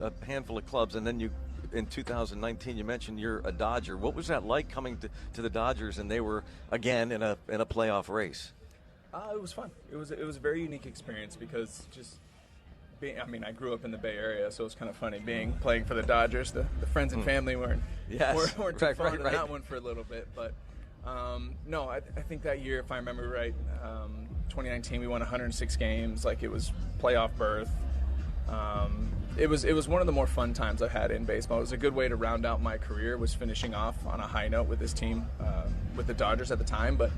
a handful of clubs, and then in 2019, you mentioned you're a Dodger. What was that like coming to the Dodgers, and they were again in a playoff race? It was fun. It was a very unique experience because just being, I grew up in the Bay Area, so it was kind of funny playing for the Dodgers. The friends and family weren't too fond of that one for a little bit, but no, I think that year, if I remember right, 2019, we won 106 games. Like, it was playoff berth. It was one of the more fun times I've had in baseball. It was a good way to round out my career, was finishing off on a high note with this team, with the Dodgers at the time. But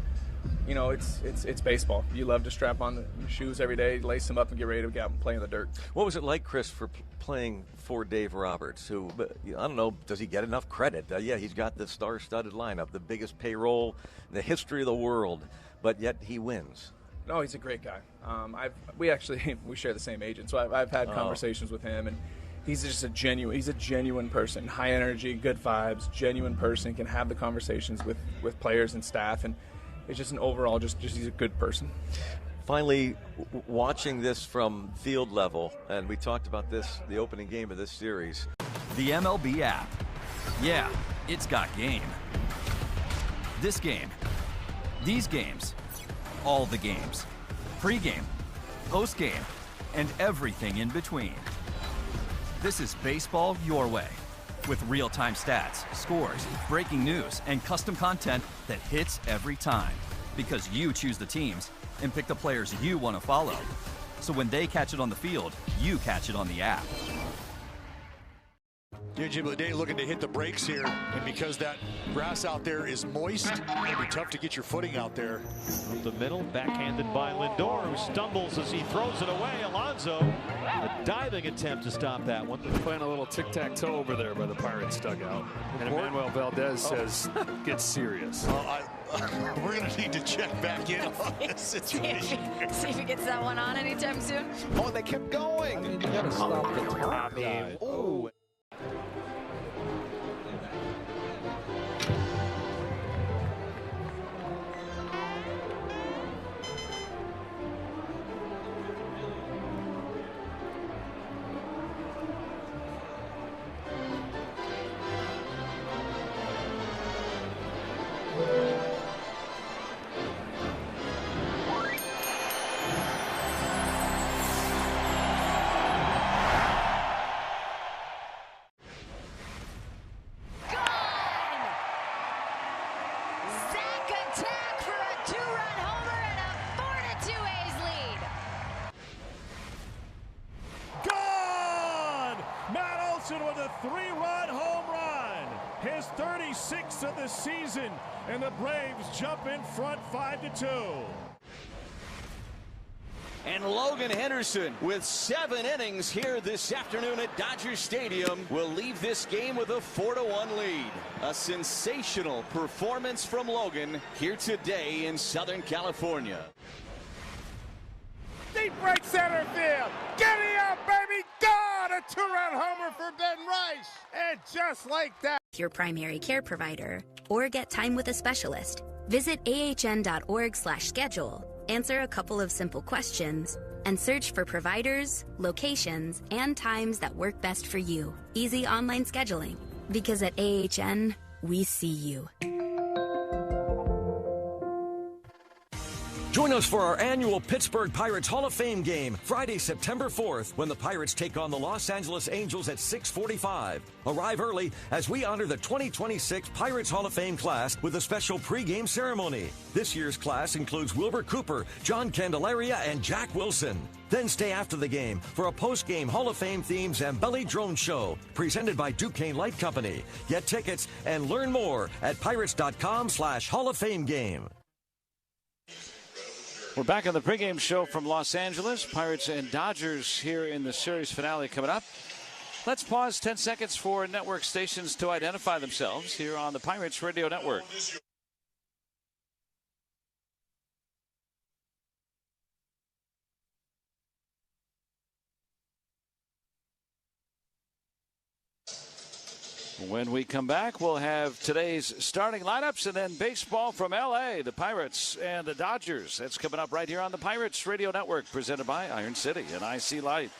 you know, it's baseball. You love to strap on the shoes every day, lace them up, and get ready to get out and play in the dirt. What was it like, Chris, for playing for Dave Roberts, who, I don't know, does he get enough credit? Yeah, he's got the star-studded lineup, the biggest payroll in the history of the world, but yet he wins. No, he's a great guy. We share the same agent, so I've had conversations with him, and he's just a genuine person, high energy, good vibes, genuine person, can have the conversations with players and staff, and it's just an overall, just he's a good person. Finally, watching this from field level, and we talked about this, the opening game of this series. The MLB app. Yeah, it's got game. This game. These games. All the games. Pre-game, post-game, and everything in between. This is baseball your way, with real-time stats, scores, breaking news, and custom content that hits every time. Because you choose the teams and pick the players you want to follow. So when they catch it on the field, you catch it on the app. Yeah, Jim, Day looking to hit the brakes here, and because that grass out there is moist, it'll be tough to get your footing out there. Up the middle, backhanded by Lindor, who stumbles as he throws it away. Alonso, a diving attempt to stop that one. Playing a little tic-tac-toe over there by the Pirates dugout. And Emmanuel Valdez says, get serious. Well, we're going to need to check back in on this situation. See if he gets that one on anytime soon. Oh, they kept going. I mean, you got to stop the top guy. Oh. With a 3-run home run, his 36th of the season, and the Braves jump in front 5-2. And Logan Henderson, with 7 innings here this afternoon at Dodger Stadium, will leave this game with a 4-1 lead. A sensational performance from Logan here today in Southern California. Deep right center field. Giddy up, baby. God, a 2-run homer for Ben Rice. And just like that. Your primary care provider, or get time with a specialist. Visit ahn.org/schedule, answer a couple of simple questions, and search for providers, locations, and times that work best for you. Easy online scheduling. Because at AHN, we see you. Join us for our annual Pittsburgh Pirates Hall of Fame game, Friday, September 4th, when the Pirates take on the Los Angeles Angels at 6:45. Arrive early as we honor the 2026 Pirates Hall of Fame class with a special pregame ceremony. This year's class includes Wilbur Cooper, John Candelaria, and Jack Wilson. Then stay after the game for a post-game Hall of Fame themed Zambelli drone show presented by Duquesne Light Company. Get tickets and learn more at pirates.com/Hall of Fame game. We're back on the pregame show from Los Angeles. Pirates and Dodgers here in the series finale coming up. Let's pause 10 seconds for network stations to identify themselves here on the Pirates Radio Network. When we come back, we'll have today's starting lineups and then baseball from L.A., the Pirates and the Dodgers. That's coming up right here on the Pirates Radio Network, presented by Iron City and IC Light.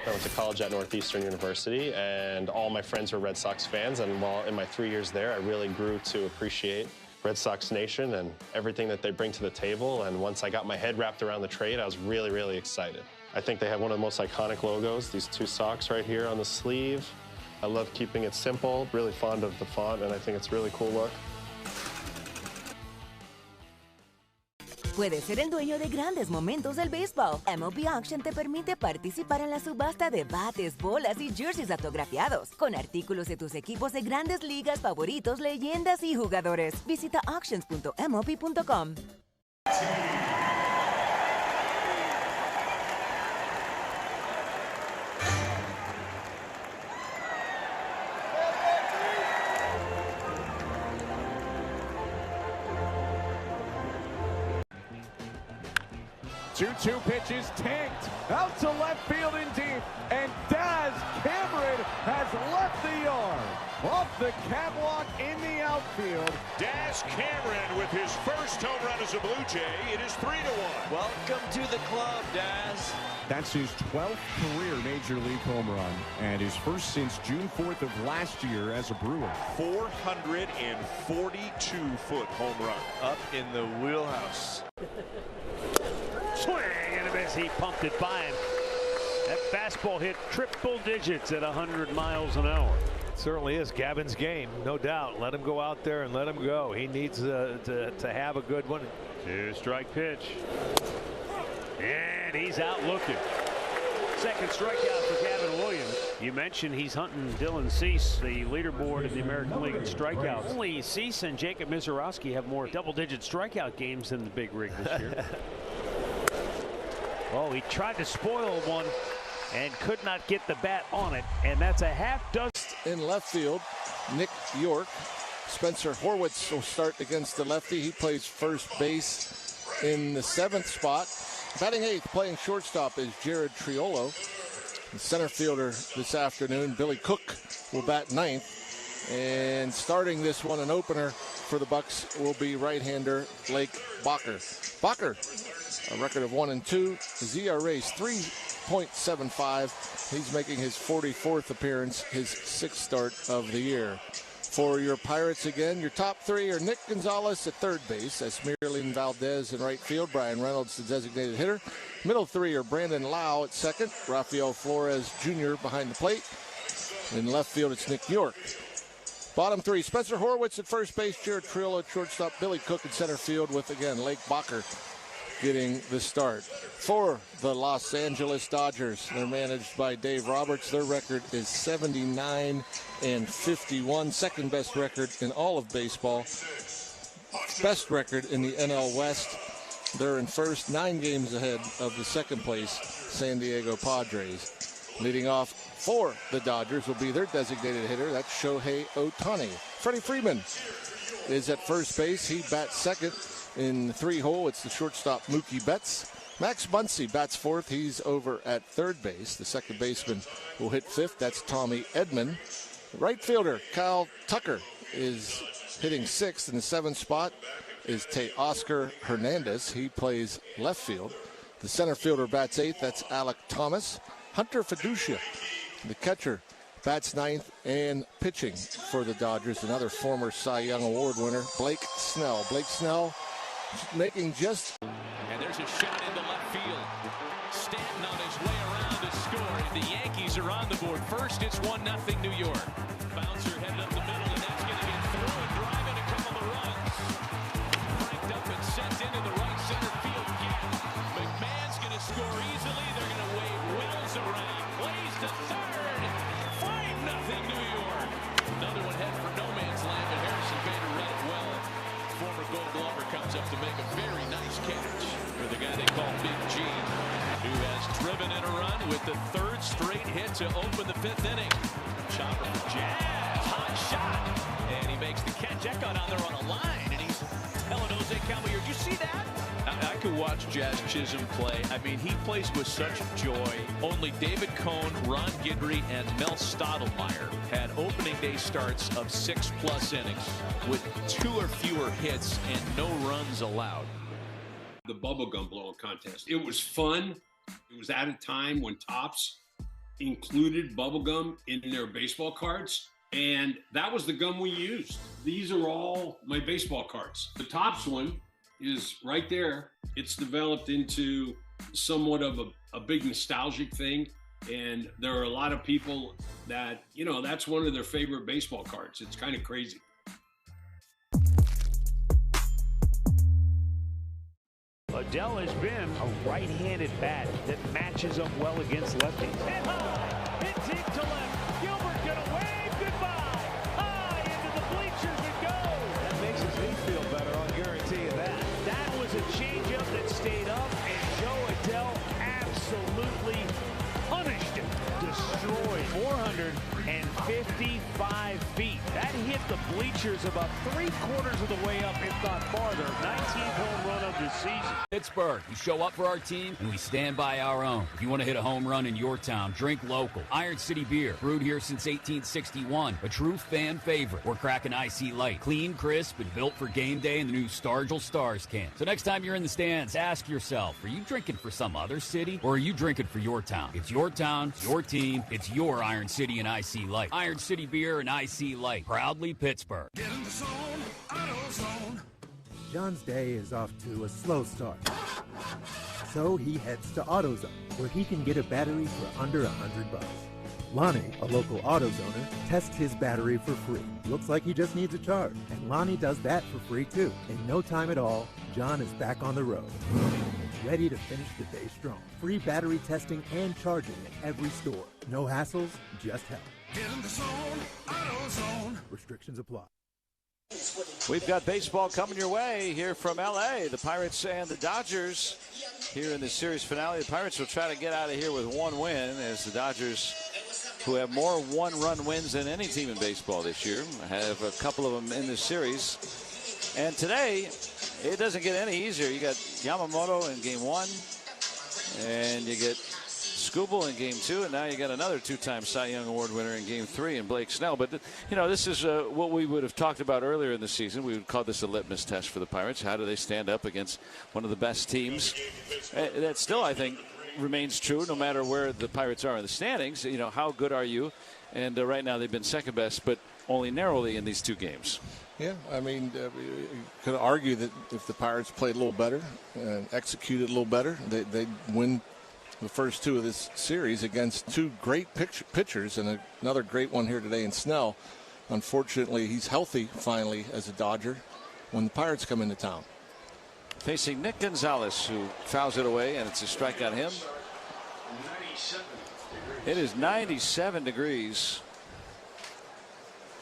I went to college at Northeastern University, and all my friends were Red Sox fans, and while in my 3 years there, I really grew to appreciate Red Sox Nation and everything that they bring to the table, and once I got my head wrapped around the trade, I was really, really excited. I think they have one of the most iconic logos, these two socks right here on the sleeve. I love keeping it simple, really fond of the font, and I think it's a really cool look. Puedes ser el dueño de grandes momentos del béisbol. MLB Auction te permite participar en la subasta de bates, bolas y jerseys autografiados, con artículos de tus equipos de grandes ligas favoritos, leyendas y jugadores. Visita auctions.mlb.com. 2-2 pitches tanked out to left field and deep, and Daz Cameron has left the yard. Off the catwalk in the outfield. Daz Cameron with his first home run as a Blue Jay. It is 3-1. Welcome to the club, Daz. That's his 12th career Major League home run, and his first since June 4th of last year as a Brewer. 442-foot home run. Up in the wheelhouse. Swing and a miss. He pumped it by him. That fastball hit triple digits at 100 miles an hour. It certainly is Gavin's game, no doubt. Let him go out there and let him go. He needs to have a good one. 2-strike pitch. And he's out looking. Second strikeout for Gavin Williams. You mentioned he's hunting Dylan Cease, the leaderboard in the American League in strikeouts. Only Cease and Jacob Misiorowski have more double-digit strikeout games in the big rig this year. Oh, he tried to spoil one and could not get the bat on it, and that's a half dozen. In left field, Nick York. Spencer Horwitz will start against the lefty. He plays first base in the 7th spot. Batting 8th, playing shortstop, is Jared Triolo. The center fielder this afternoon, Billy Cook, will bat 9th. And starting this one, an opener for the Bucks will be right-hander Blake Bacher. Bacher, a record of 1-2. His ERA is 3.75. He's making his 44th appearance, his 6th start of the year. For your Pirates again, your top 3 are Nick Gonzalez at third base. That's Esmeralyn Valdez in right field. Brian Reynolds, the designated hitter. Middle 3 are Brandon Lau at second. Rafael Flores Jr. behind the plate. In left field, it's Nick York. Bottom 3, Spencer Horwitz at first base. Jared Triolo at shortstop. Billy Cook in center field with, again, Blake Bacher getting the start. For the Los Angeles Dodgers, they're managed by Dave Roberts. Their record is 79-51, second best record in all of baseball. Best record in the NL West. They're in first, 9 games ahead of the second place San Diego Padres. Leading off for the Dodgers will be their designated hitter. That's Shohei Ohtani. Freddie Freeman is at first base. He bats second. In the 3-hole, it's the shortstop Mookie Betts. Max Muncy bats 4th. He's over at third base. The second baseman will hit 5th. That's Tommy Edman. Right fielder Kyle Tucker is hitting 6th. In the 7th spot is Teoscar Hernandez. He plays left field. The center fielder bats 8th. That's Alec Thomas. Hunter Fiducia, the catcher, bats 9th, and pitching for the Dodgers, another former Cy Young Award winner, Blake Snell. Blake Snell making just... And there's a shot into left field. Stanton on his way around to score. The Yankees are on the board. First, it's 1-0 New York. Bouncer headed up the middle, and that's going to get through and drive in a couple of runs. Cranked up and sent into the right center field gap. McMahon's going to score easily. They're going to wave Wills around. Plays to third. 5-0 New York. Another one head for no man's land, but Harrison Bader read it well. Former Gold Glover comes up to make a very nice catch for the guy they call Big G, who has driven in a run with the 3rd straight hit to open the 5th inning. Chopper for Jazz. Hot shot. And he makes the catch. That got on there on a line, and he's telling Jose Caballero, did you see that? I could watch Jazz Chisholm play. I mean, he plays with such joy. Only David Cohn, Ron Guidry, and Mel Stottlemyre had opening day starts of 6+ innings with 2 or fewer hits and no runs allowed. The bubblegum blowing contest. It was fun. It was at a time when Topps included bubble gum in their baseball cards, and that was the gum we used. These are all my baseball cards. The Topps one is right there. It's developed into somewhat of a big nostalgic thing, and there are a lot of people that, you know, that's one of their favorite baseball cards. It's kind of crazy. Adele has been a right-handed bat that matches up well against lefties. Hit high, hit deep to left. Gilbert gonna wave goodbye. High into the bleachers it goes. That makes me feel better, I'll guarantee you that. That was a changeup that stayed up, and Joe Adele absolutely punished it. Destroyed 455 feet. That hit the bleachers about 3/4 of the way up, if not farther. 19th home run of the season. Pittsburgh, we show up for our team and we stand by our own. If you want to hit a home run in your town, drink local. Iron City Beer, brewed here since 1861. A true fan favorite. We're cracking IC Light. Clean, crisp, and built for game day in the new Stargell Stars can. So next time you're in the stands, ask yourself, are you drinking for some other city or are you drinking for your town? It's your town, it's your team, it's your Iron City and IC Light. Iron City Beer and IC Light. Proudly Pittsburgh. Get in the zone, AutoZone. John's day is off to a slow start. So he heads to AutoZone, where he can get a battery for under $100. Lonnie, a local AutoZoner, tests his battery for free. Looks like he just needs a charge. And Lonnie does that for free too. In no time at all, John is back on the road. Ready to finish the day strong. Free battery testing and charging at every store. No hassles, just help. Get in the zone, AutoZone. Restrictions apply. We've got baseball coming your way here from L.A. The Pirates and the Dodgers here in the series finale. The Pirates will try to get out of here with one win, as the Dodgers, who have more one-run wins than any team in baseball this year, have a couple of them in this series. And today, it doesn't get any easier. You got Yamamoto in game 1, and you get Skubal in game 2, and now you got another two-time Cy Young Award winner in game 3 in Blake Snell. But, you know, this is what we would have talked about earlier in the season. We would call this a litmus test for the Pirates. How do they stand up against one of the best teams? That still, I think, remains true no matter where the Pirates are in the standings. You know, how good are you? And right now they've been second best, but only narrowly in these two games. Yeah, I mean, you could argue that if the Pirates played a little better and executed a little better, they'd win the first two of this series against two great pitchers and another great one here today in Snell. Unfortunately, he's healthy finally as a Dodger when the Pirates come into town. Facing Nick Gonzalez, who fouls it away, and it's a strike on him. It is 97 degrees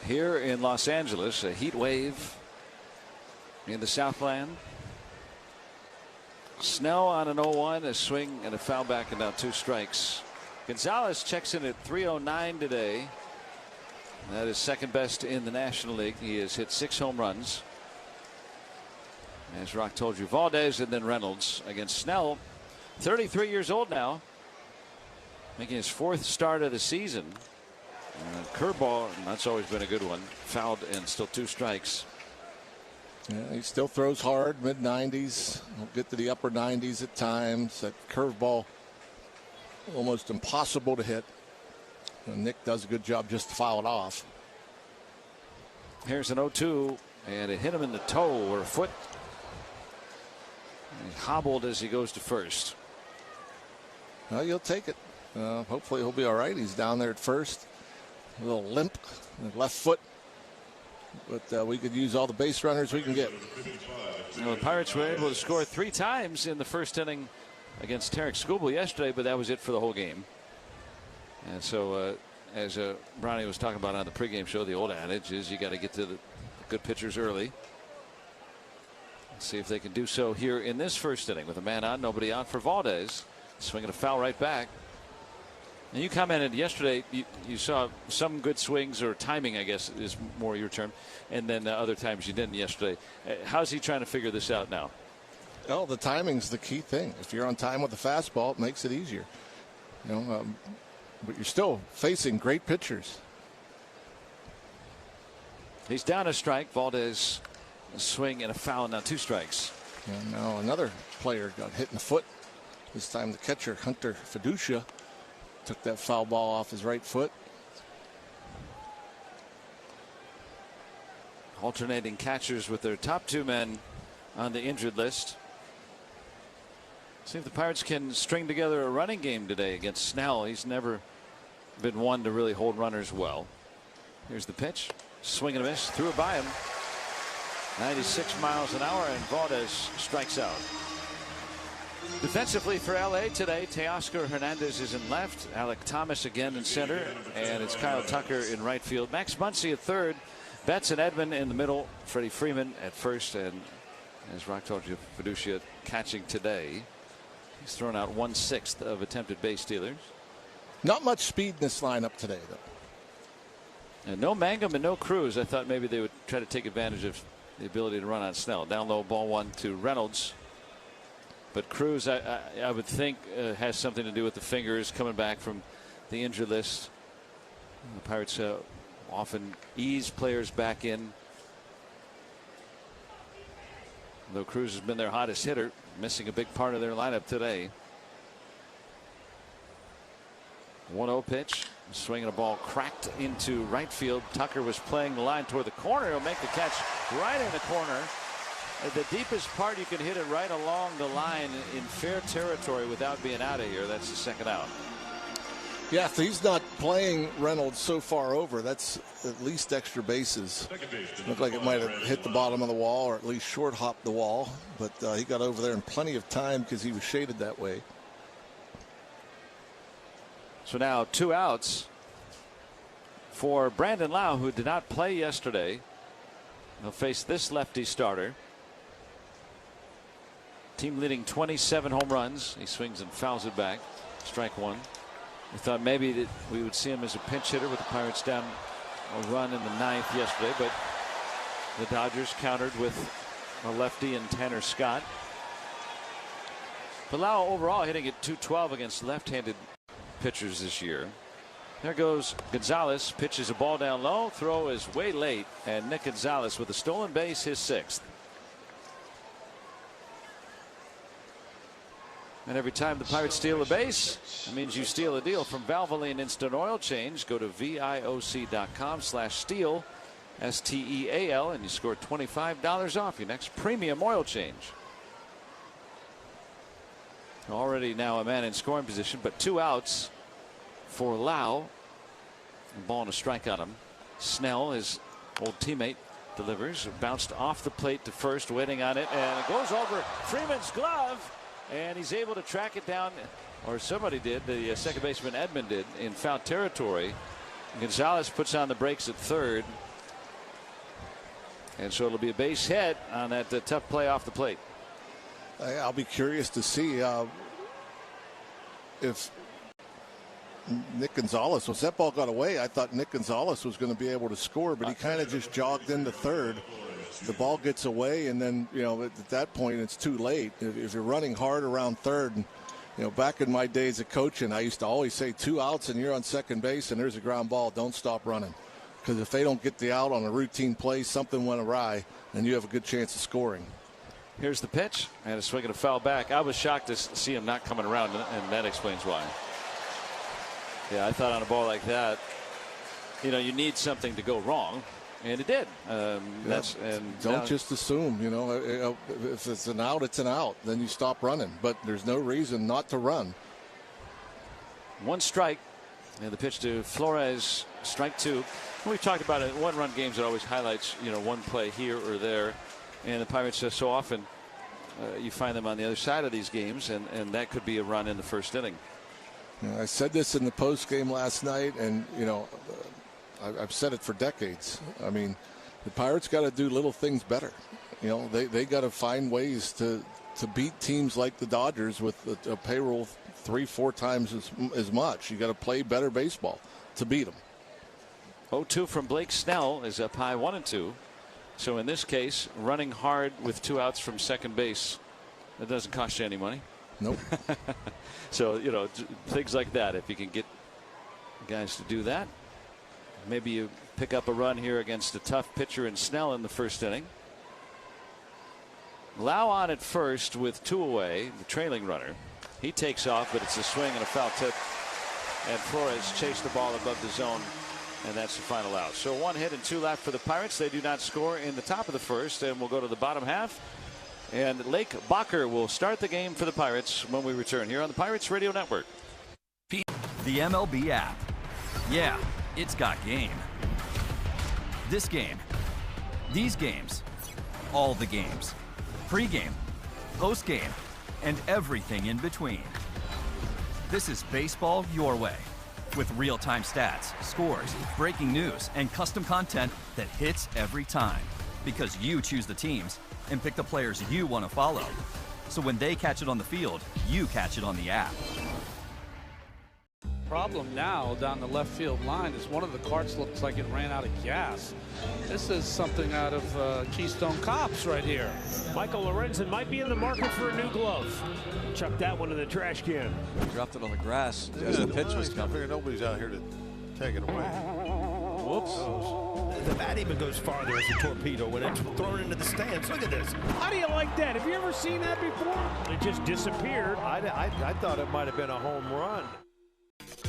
here in Los Angeles, a heat wave in the Southland. Snell on an 0-1, a swing and a foul back, and now 2 strikes. Gonzalez checks in at 309 today. That is second best in the National League. He has hit 6 home runs. As Rock told you, Valdez and then Reynolds against Snell, 33 years old now, making his 4th start of the season. Curveball, that's always been a good one. Fouled and still 2 strikes. Yeah, he still throws hard, mid-90s. He'll get to the upper 90s at times. That curveball, almost impossible to hit. And Nick does a good job just to foul it off. Here's an 0-2, and it hit him in the toe or foot. And he hobbled as he goes to first. Well, you'll take it. Hopefully he'll be all right. He's down there at first. A little limp, left foot. But we could use all the base runners we can get. The Pirates were able to score 3 times in the first inning against Tarek Skubal yesterday, but that was it for the whole game. And so, as Bronny was talking about on the pregame show, the old adage is you got to get to the good pitchers early. Let's see if they can do so here in this first inning with a man on, nobody out for Valdez. Swinging a foul right back. And you commented yesterday, you saw some good swings, or timing, I guess, is more your term, and then other times you didn't yesterday. How's he trying to figure this out now? Oh, the timing's the key thing. If you're on time with the fastball, it makes it easier. You know, but you're still facing great pitchers. He's down a strike. Valdez, a swing and a foul, now 2 strikes. And now another player got hit in the foot. This time the catcher, Hunter Fiducia, took that foul ball off his right foot. Alternating catchers with their top 2 men on the injured list. See if the Pirates can string together a running game today against Snell. He's never been one to really hold runners well. Here's the pitch. Swing and a miss. Threw it by him. 96 miles an hour, and Valdez strikes out. Defensively for LA today, Teoscar Hernandez is in left. Alec Thomas again in center. And it's Kyle Tucker in right field. Max Muncy at third. Betts and Edman in the middle. Freddie Freeman at first. And as Rock told you, Fiducia catching today. He's thrown out 1/6 of attempted base stealers. Not much speed in this lineup today, though. And no Mangum and no Cruz. I thought maybe they would try to take advantage of the ability to run on Snell. Down low, ball 1 to Reynolds. But Cruz, I would think, has something to do with the fingers coming back from the injured list. The Pirates often ease players back in. Though Cruz has been their hottest hitter, missing a big part of their lineup today. 1-0 pitch. Swinging a ball cracked into right field. Tucker was playing the line toward the corner. He'll make the catch right in the corner. At the deepest part, you can hit it right along the line in fair territory without being out of here. That's the second out. Yeah, if he's not playing Reynolds so far over, that's at least extra bases. Looked like it might have hit the bottom of the wall or at least short hopped the wall, but he got over there in plenty of time because he was shaded that way. So now 2 outs for Brandon Lau, who did not play yesterday. He'll face this lefty starter. Team leading 27 home runs. He swings and fouls it back. Strike 1. We thought maybe that we would see him as a pinch hitter with the Pirates down a run in the 9th yesterday, but the Dodgers countered with a lefty and Tanner Scott. But Lau overall hitting at .212 against left-handed pitchers this year. There goes Gonzalez. Pitches a ball down low. Throw is way late, and Nick Gonzalez with a stolen base, his 6th. And every time the Pirates steal a base, that means you steal a deal from Valvoline Instant Oil Change. Go to VIOC.com/steal, STEAL, and you score $25 off your next premium oil change. Already now a man in scoring position, but 2 outs for Lau. Ball and a strike on him. Snell, his old teammate, delivers. Bounced off the plate to first, waiting on it, and it goes over Freeman's glove. And he's able to track it down, or somebody did. The second baseman Edman did, in foul territory. Gonzalez puts on the brakes at third. And so it'll be a base hit on that tough play off the plate. I'll be curious to see if Nick Gonzalez, once that ball got away, I thought Nick Gonzalez was going to be able to score, but he kind of just jogged into third. The ball gets away, and then, at that point, it's too late. If you're running hard around third, and, back in my days of coaching, I used to always say 2 outs and you're on second base and there's a ground ball, don't stop running. Because if they don't get the out on a routine play, something went awry, and you have a good chance of scoring. Here's the pitch, and a swing and a foul back. I was shocked to see him not coming around, and that explains why. Yeah, I thought on a ball like that, you need something to go wrong. And it did. Don't just assume, if it's an out, it's an out. Then you stop running. But there's no reason not to run. 1 strike. And the pitch to Flores, strike 2. We've talked about it. 1-run games, it always highlights, one play here or there. And the Pirates, so often, you find them on the other side of these games. And that could be a run in the first inning. I said this in the post game last night, and, I've said it for decades. I mean, the Pirates got to do little things better. They got to find ways to beat teams like the Dodgers with a payroll 3-4 times as much. You got to play better baseball to beat them. 0-2 from Blake Snell is up high, 1-2. So in this case, running hard with 2 outs from second base, that doesn't cost you any money. Nope. So things like that. If you can get guys to do that. Maybe you pick up a run here against a tough pitcher in Snell in the first inning. Lau on at first with 2 away, the trailing runner. He takes off, but it's a swing and a foul tip And Flores chased the ball above the zone, and that's the final out. So 1 hit and 2 left for the Pirates. They do not score in the top of the first, and we'll go to the bottom half. And Lake Bacher will start the game for the Pirates when we return here on the Pirates Radio Network. The MLB app. Yeah, it's got game. This game, these games, all the games. Pre-game, post-game, and everything in between. This is baseball your way, with real-time stats, scores, breaking news, and custom content that hits every time. Because you choose the teams and pick the players you want to follow. So when they catch it on the field, you catch it on the app. Problem now down the left field line is one of the carts looks like it ran out of gas. This is something out of Keystone Cops right here. Michael Lorenzen might be in the market for a new glove. Chuck that one in the trash can. Dropped it on the grass as the pitch was coming. I figure nobody's out here to take it away. Whoops. The bat even goes farther as a torpedo when it's thrown into the stands. Look at this. How do you like that? Have you ever seen that before? It just disappeared. I thought it might have been a home run.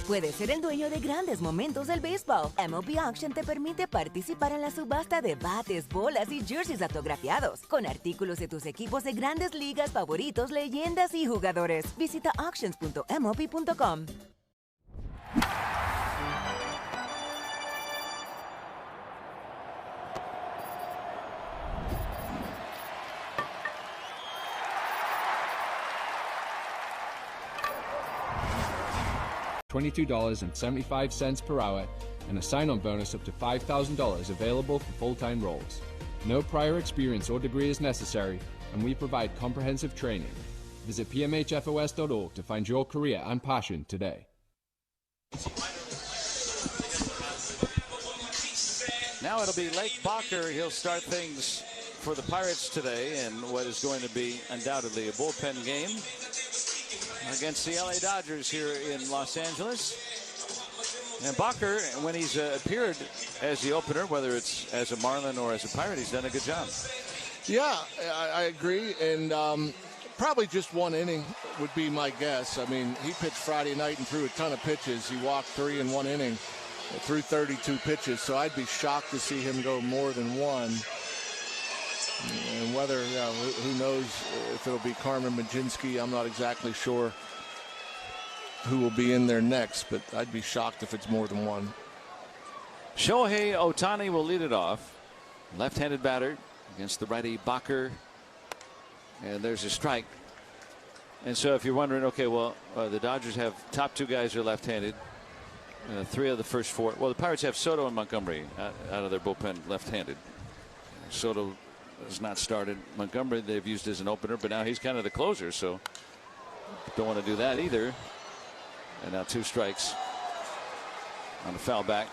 Puedes ser el dueño de grandes momentos del béisbol. MLB Auction te permite participar en la subasta de bates, bolas y jerseys autografiados, con artículos de tus equipos de grandes ligas favoritos, leyendas y jugadores. Visita auctions.mlb.com. $22.75 per hour and a sign-on bonus up to $5,000 available for full-time roles. No prior experience or degree is necessary, and we provide comprehensive training. Visit pmhfos.org to find your career and passion today. Now it'll be Lake Bacher. He'll start things for the Pirates today in what is going to be undoubtedly a bullpen game against the LA Dodgers here in Los Angeles. And Bacher, when he's appeared as the opener, whether it's as a Marlin or as a Pirate, he's done a good job. Yeah, I agree. And probably just 1 inning would be my guess. I mean, he pitched Friday night and threw a ton of pitches. He walked 3 in 1 inning, threw 32 pitches. So I'd be shocked to see him go more than 1. And whether, who knows if it'll be Carmen Mlodzinski, I'm not exactly sure who will be in there next, but I'd be shocked if it's more than 1. Shohei Ohtani will lead it off. Left-handed batter against the righty Bacher. And there's a strike. And so if you're wondering, okay, well, the Dodgers have top 2 guys are left-handed. 3 of the first 4. Well, the Pirates have Soto and Montgomery out of their bullpen left-handed. Soto has not started. Montgomery they've used as an opener, but now he's kind of the closer, so don't want to do that either. And now 2 strikes on the foul back.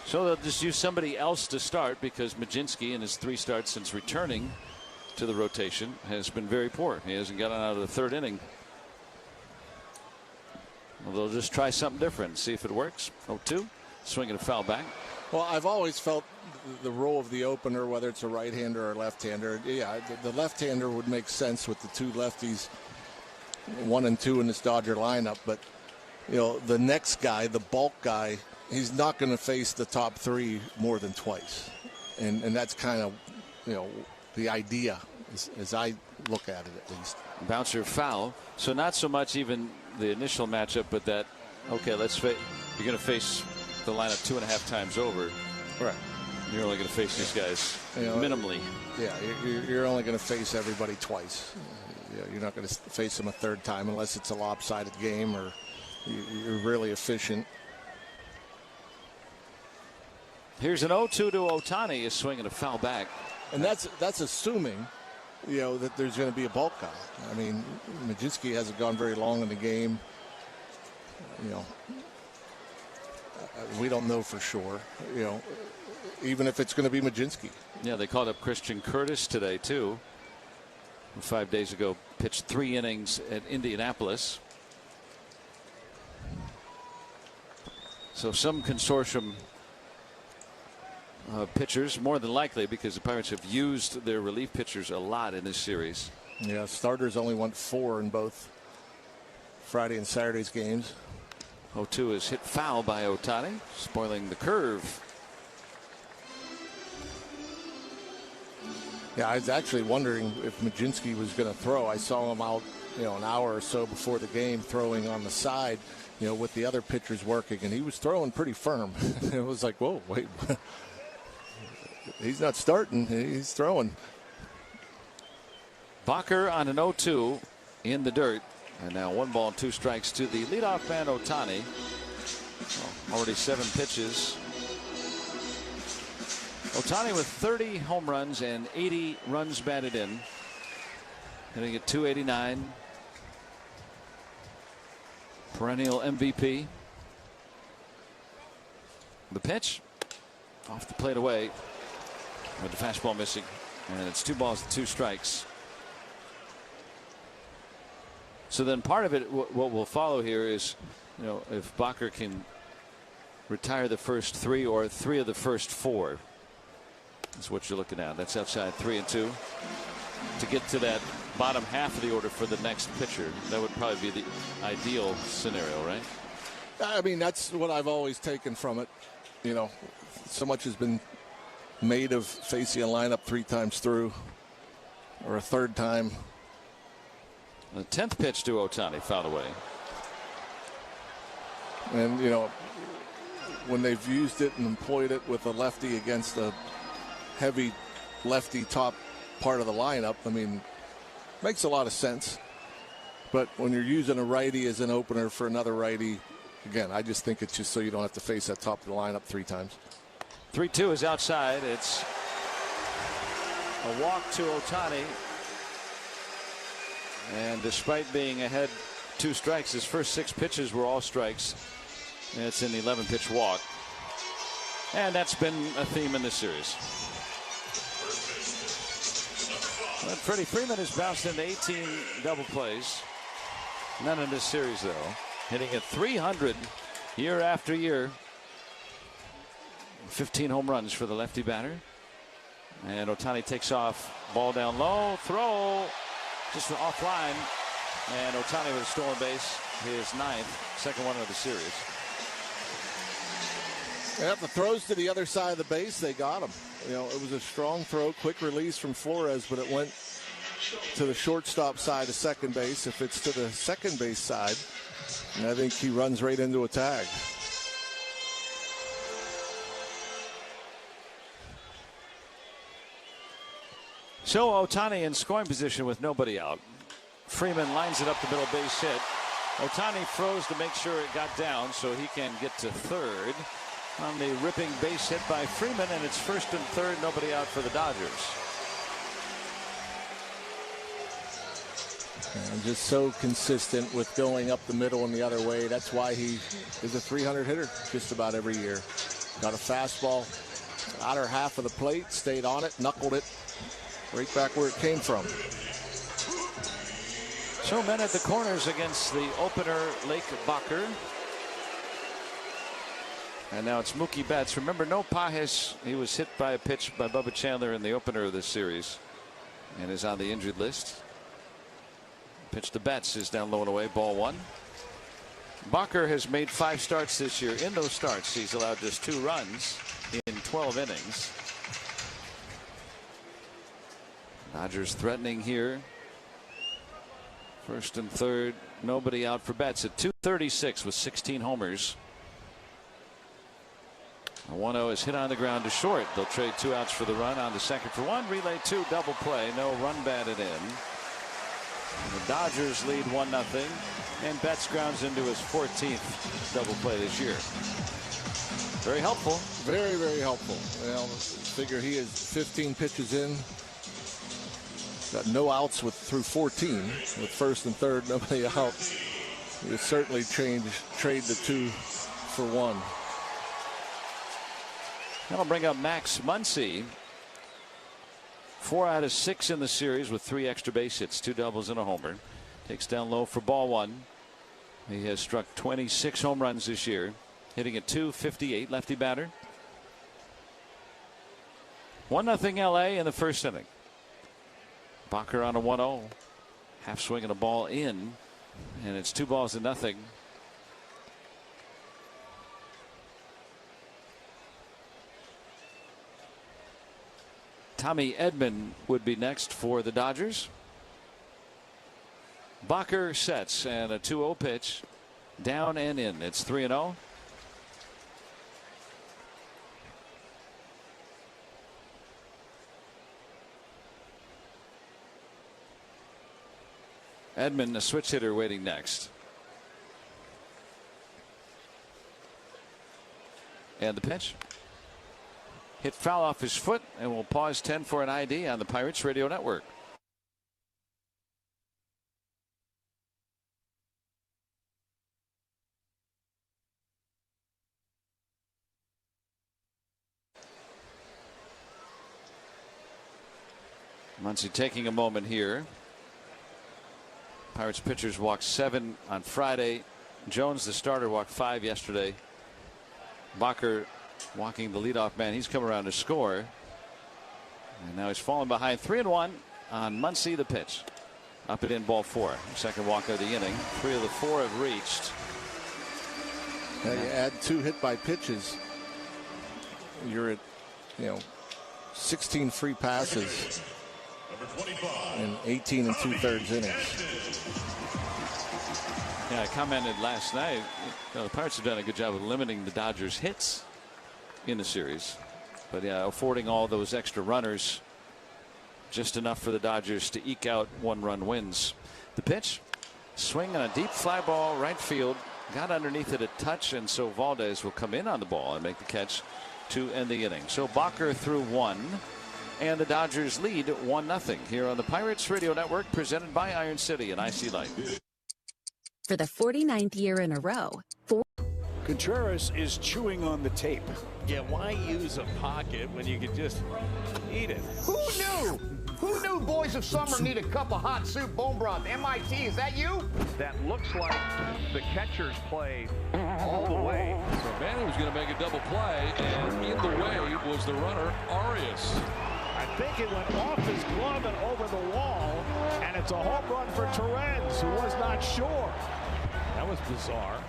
So they'll just use somebody else to start because Mlodzinski in his 3 starts since returning to the rotation has been very poor. He hasn't gotten out of the 3rd inning. Well, they'll just try something different, see if it works. 0-2, swinging a foul back. Well, I've always felt the role of the opener, whether it's a right-hander or a left-hander, yeah, the left-hander would make sense with the 2 lefties, 1 and 2 in this Dodger lineup. But, the next guy, the bulk guy, he's not going to face the top 3 more than twice. And that's kind of, the idea as I look at it, at least. Bouncer foul. So not so much even the initial matchup, but that, okay, you're going to face the lineup 2.5 times over. Right. You're only going to face these guys minimally. Yeah, you're only going to face everybody twice. You're not going to face them a 3rd time unless it's a lopsided game or you're really efficient. Here's an 0-2 to Ohtani, is swinging a foul back. And that's assuming, that there's going to be a bulk guy. I mean, Mlodzinski hasn't gone very long in the game. We don't know for sure, even if it's going to be Mlodzinski. Yeah, they called up Christian Curtis today, too. 5 days ago, pitched 3 innings at Indianapolis. So some consortium pitchers, more than likely, because the Pirates have used their relief pitchers a lot in this series. Yeah, starters only went 4 in both Friday and Saturday's games. 0-2 is hit foul by Ohtani, spoiling the curve. Yeah, I was actually wondering if Majinski was going to throw. I saw him out, an hour or so before the game throwing on the side, with the other pitchers working, and he was throwing pretty firm. It was like, whoa, wait. He's not starting. He's throwing. Bacher on an 0-2 in the dirt. And now 1 ball, 2 strikes to the leadoff man, Ohtani. Already 7 pitches. Ohtani with 30 home runs and 80 runs batted in. Hitting at .289. Perennial MVP. The pitch off the plate away with the fastball missing. And it's 2 balls, 2 strikes. So then part of it, what will follow here is, if Bacher can retire the first 3 or 3 of the first 4. That's what you're looking at. That's outside 3-2. To get to that bottom half of the order for the next pitcher, that would probably be the ideal scenario, right? I mean, that's what I've always taken from it. So much has been made of facing a lineup 3 times through, or a 3rd time. The 10th pitch to Ohtani, fouled away. And, when they've used it and employed it with a lefty against a heavy lefty top part of the lineup, I mean, makes a lot of sense. But when you're using a righty as an opener for another righty, again, I just think it's just so you don't have to face that top of the lineup 3 times. 3-2 is outside. It's a walk to Ohtani. And despite being ahead 2 strikes, his first 6 pitches were all strikes. And it's an 11-pitch walk. And that's been a theme in this series. But Freddie Freeman has bounced into 18 double plays. None in this series, though. Hitting at .300 year after year. 15 home runs for the lefty batter. And Ohtani takes off. Ball down low. Throw. Just offline, and Ohtani with a stolen base, his 9th, second one of the series. Yeah, the throws to the other side of the base, they got him. It was a strong throw, quick release from Flores, but it went to the shortstop side of second base. If it's to the second base side, I think he runs right into a tag. So Ohtani in scoring position with nobody out. Freeman lines it up the middle, base hit. Ohtani throws to make sure it got down so he can get to third on the ripping base hit by Freeman, and it's 1st and 3rd, nobody out for the Dodgers. And just so consistent with going up the middle and the other way. That's why he is a 300 hitter just about every year. Got a fastball, outer half of the plate, stayed on it, knuckled it. Right back where it came from. So men at the corners against the opener, Lake Bacher. And now it's Mookie Betts. Remember, no Pajes. He was hit by a pitch by Bubba Chandler in the opener of this series and is on the injured list. Pitch to Betts is down low and away, ball 1. Bacher has made 5 starts this year. In those starts, he's allowed just 2 runs in 12 innings. Dodgers threatening here. 1st and 3rd, nobody out for Betts at .236 with 16 homers. A 1-0 is hit on the ground to short. They'll trade 2 outs for the run on the 2nd for 1. Relay 2, double play, no run batted in. The Dodgers lead 1-0, and Betts grounds into his 14th double play this year. Very helpful. Very, very helpful. Well, figure he is 15 pitches in. Got no outs through 14 with 1st and 3rd, nobody out. You certainly trade the 2 for 1. That'll bring up Max Muncy. 4 out of 6 in the series with 3 extra base hits, 2 doubles and a homer. Takes down low for ball 1. He has struck 26 home runs this year, hitting at .258, lefty batter. 1-0 LA in the 1st inning. Bacher on a 1-0. Half swing and a ball in, and it's 2 balls to nothing. Tommy Edman would be next for the Dodgers. Bacher sets, and a 2-0 pitch. Down and in. It's 3-0. Edman, a switch hitter, waiting next. And the pitch. Hit foul off his foot, and we'll pause 10 for an ID on the Pirates Radio Network. Muncy taking a moment here. Pirates pitchers walked 7 on Friday. Jones, the starter, walked 5 yesterday. Bacher walking the leadoff man. He's come around to score. And now he's fallen behind 3-1 on Muncy, the pitch. Up and in, ball 4. Second walk of the inning. 3 of the 4 have reached. Now you add 2 hit by pitches. You're at 16 free passes in 18 2/3 innings. Yeah, I commented last night. The Pirates have done a good job of limiting the Dodgers' hits in the series, but yeah, affording all those extra runners, just enough for the Dodgers to eke out 1-run wins. The pitch, swing on a deep fly ball, right field, got underneath it a touch, and so Valdez will come in on the ball and make the catch to end the inning. So Bacher threw 1, and the Dodgers lead 1-0 here on the Pirates Radio Network, presented by Iron City and IC Light. For the 49th year in a row, Contreras is chewing on the tape. Yeah, why use a pocket when you could just eat it? Who knew? Who knew boys of summer need a cup of hot soup bone broth? MIT, is that you? That looks like the catcher's play all the way. So Manny was going to make a double play, and in the way was the runner, Arias. I think it went off his glove and over the wall, and it's a home run for Torrens, who was not sure. That was bizarre.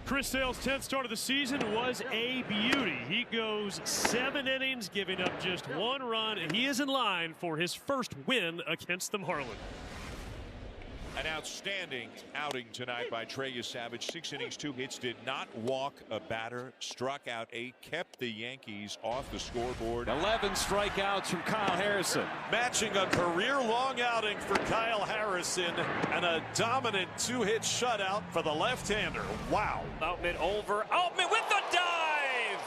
Chris Sale's 10th start of the season was a beauty. He goes 7 innings, giving up just 1 run, and he is in line for his first win against the Marlins. An outstanding outing tonight by Trey Savage. 6 innings, 2 hits, did not walk a batter, struck out 8, kept the Yankees off the scoreboard. 11 strikeouts from Kyle Harrison. Matching a career-long outing for Kyle Harrison and a dominant 2-hit shutout for the left-hander. Wow. Outman over. Outman with the dive!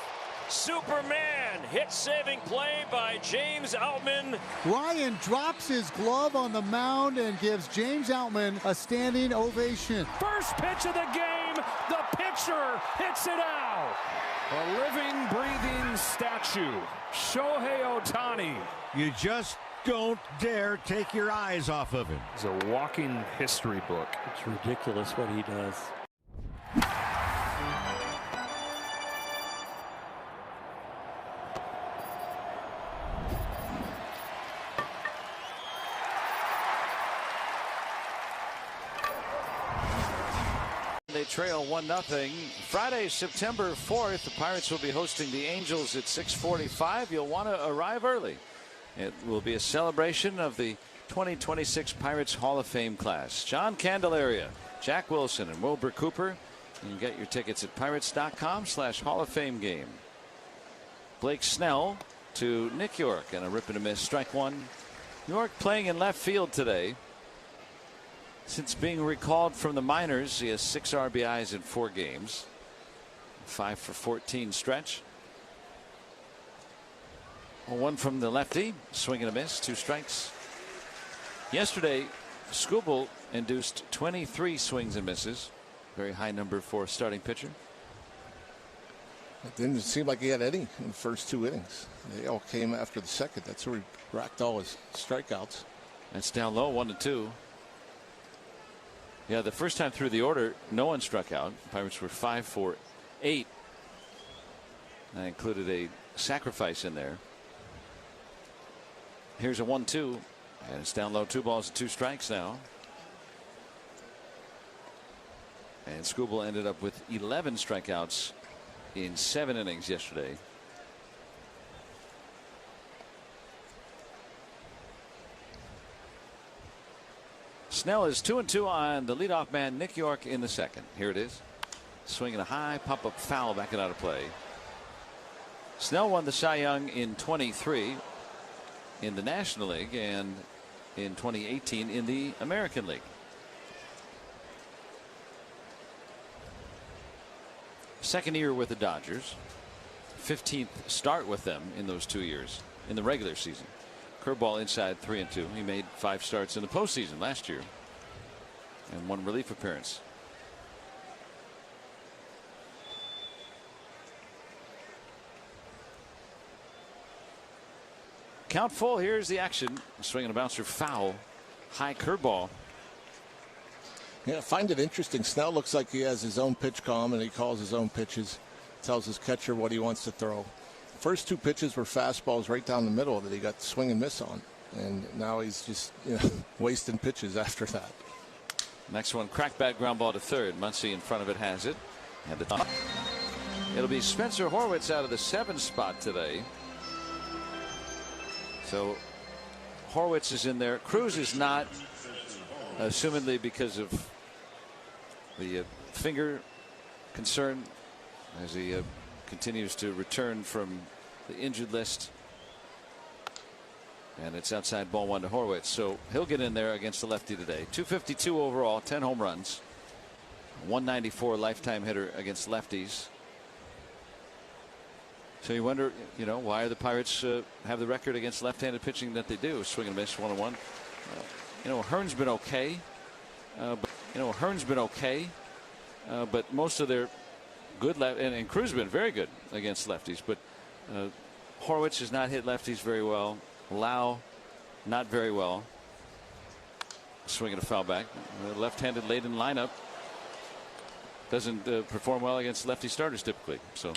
Superman hit-saving play by James Outman. Ryan drops his glove on the mound and gives James Outman a standing ovation. First pitch of the game, the pitcher hits it out. A living, breathing statue, Shohei Ohtani. You just don't dare take your eyes off of him. He's a walking history book. It's ridiculous what he does. They trail 1-0. Friday, September 4th, the Pirates will be hosting the Angels at 6:45. You'll want to arrive early. It will be a celebration of the 2026 Pirates Hall of Fame class. John Candelaria, Jack Wilson, and Wilbur Cooper. You can get your tickets at pirates.com/Hall of Fame game. Blake Snell to Nick York, and a rip and a miss, strike 1. York playing in left field today. Since being recalled from the minors, he has 6 RBIs in 4 games. 5 for 14 stretch. 1 from the lefty, swing and a miss, 2 strikes. Yesterday, Skubal induced 23 swings and misses. Very high number for a starting pitcher. It didn't seem like he had any in the first 2 innings. They all came after the second. That's where he racked all his strikeouts. That's down low, 1-2. Yeah, the first time through the order, no one struck out. Pirates were 5 for 8. That included a sacrifice in there. Here's a 1-2, and it's down low, 2 balls and 2 strikes now. And Skubal ended up with 11 strikeouts in 7 innings yesterday. Snell is 2-2 on the leadoff man, Nick York, in the second. Here it is. Swinging a high pop-up foul, backing out of play. Snell won the Cy Young in 23 in the National League and in 2018 in the American League. Second year with the Dodgers. 15th start with them in those 2 years in the regular season. Curveball inside 3-2. He made 5 starts in the postseason last year and 1 relief appearance. Count full. Here's the action. Swinging a bouncer foul. High curveball. Yeah, I find it interesting. Snell looks like he has his own pitch column and he calls his own pitches. Tells his catcher what he wants to throw. First 2 pitches were fastballs right down the middle that he got swing and miss on. And now he's just wasting pitches after that. Next one, crackback ground ball to third. Muncy in front of it has it. And it'll be Spencer Horwitz out of the 7th spot today. So Horwitz is in there. Cruz is not, assumedly because of the finger concern as he continues to return from the injured list. And it's outside ball 1 to Horwitz. So he'll get in there against the lefty today. 252 overall, 10 home runs, 194 lifetime hitter against lefties. So you wonder, why the Pirates have the record against left-handed pitching that they do. Swing and miss, 1-1. Hearn's been okay. But most of their good left and Cruz been very good against lefties. But Horwitz has not hit lefties very well. Lau, not very well. Swinging a foul back. Left-handed laden lineup doesn't perform well against lefty starters typically. So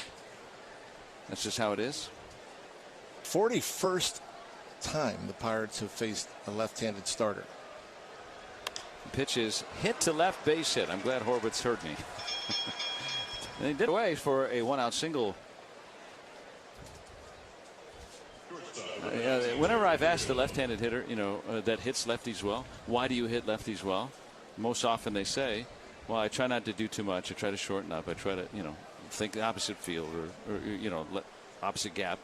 that's just how it is. 41st time the Pirates have faced a left-handed starter. The pitch is hit to left, base hit. I'm glad Horwitz heard me. And he did away for a 1-out single. Whenever I've asked a left-handed hitter, that hits lefties well, why do you hit lefties well? Most often they say, well, I try not to do too much. I try to shorten up. I try to, think the opposite field or opposite gap.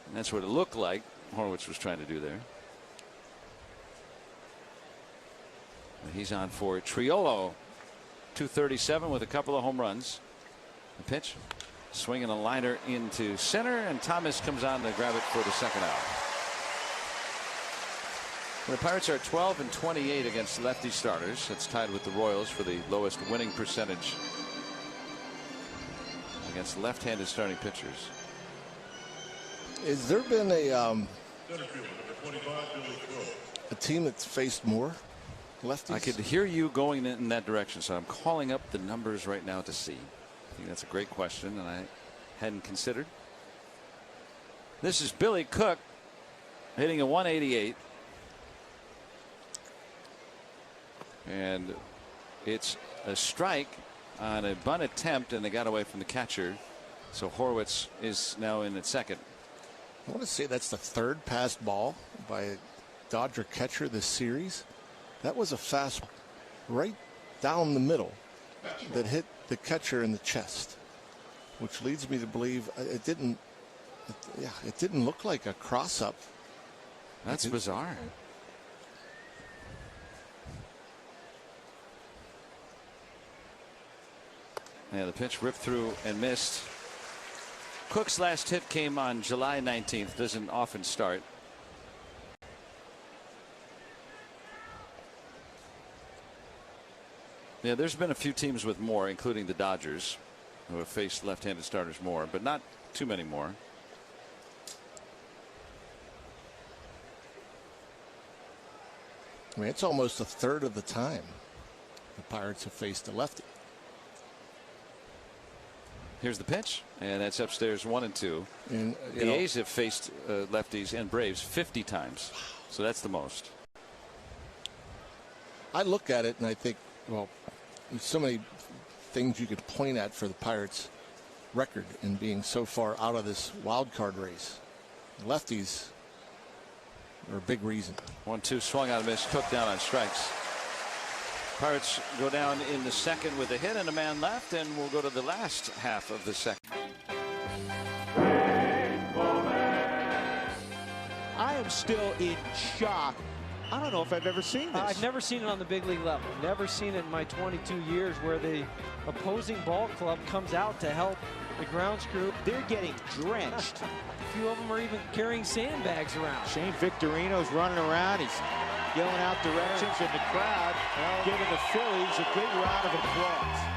And that's what it looked like Horwitz was trying to do there. He's on for Triolo. 237 with a couple of home runs. The pitch. Swinging a liner into center, and Thomas comes on to grab it for the second out. The Pirates are 12-28 against lefty starters. That's tied with the Royals for the lowest winning percentage against left-handed starting pitchers. Has there been a team that's faced more lefties? I could hear you going in that direction, so I'm calling up the numbers right now to see. I think that's a great question, and I hadn't considered. This is Billy Cook hitting a 188. And it's a strike on a bunt attempt, and they got away from the catcher. So Horwitz is now in at second. I want to say that's the 3rd passed ball by a Dodger catcher this series. That was a fast right down the middle that hit the catcher in the chest, which leads me to believe it didn't look like a cross-up. That's bizarre. Yeah, the pitch ripped through and missed. Cook's last hit came on July 19th. Doesn't often start. Yeah, there's been a few teams with more, including the Dodgers, who have faced left-handed starters more, but not too many more. I mean, it's almost a third of the time the Pirates have faced a lefty. Here's the pitch, and that's upstairs 1-2. And, the A's have faced lefties and Braves 50 times, so that's the most. I look at it and I think, well, there's so many things you could point at for the Pirates' record in being so far out of this wild card race. Lefties, or a big reason. 1-2 swung on a miss. Cook down on strikes. Pirates go down in the second with a hit and a man left, and we'll go to the last half of the second. I am still in shock. I don't know if I've ever seen this. I've never seen it on the big league level. Never seen it in my 22 years where the opposing ball club comes out to help the grounds crew. They're getting drenched. A few of them are even carrying sandbags around. Shane Victorino's running around. He's yelling out directions, and the crowd giving the Phillies a big round of applause.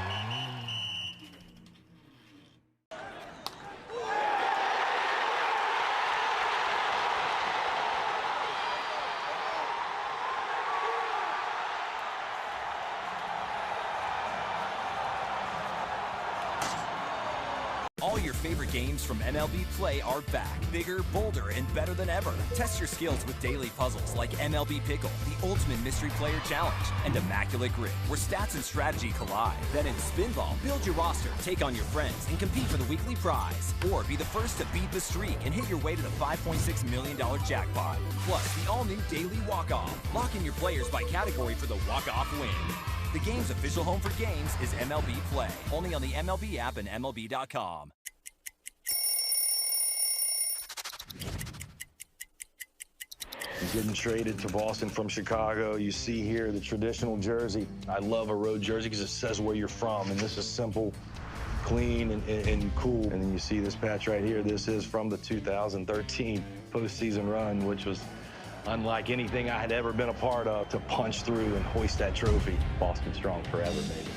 All your favorite games from MLB Play are back, bigger, bolder, and better than ever. Test your skills with daily puzzles like MLB Pickle, the ultimate mystery player challenge, and Immaculate Grid, where stats and strategy collide. Then in Spinball, build your roster, take on your friends, and compete for the weekly prize. Or be the first to beat the streak and hit your way to the $5.6 million jackpot. Plus, the all-new Daily Walk-Off. Lock in your players by category for the walk-off win. The game's official home for games is MLB Play. Only on the MLB app and MLB.com. He's getting traded to Boston from Chicago. You see here the traditional jersey. I love a road jersey because it says where you're from, and this is simple, clean, and cool. And then you see this patch right here. This is from the 2013 postseason run, which was unlike anything I had ever been a part of, to punch through and hoist that trophy. Boston strong forever, baby.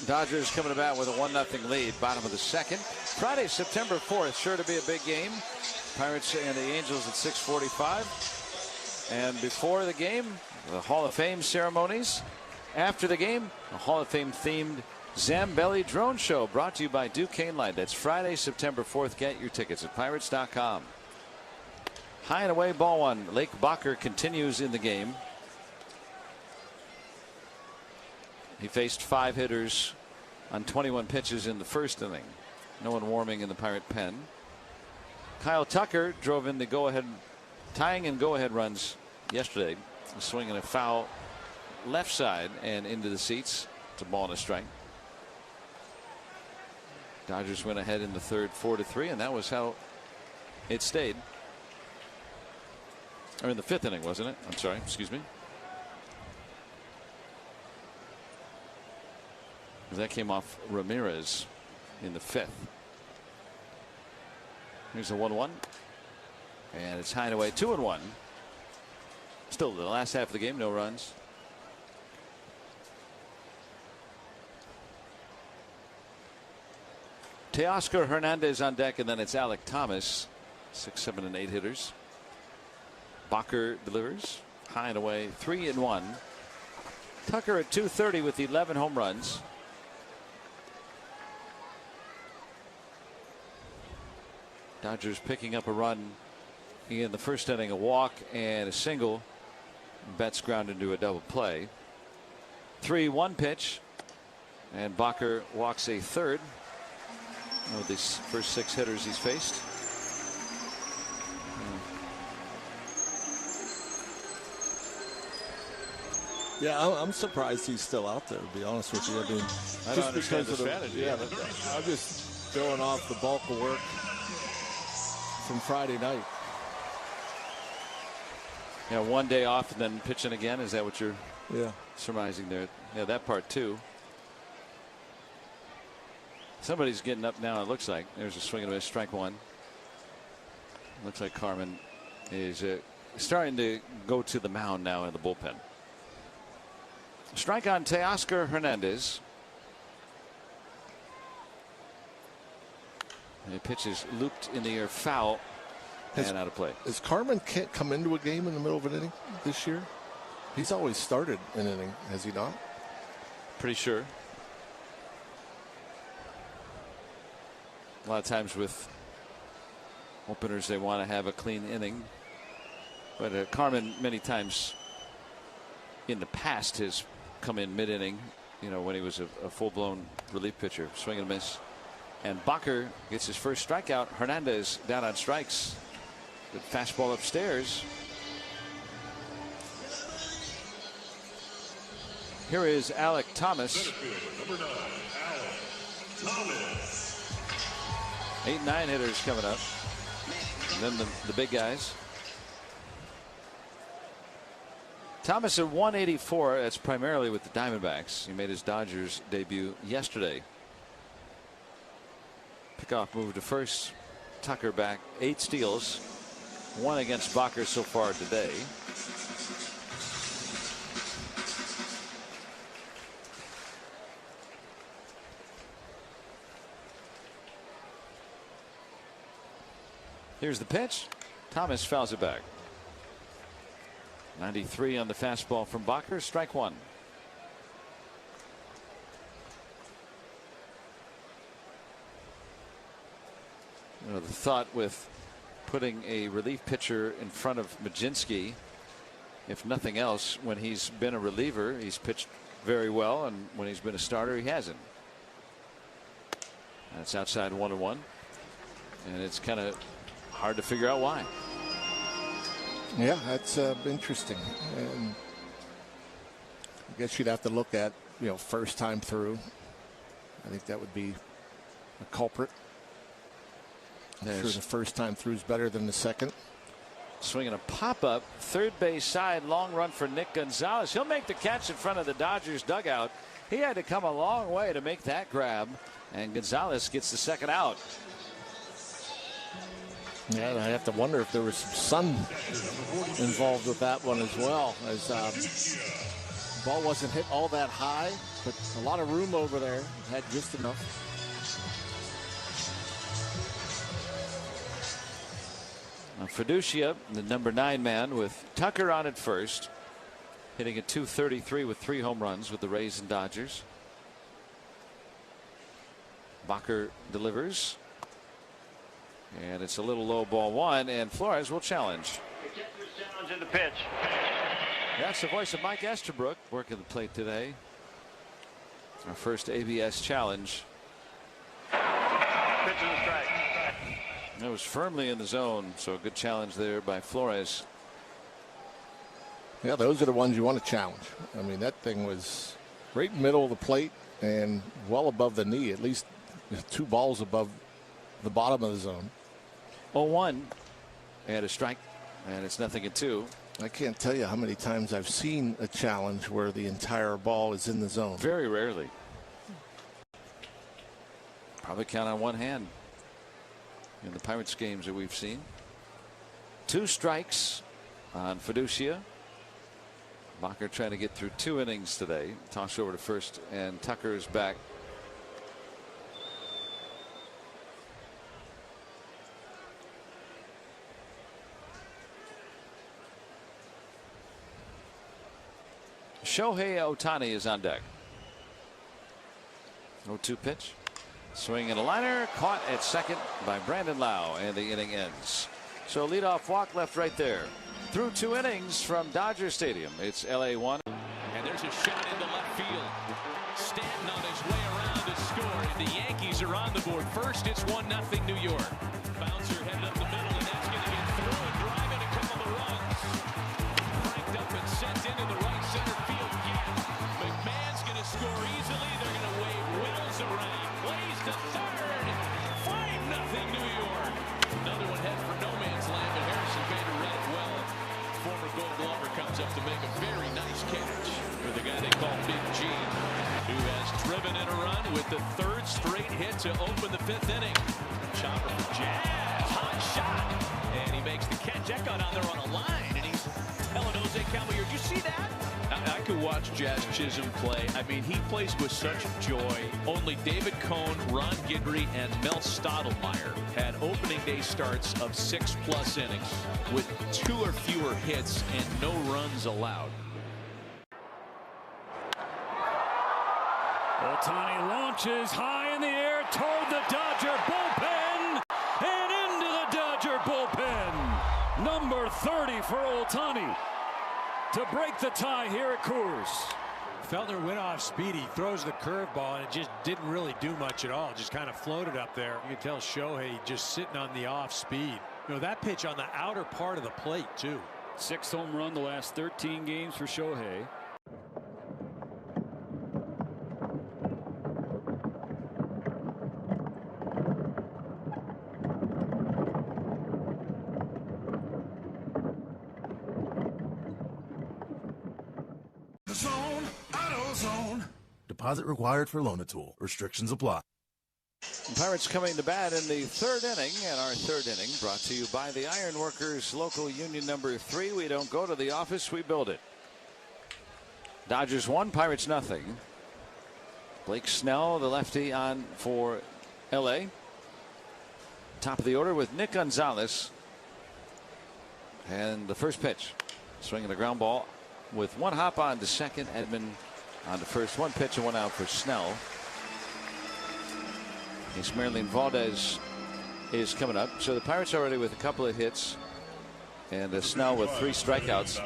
Dodgers coming to bat with a 1-0 lead, bottom of the second. Friday, September 4th, sure to be a big game. Pirates and the Angels at 6:45. And before the game, the Hall of Fame ceremonies. After the game, a Hall of Fame themed Zambelli drone show brought to you by Duquesne Light. That's Friday, September 4th. Get your tickets at Pirates.com. High and away, ball one. Lake Bacher continues in the game. He faced 5 hitters on 21 pitches in the first inning. No one warming in the Pirate pen. Kyle Tucker drove in the go-ahead, tying and go-ahead runs yesterday, swinging a foul left side and into the seats. It's a ball and a strike. Dodgers went ahead in the third 4-3, and that was how it stayed. Or in the 5th inning, wasn't it? I'm sorry, excuse me. That came off Ramirez in the 5th. Here's a 1-1. And it's high and away, 2-1. Still the last half of the game, no runs. Teoscar Hernandez on deck, and then it's Alec Thomas. 6, 7, and 8 hitters. Bacher delivers. High and away, 3-1. Tucker at .230 with 11 home runs. Dodgers picking up a run in the first inning, a walk and a single. Betts ground into a double play. 3-1 pitch, and Bacher walks a third of these first 6 hitters he's faced. Yeah, I'm surprised he's still out there, to be honest with you. I mean, I just don't because of the strategy. yeah, I'm just going off the bulk of work from Friday night. Yeah, 1 day off and then pitching again. Is that what you're surmising there? Yeah, that part too. Somebody's getting up now, it looks like. There's a swing and a miss, strike one. Looks like Carmen is starting to go to the mound now in the bullpen. Strike on Teoscar Hernandez. And the pitch is looped in the air, foul, and out of play. Has Carmen can't come into a game in the middle of an inning this year? He's always started an inning, has he not? Pretty sure. A lot of times with openers, they want to have a clean inning. But Carmen, many times in the past, has come in mid-inning, you know, when he was a full-blown relief pitcher. Swing and miss. And Bacher gets his first strikeout. Hernandez down on strikes. Good fastball upstairs. Here is Alec Thomas. 8-9 hitters coming up. And then the big guys. Thomas at 184. That's primarily with the Diamondbacks. He made his Dodgers debut yesterday. Pickoff move to first. Tucker back. 8 steals. 1 against Bacher so far today. Here's the pitch. Thomas fouls it back. 93 on the fastball from Bacher. Strike 1. You know, the thought with putting a relief pitcher in front of Majinski, if nothing else, when he's been a reliever, he's pitched very well, and when he's been a starter, he hasn't. That's outside 1-1, and it's kind of hard to figure out why. Yeah, that's interesting. And I guess you'd have to look at, you know, first time through. I think that would be a culprit. I'm sure the first time through is better than the second. Swinging a pop-up, third base side, long run for Nick Gonzalez. He'll make the catch in front of the Dodgers dugout. He had to come a long way to make that grab, and Gonzalez gets the second out. Yeah, I have to wonder if there was some sun involved with that one as well, as the ball wasn't hit all that high, but a lot of room over there. Had just enough. Fiducia, the number 9 man, with Tucker on at first, hitting at .233 with 3 home runs with the Rays and Dodgers. Bacher delivers, and it's a little low, ball 1, and Flores will challenge. Challenge in the pitch. That's the voice of Mike Estabrook working the plate today. Our first ABS challenge. Pitch and a strike. It was firmly in the zone, so a good challenge there by Flores. Yeah, those are the ones you want to challenge. I mean, that thing was right in the middle of the plate and well above the knee, at least 2 balls above the bottom of the zone. 0-1 and a strike, and it's 0-2. I can't tell you how many times I've seen a challenge where the entire ball is in the zone. Very rarely. Probably count on one hand in the Pirates games that we've seen. 2 strikes on Fiducia. Bacher trying to get through 2 innings today. Toss over to first, and Tucker's back. Shohei Ohtani is on deck. 0-2 pitch. Swing and a liner, caught at second by Brandon Lau, and the inning ends. So leadoff walk left right there. Through 2 innings from Dodger Stadium. It's LA1. And there's a shot into left field. Stanton on his way around to score. The Yankees are on the board. First, it's 1-0 New York. Bouncer headed up the middle, and that's going to get through and drive in a couple of runs. Cranked up and sent into the right center field gap. McMahon's going to score easily. They're going to wave Wills around. Plays to third. 5-0 New York. Another one head for no man's land, but Harrison Bader read it well. Former Gold Glover comes up to make a very nice catch for the guy they call Big G, who has driven in a run with the 3rd straight hit to open the 5th inning. Chopper for Jazz. Hot shot. And he makes the catch. That got on there on a line, and he's telling Jose Caballero, "You see that?" I could watch Jazz Chisholm play. I mean, he plays with such joy. Only David Cohn, Ron Guidry, and Mel Stottlemyre had opening day starts of 6+ innings with 2 or fewer hits and no runs allowed. Ohtani launches high in the air toward the Dodger bullpen and into the Dodger bullpen. Number 30 for Ohtani to break the tie here at Coors. Feltner went off speed. He throws the curveball, and it just didn't really do much at all. Just kind of floated up there. You can tell Shohei just sitting on the off speed. You know, that pitch on the outer part of the plate, too. 6th home run the last 13 games for Shohei. Zone, AutoZone. Deposit required for Loan-A-Tool. Restrictions apply. Pirates coming to bat in the 3rd inning, and our 3rd inning brought to you by the Iron Workers Local Union number 3. We don't go to the office, we build it. Dodgers 1, Pirates nothing. Blake Snell, the lefty, on for LA. Top of the order with Nick Gonzalez. And the first pitch, swinging the ground ball with 1 hop on to second. Edman on to first. 1 pitch and 1 out for Snell. Yasmarian Valdez is coming up. So the Pirates already with a couple of hits, and Snell with 3 strikeouts.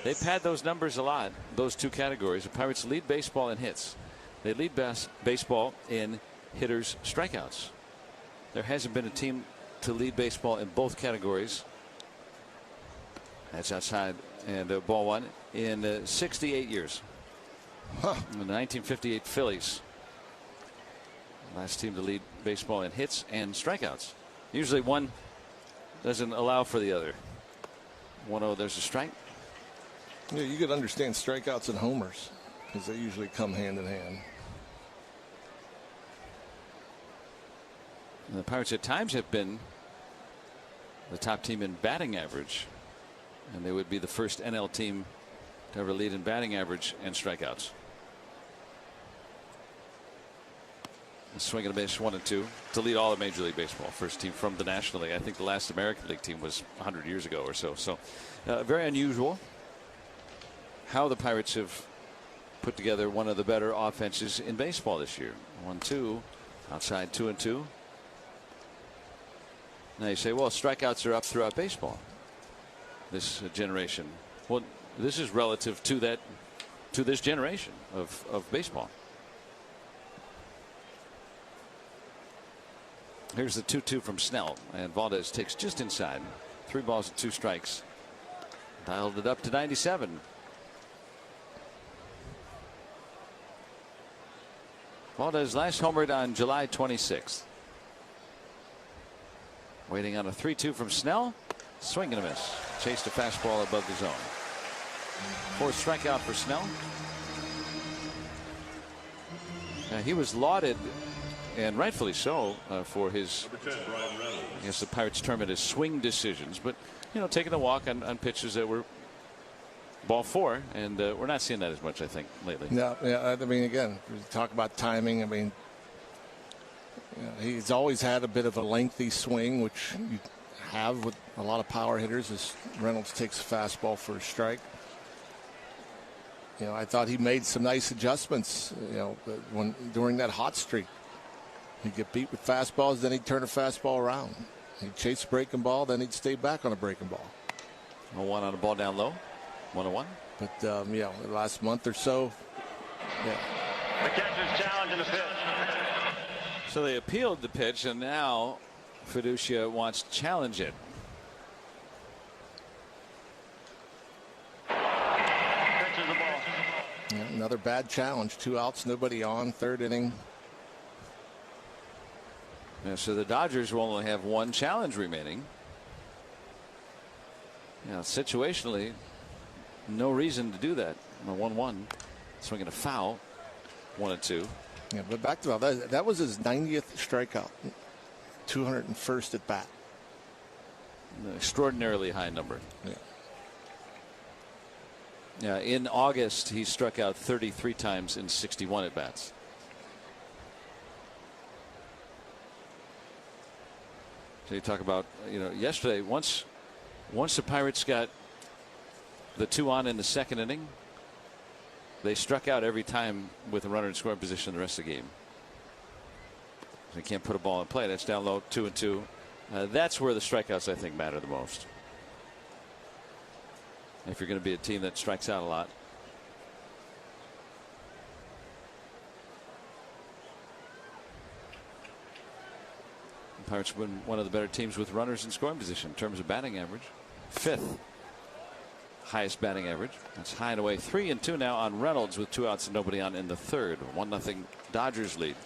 They've had those numbers a lot, those 2 categories. The Pirates lead baseball in hits. They lead baseball in hitters' strikeouts. There hasn't been a team to lead baseball in both categories. That's outside, and ball 1 in 68 years. The 1958 Phillies. Last team to lead baseball in hits and strikeouts. Usually one doesn't allow for the other. 1-0, there's a strike. Yeah, you could understand strikeouts and homers because they usually come hand in hand. And the Pirates at times have been the top team in batting average, and they would be the first NL team to ever lead in batting average and strikeouts. Swing and a miss, 1-2 to lead all of Major League Baseball. First team from the National League. I think the last American League team was 100 years ago or so. So very unusual how the Pirates have put together one of the better offenses in baseball this year. 1-2 outside, 2-2. Now you say, well, strikeouts are up throughout baseball this generation. Well, this is relative to that, to this generation of baseball. Here's the 2-2 from Snell, and Valdez takes just inside. 3 balls and 2 strikes. Dialed it up to 97. Valdez last homered on July 26th. Waiting on a 3-2 from Snell. Swing and a miss. Chased a fastball above the zone. 4th strikeout for Snell. He was lauded, and rightfully so, for his, I guess the Pirates term it as swing decisions, but you know, taking a walk on pitches that were ball 4, and we're not seeing that as much, I think, lately. No, yeah, I mean, again, we talk about timing. I mean, you know, he's always had a bit of a lengthy swing, which you have with a lot of power hitters, as Reynolds takes a fastball for a strike. You know, I thought he made some nice adjustments, you know, during that hot streak. He'd get beat with fastballs, then he'd turn a fastball around. He'd chase a breaking ball, then he'd stay back on a breaking ball. 1-1 on a ball down low. 1-1. But yeah, the last month or so, yeah. The catcher's challenging the pitch. So they appealed the pitch, and now Fiducia wants to challenge it. Catches the ball. Yeah, another bad challenge. 2 outs, nobody on. 3rd inning. Yeah, so the Dodgers will only have 1 challenge remaining. Yeah, situationally, no reason to do that. 1-1, swinging a foul. 1-2. Yeah, but back to that was his 90th strikeout, 201st at bat. An extraordinarily high number. Yeah. Yeah, in August he struck out 33 times in 61 at bats. So you talk about, you know, yesterday, once the Pirates got the 2 on in the 2nd inning, they struck out every time with a runner in scoring position the rest of the game. They can't put a ball in play. That's down low, 2-2. That's where the strikeouts, I think, matter the most. If you're going to be a team that strikes out a lot. Pirates have been one of the better teams with runners in scoring position in terms of batting average. 5th highest batting average. That's high and away. 3-2 now on Reynolds with 2 outs and nobody on in the 3rd. 1-0 Dodgers lead.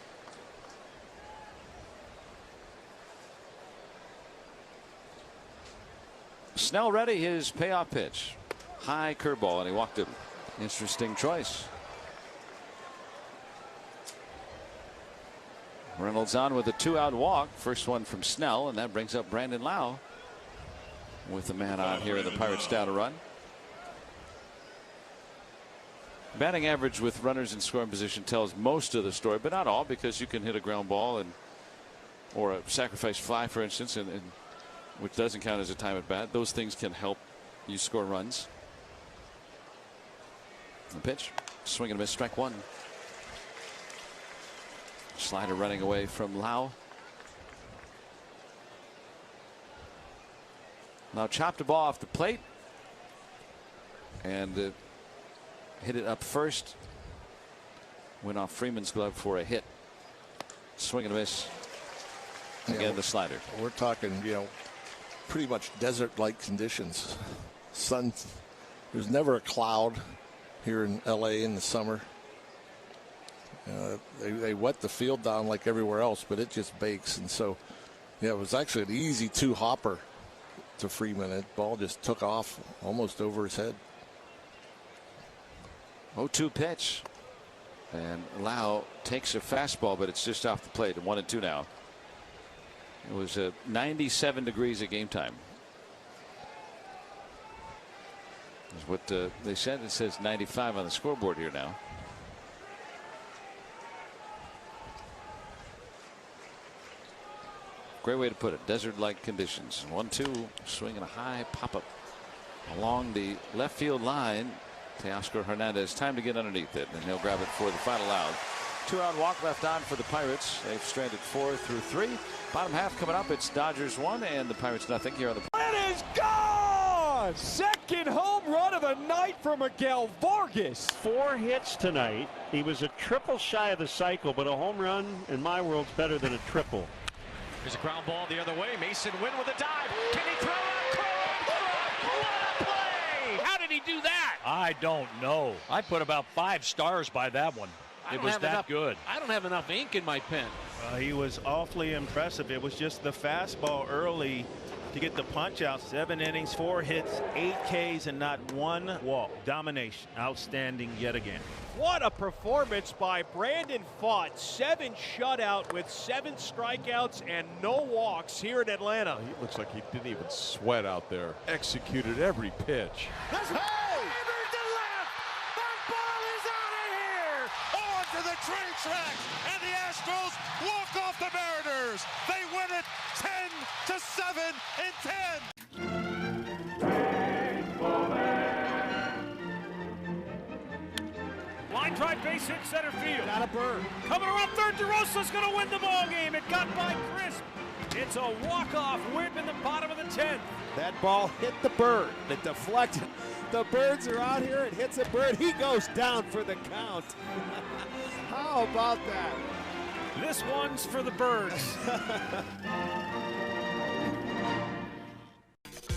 Snell ready, his payoff pitch. High curveball, and he walked him. Interesting choice. Reynolds on with a 2-out walk. First one from Snell, and that brings up Brandon Lau with the man on here, and the Pirates down a run. Batting average with runners in scoring position tells most of the story, but not all, because you can hit a ground ball or a sacrifice fly, for instance, and which doesn't count as a time at bat. Those things can help you score runs. The pitch, swing and a miss, strike 1. Slider running away from Lau. Now chopped the ball off the plate and hit it up first. Went off Freeman's glove for a hit. Swing and a miss. Again, the slider. We're talking, pretty much desert-like conditions. Sun. There's never a cloud here in LA in the summer. They wet the field down like everywhere else, but it just bakes. And so, it was actually an easy 2-hopper to Freeman. That ball just took off almost over his head. 0-2 pitch. And Lau takes a fastball, but it's just off the plate. 1-2 now. It was 97 degrees at game time. That's what they said. It says 95 on the scoreboard here now. Great way to put it. Desert-like conditions. 1-2. Swinging a high pop-up along the left field line. Teoscar Hernandez, time to get underneath it, and he'll grab it for the final out. 2-out walk left on for the Pirates. They've stranded 4 through 3. Bottom half coming up. It's Dodgers 1 and the Pirates nothing here on the. It is gone! Second home run of the night for Miguel Vargas. 4 hits tonight. He was a triple shy of the cycle, but a home run in my world's better than a triple. There's a ground ball the other way. Mason Wynn with a dive. Can he throw it? What a play! How did he do that? I don't know. I put about 5 stars by that one. It was that good. I don't have enough ink in my pen. He was awfully impressive. It was just the fastball early to get the punch out. 7 innings, 4 hits, 8 Ks, and not 1 walk. Domination. Outstanding yet again. What a performance by Brandon Pfaadt. 7 shutout with 7 strikeouts and no walks here in Atlanta. He looks like he didn't even sweat out there. Executed every pitch. To the train tracks, and the Astros walk off the Mariners. They win it 10-7 in 10. Line drive, base hit, center field. Got a bird. Coming around third, DeRosa's going to win the ball game. It got by Crisp. It's a walk-off whip in the bottom of the 10th. That ball hit the bird. It deflected. The birds are out here. It hits a bird. He goes down for the count. How about that? This one's for the birds.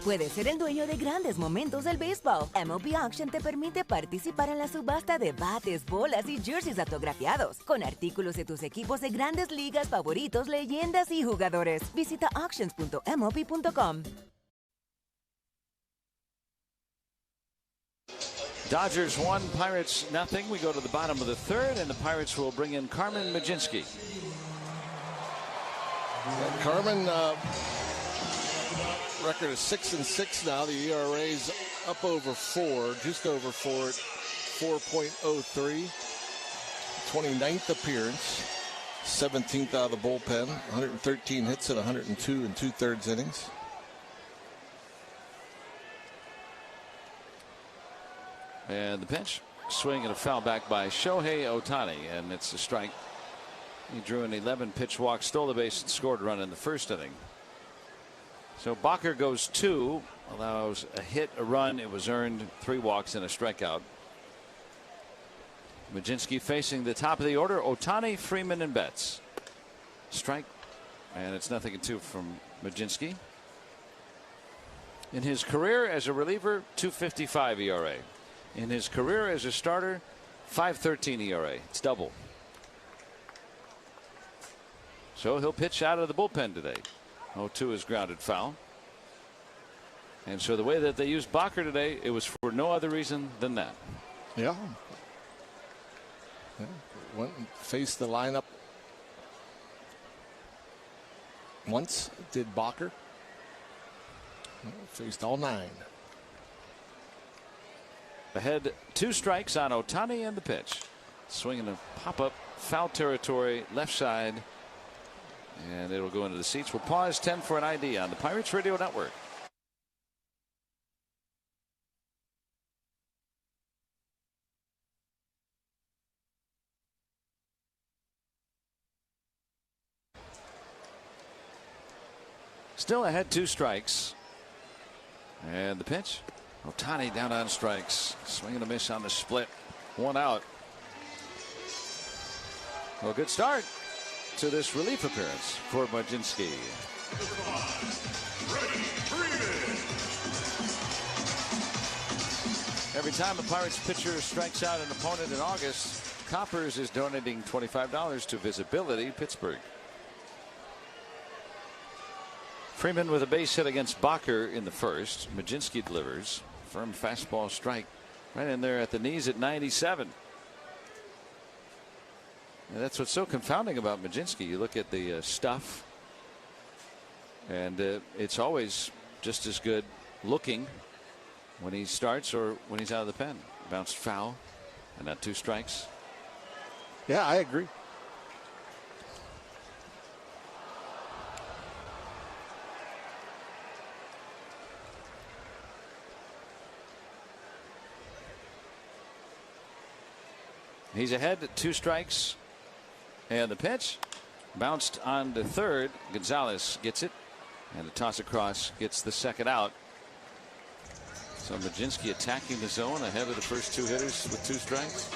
Puedes ser el dueño de grandes momentos del béisbol. MLB Auction te permite participar en la subasta de bates, bolas y jerseys autografiados, con artículos de tus equipos de grandes ligas favoritos, leyendas y jugadores. Visita auctions.mlb.com. Dodgers 1, Pirates nothing. We go to the bottom of the 3rd, and the Pirates will bring in Carmen Mlodzinski. Carmen, record is 6-6 now. The ERA's up over 4, just over 4 at 4.03. 29th appearance, 17th out of the bullpen, 113 hits in 102 2/3 innings. And the pitch, swing and a foul back by Shohei Ohtani, and it's a strike. He drew an 11-pitch walk, stole the base, and scored a run in the 1st inning. So Bacher goes 2, allows a hit, a run. It was earned, 3 walks and a strikeout. Mlodzinski facing the top of the order. Ohtani, Freeman, and Betts. Strike And it's 0-2 from Majinski. In his career as a reliever, 2.55 ERA. In his career as a starter, 5.13 ERA. It's double. So he'll pitch out of the bullpen today. 0-2 is grounded foul. And so the way that they used Bacher today, it was for no other reason than that. Yeah. Went and faced the lineup once, did Bacher. Faced all 9. Ahead 2 strikes on Ohtani and the pitch. Swinging a pop-up, foul territory, left side. And it'll go into the seats. We'll pause 10 for an ID on the Pirates Radio Network. Still ahead 2 strikes. And the pitch. Ohtani down on strikes. Swing and a miss on the split. 1 out. Well, good start to this relief appearance for Majinski. Every time a Pirates pitcher strikes out an opponent in August, Coppers is donating $25 to Visibility Pittsburgh. Freeman with a base hit against Bacher in the first. Majinski delivers. Firm fastball strike right in there at the knees at 97. And that's what's so confounding about Majinski. You look at the stuff, and it's always just as good looking when he starts or when he's out of the pen. Bounced foul, and that 2 strikes. Yeah, I agree. He's ahead 2 strikes. And the pitch bounced on to third. Gonzalez gets it. And the toss across gets the second out. So Majinski attacking the zone ahead of the first 2 hitters with 2 strikes.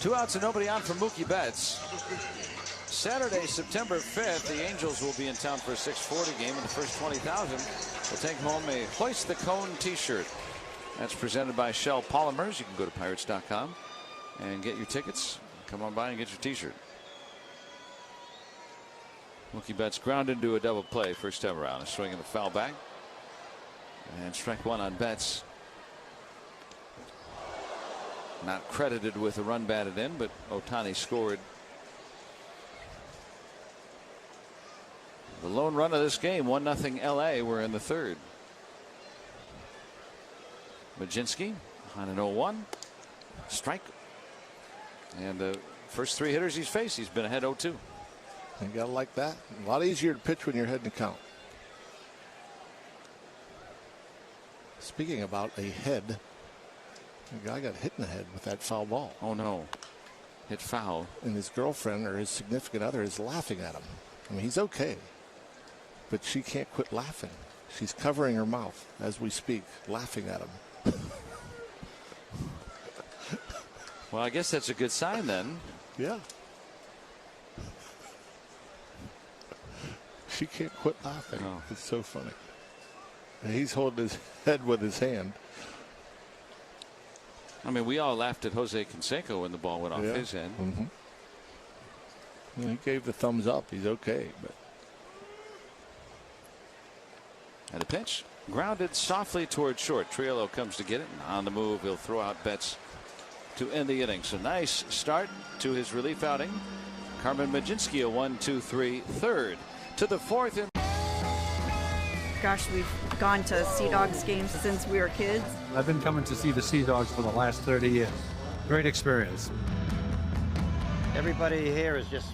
2 outs and nobody on for Mookie Betts. Saturday, September 5th, the Angels will be in town for a 6:40 game, and the first 20,000 will take home a Hoist the Cone t-shirt. That's presented by Shell Polymers. You can go to Pirates.com and get your tickets. Come on by and get your t-shirt. Mookie Betts ground into a double play first time around. A swing and a foul back. And strike 1 on Betts. Not credited with a run batted in, but Ohtani scored the lone run of this game. 1-0 LA. We're in the third. Majinski on an 0-1. Strike. And the first 3 hitters he's faced, he's been ahead 0-2. You gotta like that. A lot easier to pitch when you're head in the count. Speaking about a head, the guy got hit in the head with that foul ball. Oh no. Hit foul. And his girlfriend or his significant other is laughing at him. I mean, he's okay, but she can't quit laughing. She's covering her mouth as we speak, laughing at him. Well, I guess that's a good sign then. Yeah. She can't quit laughing. Oh. It's so funny. And he's holding his head with his hand. I mean, we all laughed at Jose Canseco when the ball went off his head. Mm-hmm. Well, he gave the thumbs up. He's okay. But and a pitch grounded softly toward short. Triolo comes to get it, and on the move he'll throw out Betts to end the inning. So nice start to his relief outing. Carmen Majinski a 1-2-3 third to the fourth. Gosh, we've gone to Sea Dogs games since we were kids. I've been coming to see the Sea Dogs for the last 30 years. Great experience. Everybody here is just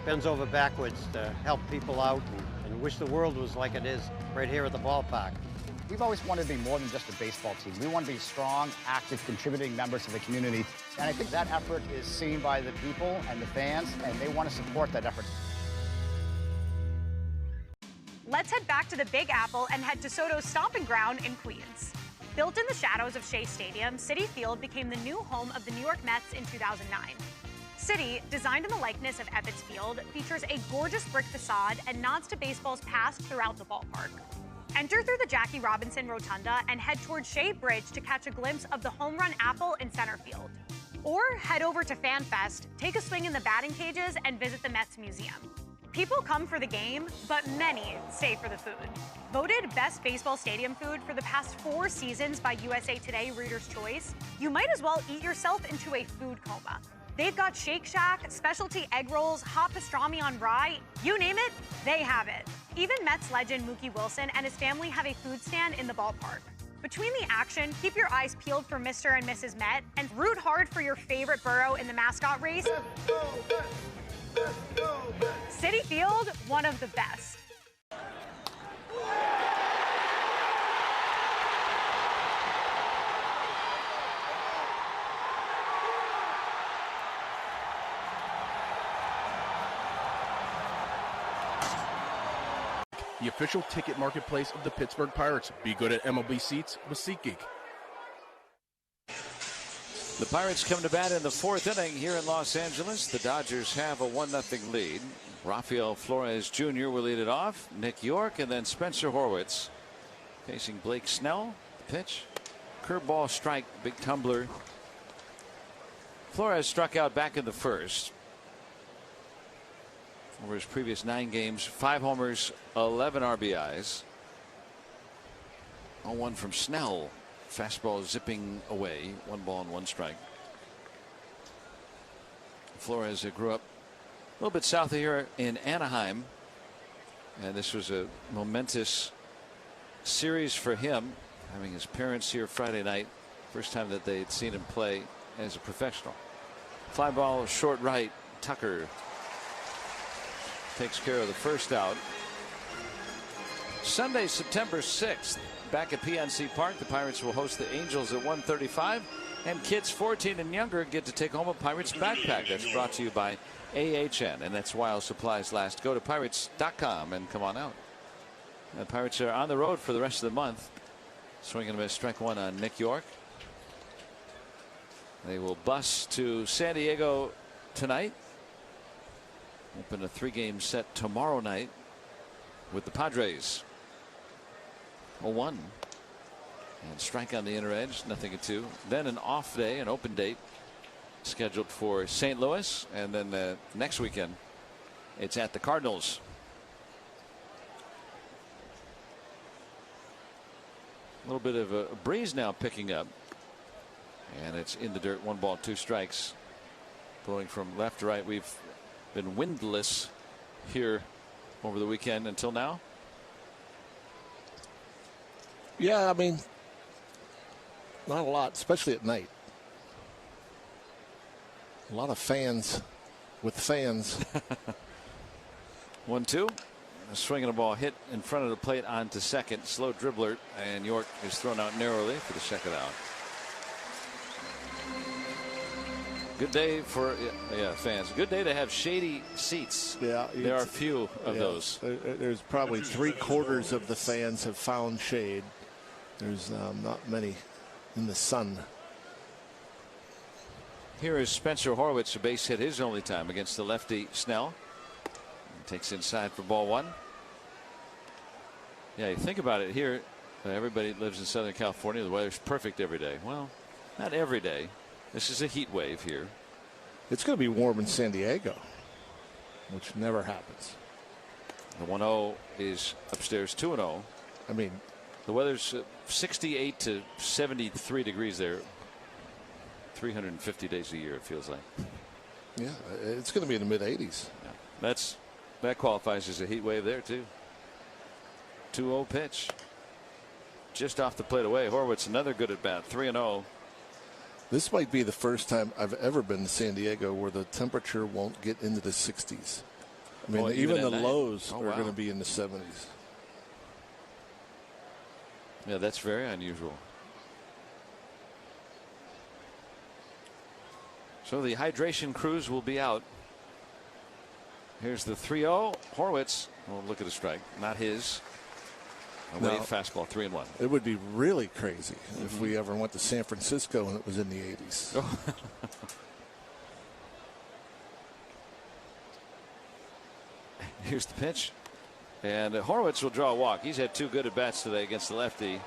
bends over backwards to help people out and wish the world was like it is right here at the ballpark. We've always wanted to be more than just a baseball team. We want to be strong, active, contributing members of the community. And I think that effort is seen by the people and the fans, and they want to support that effort. Let's head back to the Big Apple and head to Soto's stomping ground in Queens. Built in the shadows of Shea Stadium, Citi Field became the new home of the New York Mets in 2009. City, designed in the likeness of Ebbets Field, features a gorgeous brick facade and nods to baseball's past throughout the ballpark. Enter through the Jackie Robinson Rotunda and head towards Shea Bridge to catch a glimpse of the home run apple in center field. Or head over to FanFest, take a swing in the batting cages, and visit the Mets Museum. People come for the game, but many stay for the food. Voted best baseball stadium food for the past 4 seasons by USA Today Reader's Choice, you might as well eat yourself into a food coma. They've got Shake Shack, specialty egg rolls, hot pastrami on rye, you name it, they have it. Even Mets legend Mookie Wilson and his family have a food stand in the ballpark. Between the action, keep your eyes peeled for Mr. and Mrs. Met and root hard for your favorite borough in the mascot race. Citi Field, one of the best. The official ticket marketplace of the Pittsburgh Pirates. Be good at MLB seats with SeatGeek. The Pirates come to bat in the 4th inning here in Los Angeles. The Dodgers have a 1-0 lead. Rafael Flores Jr. will lead it off. Nick York and then Spencer Horwitz facing Blake Snell. Pitch. Curveball strike. Big tumbler. Flores struck out back in the 1st. Over his previous 9 games, 5 homers, 11 RBIs. 0-1 from Snell. Fastball zipping away. 1 ball and 1 strike. Flores grew up a little bit south of here in Anaheim, and this was a momentous series for him, having his parents here Friday night. First time that they'd seen him play as a professional. Fly ball short right. Tucker takes care of the first out. Sunday, September 6th, back at PNC Park, the Pirates will host the Angels at 1:35, and kids 14 and younger get to take home a Pirates backpack. That's brought to you by AHN, and that's while supplies last. Go to pirates.com and come on out. The Pirates are on the road for the rest of the month. Swing and a miss, strike 1 on Nick York. They will bus to San Diego tonight. Open a 3-game set tomorrow night with the Padres. 0-1. And strike on the inner edge, 0-2. Then an off day, an open date scheduled for St. Louis, and then next weekend it's at the Cardinals. A little bit of a breeze now picking up, and it's in the dirt. 1 ball, 2 strikes. Blowing from left to right. We've been windless here over the weekend until now. Yeah, I mean, not a lot, especially at night. A lot of fans with fans. 1-2. A swing and a ball hit in front of the plate onto second. Slow dribbler, and York is thrown out narrowly for the second out. Good day for fans. Good day to have shady seats. Yeah, there are few of those. There's probably 3/4 of the fans have found shade. There's not many in the sun. Here is Spencer Horwitz, a base hit his only time against the lefty Snell. Takes inside for ball 1. Yeah, you think about it here. Everybody lives in Southern California. The weather's perfect every day. Well, not every day. This is a heat wave here. It's going to be warm in San Diego, which never happens. The 1-0 is upstairs, 2-0. I mean, the weather's 68 to 73 degrees there. 350 days a year, it feels like. Yeah, it's going to be in the mid-80s. Yeah, that qualifies as a heat wave there too. 2-0 pitch. Just off the plate away. Horwitz, another good at bat. 3-0. This might be the first time I've ever been to San Diego where the temperature won't get into the 60s. I mean, even the lows are going to be in the 70s. Yeah, that's very unusual. So the hydration crews will be out. Here's the 3-0. Horwitz. Well, look at the strike. Not his. Away fastball, 3-1. It would be really crazy if we ever went to San Francisco and it was in the 80s. Here's the pitch. And Horwitz will draw a walk. He's had 2 good at-bats today against the lefty.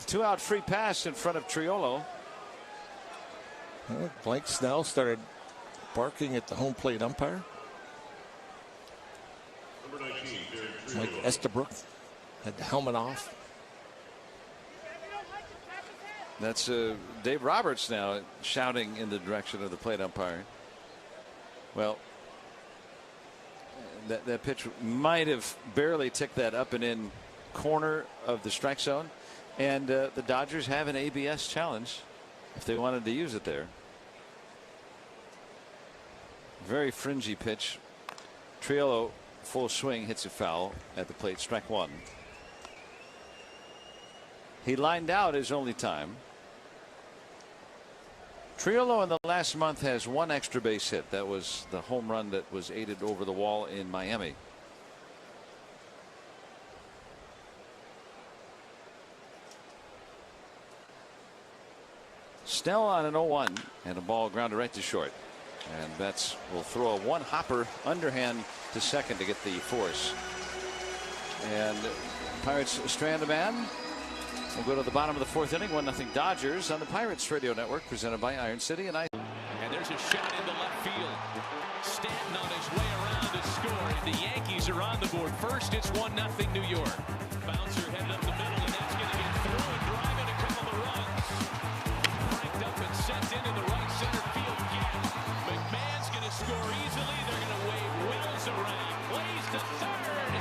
2-out free pass in front of Triolo. Blake Snell started barking at the home plate umpire. Mike Estabrook had the helmet off. That's Dave Roberts now shouting in the direction of the plate umpire. Well, that pitch might have barely ticked that up and in corner of the strike zone. And the Dodgers have an ABS challenge if they wanted to use it there. Very fringy pitch. Triolo full swing, hits it foul at the plate, strike 1. He lined out his only time. Triolo in the last month has 1 extra base hit. That was the home run that was aided over the wall in Miami. Snell on an 0-1 and a ball grounded right to short. And Betts will throw a 1-hopper underhand to second to get the force. And Pirates strand a man. We'll go to the bottom of the 4th inning. 1-0 Dodgers on the Pirates Radio Network, presented by Iron City. And there's a shot into left field. Stanton on his way around to score. The Yankees are on the board. First, it's 1-0 New York. Bouncer headed up the middle, and that's going to get through and drive in a couple of runs. Cranked up and sent into the right center field gap. McMahon's going to score easily. They're going to wave Wills around. Plays to third.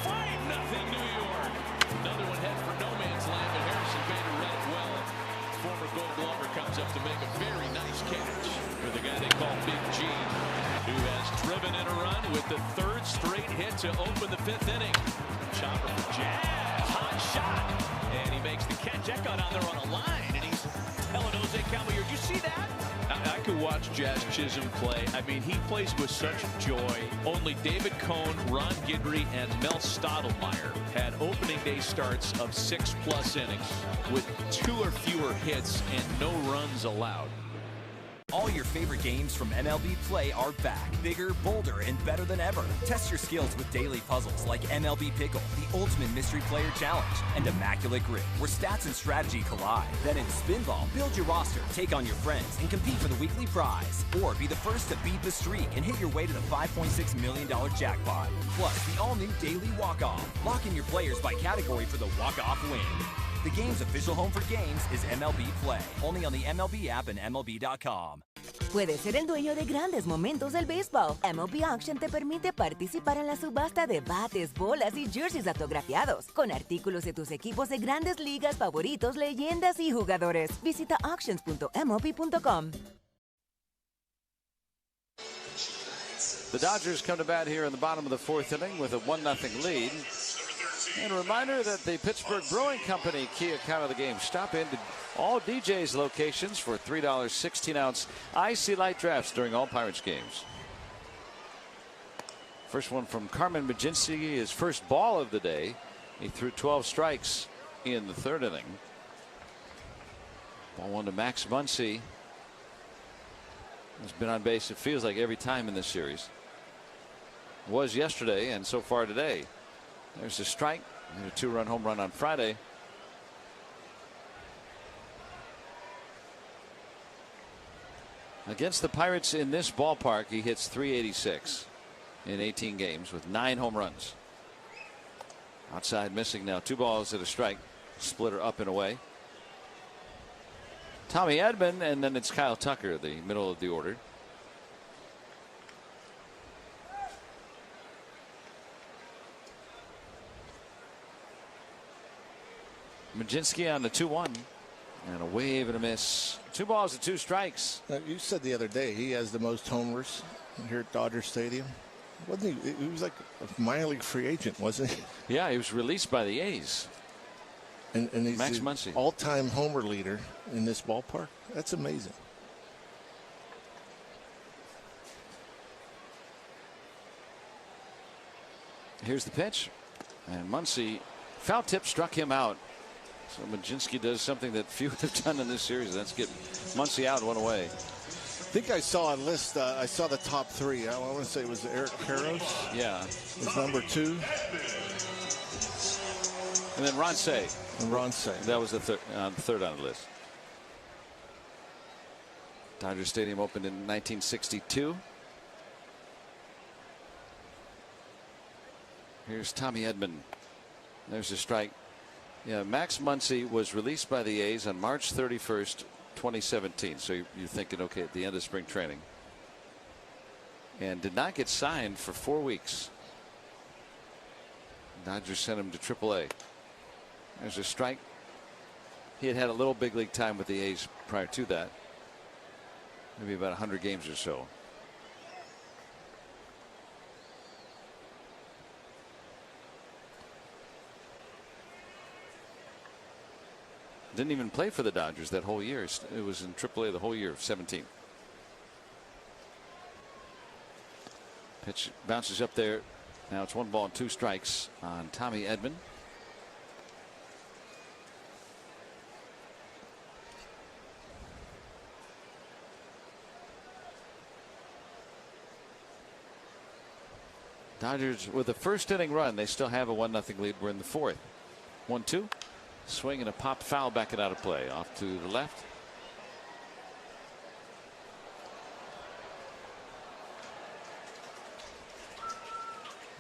5-0 New York. Another one head for no man's land, but Harrison Bader read it well. Former Gold Glover comes up to make a very nice catch for the guy they call Big G, who has driven in a run with the 3rd straight hit to open the 5th inning. Chopper for Jazz. Hot shot. And he makes the catch. That got out there on a line, and he's telling Jose Calmayor, you see that? I could watch Jazz Chisholm play. I mean, he plays with such joy. Only David Cohn, Ron Guidry, and Mel Stottlemyre had opening day starts of 6+ innings with 2 or fewer hits and no runs allowed. All your favorite games from MLB Play are back, bigger, bolder, and better than ever. Test your skills with daily puzzles like MLB Pickle, the Ultimate Mystery Player Challenge, and Immaculate Grip, where stats and strategy collide. Then in Spinball, build your roster, take on your friends, and compete for the weekly prize. Or be the first to beat the streak and hit your way to the $5.6 million jackpot. Plus, the all-new Daily Walk-Off. Lock in your players by category for the walk-off win. The game's official home for games is MLB Play, only on the MLB app and MLB.com. Puedes ser el dueño de grandes momentos del béisbol. MLB Auction te permite participar en la subasta de bates, bolas y jerseys autografiados, con artículos de tus equipos de grandes ligas favoritos, leyendas y jugadores. Visita auctions.mlb.com. The Dodgers come to bat here in the bottom of the 4th inning with a 1-0 lead. And a reminder that the Pittsburgh Brewing Company key account of the game. Stop into all DJ's locations for $3 16-ounce icy light drafts during all Pirates games. First one from Carmen Mlodzinski, his first ball of the day. He threw 12 strikes in the 3rd inning. Ball 1 to Max Muncy. He's been on base, it feels like, every time in this series. Was yesterday and so far today. There's a strike and a 2-run home run on Friday. Against the Pirates in this ballpark, he hits .386 in 18 games with 9 home runs. Outside missing now. 2 balls and a strike. Splitter up and away. Tommy Edman, and then it's Kyle Tucker, the middle of the order. Mlodzinski on the 2-1. And a wave and a miss. 2 balls and 2 strikes. You said the other day he has the most homers here at Dodger Stadium. Wasn't he? He was like a minor league free agent, wasn't he? Yeah, he was released by the A's. And he's Max Muncy, the all-time homer leader in this ballpark. That's amazing. Here's the pitch. And Muncy, foul tip struck him out. So Mlodzinski does something that few have done in this series. That's get Muncy out, 1 away. think I saw a list. I saw the top 3. I want to say it was Eric Karros. Yeah. Was number 2. And then Ron Say. And Ron Say. That was the third on the list. Dodger Stadium opened in 1962. Here's Tommy Edman. There's a strike. Yeah, Max Muncy was released by the A's on March 31st, 2017. So you're thinking, okay, at the end of spring training. And did not get signed for 4 weeks. Dodgers sent him to AAA. There's a strike. He had had a little big league time with the A's prior to that. Maybe about 100 games or so. Didn't even play for the Dodgers that whole year. It was in AAA the whole year of 17. Pitch bounces up there. Now it's 1 ball and 2 strikes on Tommy Edman. Dodgers with a first inning run. They still have a 1-0 lead. We're in the 4th. 1-2. Swing and a pop foul, back it out of play. Off to the left.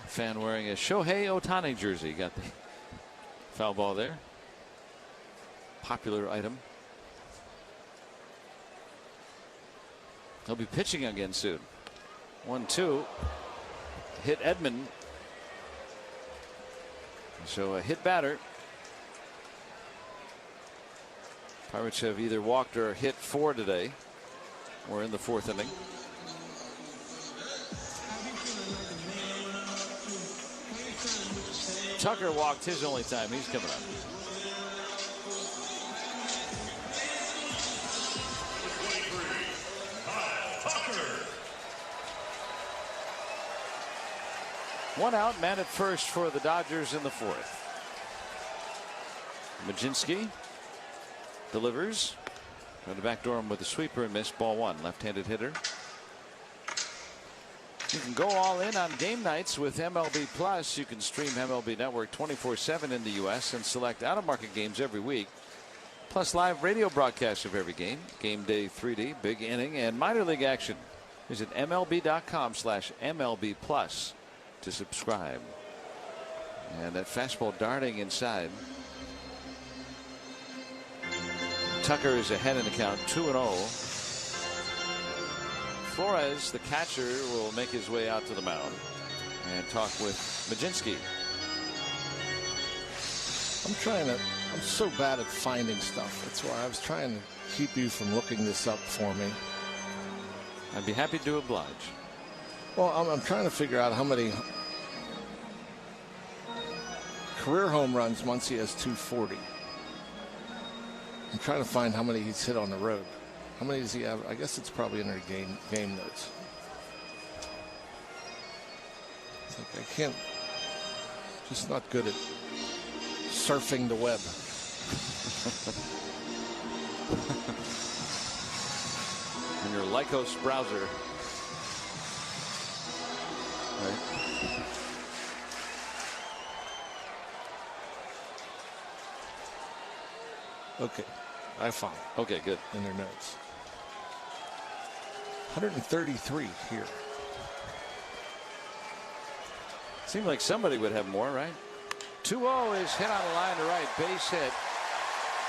Fan wearing a Shohei Ohtani jersey. Got the foul ball there. Popular item. He'll be pitching again soon. 1-2. Hit Edman. So a hit batter. Pirates have either walked or hit 4 today. We're in the 4th inning. Tucker walked his only time. He's coming up. One out, man at first for the Dodgers in the 4th. Majinski delivers. Trying to backdoor him with a sweeper and miss. Ball 1. Left-handed hitter. You can go all in on game nights with MLB Plus. You can stream MLB Network 24/7 in the U.S. and select out-of-market games every week. Plus live radio broadcasts of every game. Game day 3D, big inning, and minor league action. Visit MLB.com/MLB Plus to subscribe. And that fastball darting inside. Tucker is ahead in the count, 2-0. Flores, the catcher, will make his way out to the mound and talk with Majinski. I'm so bad at finding stuff. That's why I was trying to keep you from looking this up for me. I'd be happy to oblige. Well, I'm trying to figure out how many career home runs Muncy has. 240. I'm trying to find how many he's hit on the road. How many does he have? I guess it's probably in their game notes. It's like I can't. Just not good at surfing the web. In your Lycos browser. Right. Okay, I found. Okay, good. In their notes. 133 here. Seemed like somebody would have more, right? 2-0 is hit on the line to right. Base hit.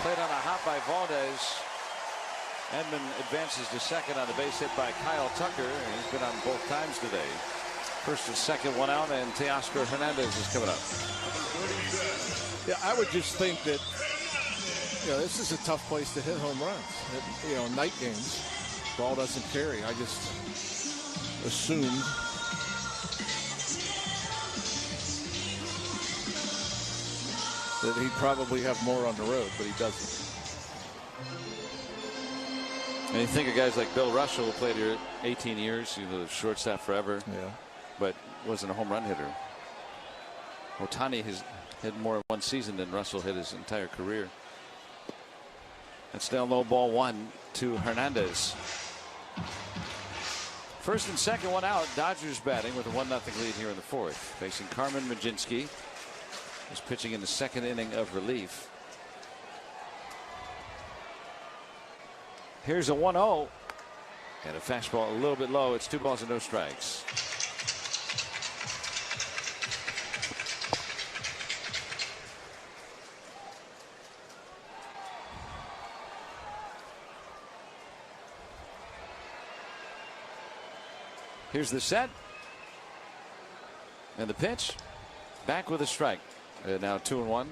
Played on a hop by Valdez. Edman advances to second on the base hit by Kyle Tucker. And he's been on both times today. First and second, 1 out, and Teoscar Hernandez is coming up. Yeah, I would just think that, you know, this is a tough place to hit home runs. You know, night games, ball doesn't carry. I just assumed that he'd probably have more on the road, but he doesn't. And you think of guys like Bill Russell, who played here 18 years, you know, shortstop forever, yeah, but wasn't a home run hitter. Ohtani has hit more in one season than Russell hit his entire career. That's down low, ball 1 to Hernandez. First and second, one out. Dodgers batting with a 1-0 lead here in the fourth. Facing Carmen Mlodzinski, who's pitching in the second inning of relief. Here's a 1-0 and a fastball a little bit low. It's 2 balls and no strikes. Here's the set. And the pitch. Back with a strike. And now 2-1.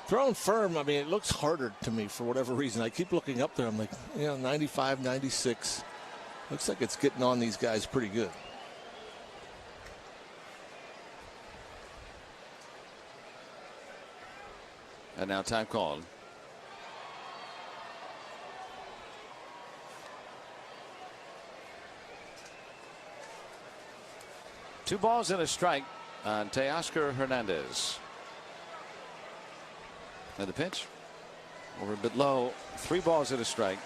Thrown firm, I mean, it looks harder to me for whatever reason. I keep looking up there. I'm like, 95, 96. Looks like it's getting on these guys pretty good. And now time called. Two balls and a strike on Teoscar Hernandez. And the pitch over a bit low. 3 balls and a strike.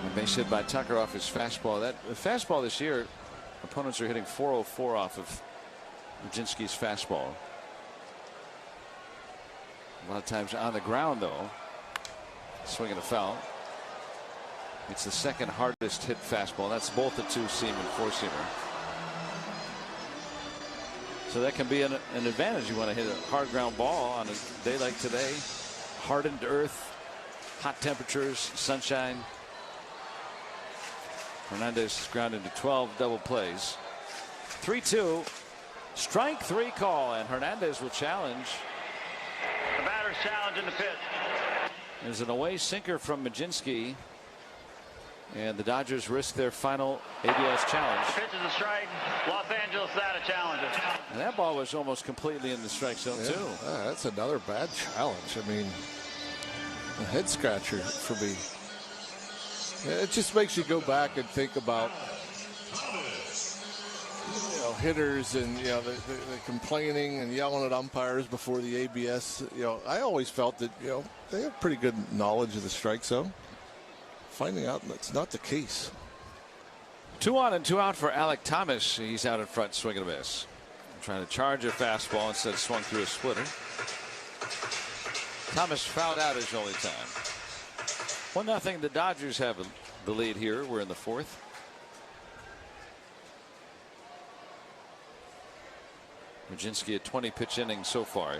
A base hit by Tucker off his fastball. That fastball this year, opponents are hitting 404 off of Mlodzinski's fastball. A lot of times on the ground though. Swinging a foul. It's the second hardest hit fastball. That's both the 2-seam and 4-seamer. So that can be an advantage. You want to hit a hard ground ball on a day like today. Hardened earth, hot temperatures, sunshine. Hernandez is grounded into 12 double plays. 3-2. Strike 3 call, and Hernandez will challenge. The batter's challenging the pitch. There's an away sinker from Mlodzinski. And the Dodgers risk their final ABS challenge. Pitch is a strike. Los Angeles out of challenges. And that ball was almost completely in the strike zone too. That's another bad challenge. I mean, a head scratcher for me. It just makes you go back and think about hitters and the complaining and yelling at umpires before the ABS. I always felt that they have pretty good knowledge of the strike zone. Finding out that's not the case. 2 on and 2 out for Alek Thomas. He's out in front, swinging a miss. Trying to charge a fastball instead of swung through a splitter. Thomas fouled out his only time. 1-0. The Dodgers have the lead here. We're in the fourth. Mlodzinski a 20-pitch inning so far.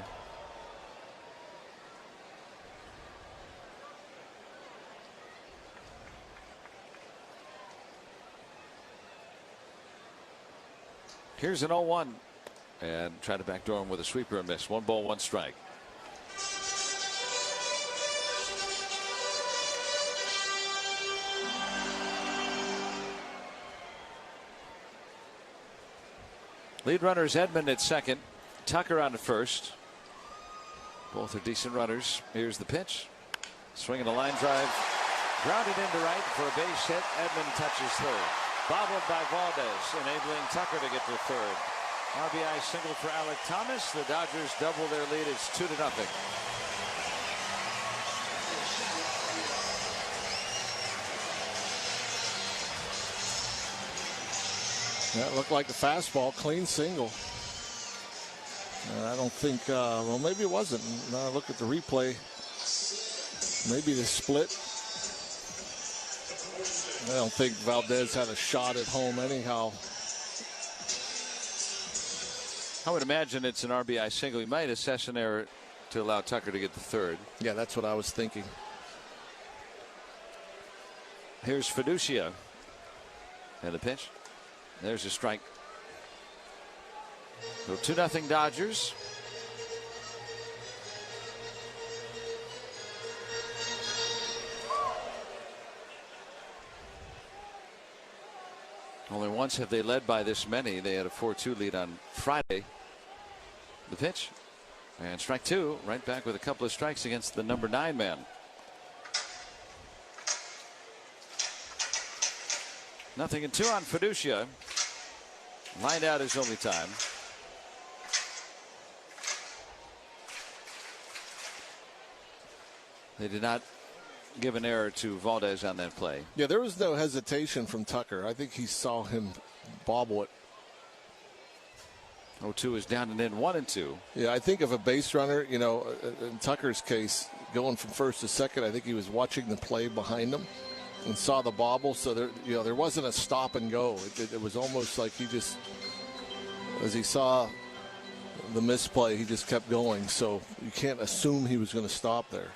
Here's an 0-1 and try to backdoor him with a sweeper and miss. 1 ball, 1 strike. Lead runners Edman at second, Tucker on to first. Both are decent runners. Here's the pitch. Swinging a line drive. Grounded into right for a base hit. Edman touches third. Bobbled by Valdez, enabling Tucker to get to third. RBI single for Alek Thomas. The Dodgers double their lead. It's 2-0. That looked like a fastball, clean single. I don't think, well, maybe it wasn't. Now I look at the replay. Maybe the split. I don't think Valdez had a shot at home anyhow. I would imagine it's an RBI single. He might assess an error to allow Tucker to get the third. Yeah, that's what I was thinking. Here's Fiducia. And the pitch. There's a strike. So 2-0 Dodgers. Only once have they led by this many. They had a 4-2 lead on Friday. The pitch. And strike 2. Right back with a couple of strikes against the number 9 man. 0-2 on Fiducia. Lined out his only time. They did not give an error to Valdez on that play. Yeah, there was no hesitation from Tucker. I think he saw him bobble it. 0-2 is down and in 1-2. Yeah, I think of a base runner, you know, in Tucker's case, going from first to second, I think he was watching the play behind him and saw the bobble. So there wasn't a stop and go. It was almost like he just, as he saw the misplay, he just kept going. So you can't assume he was going to stop there.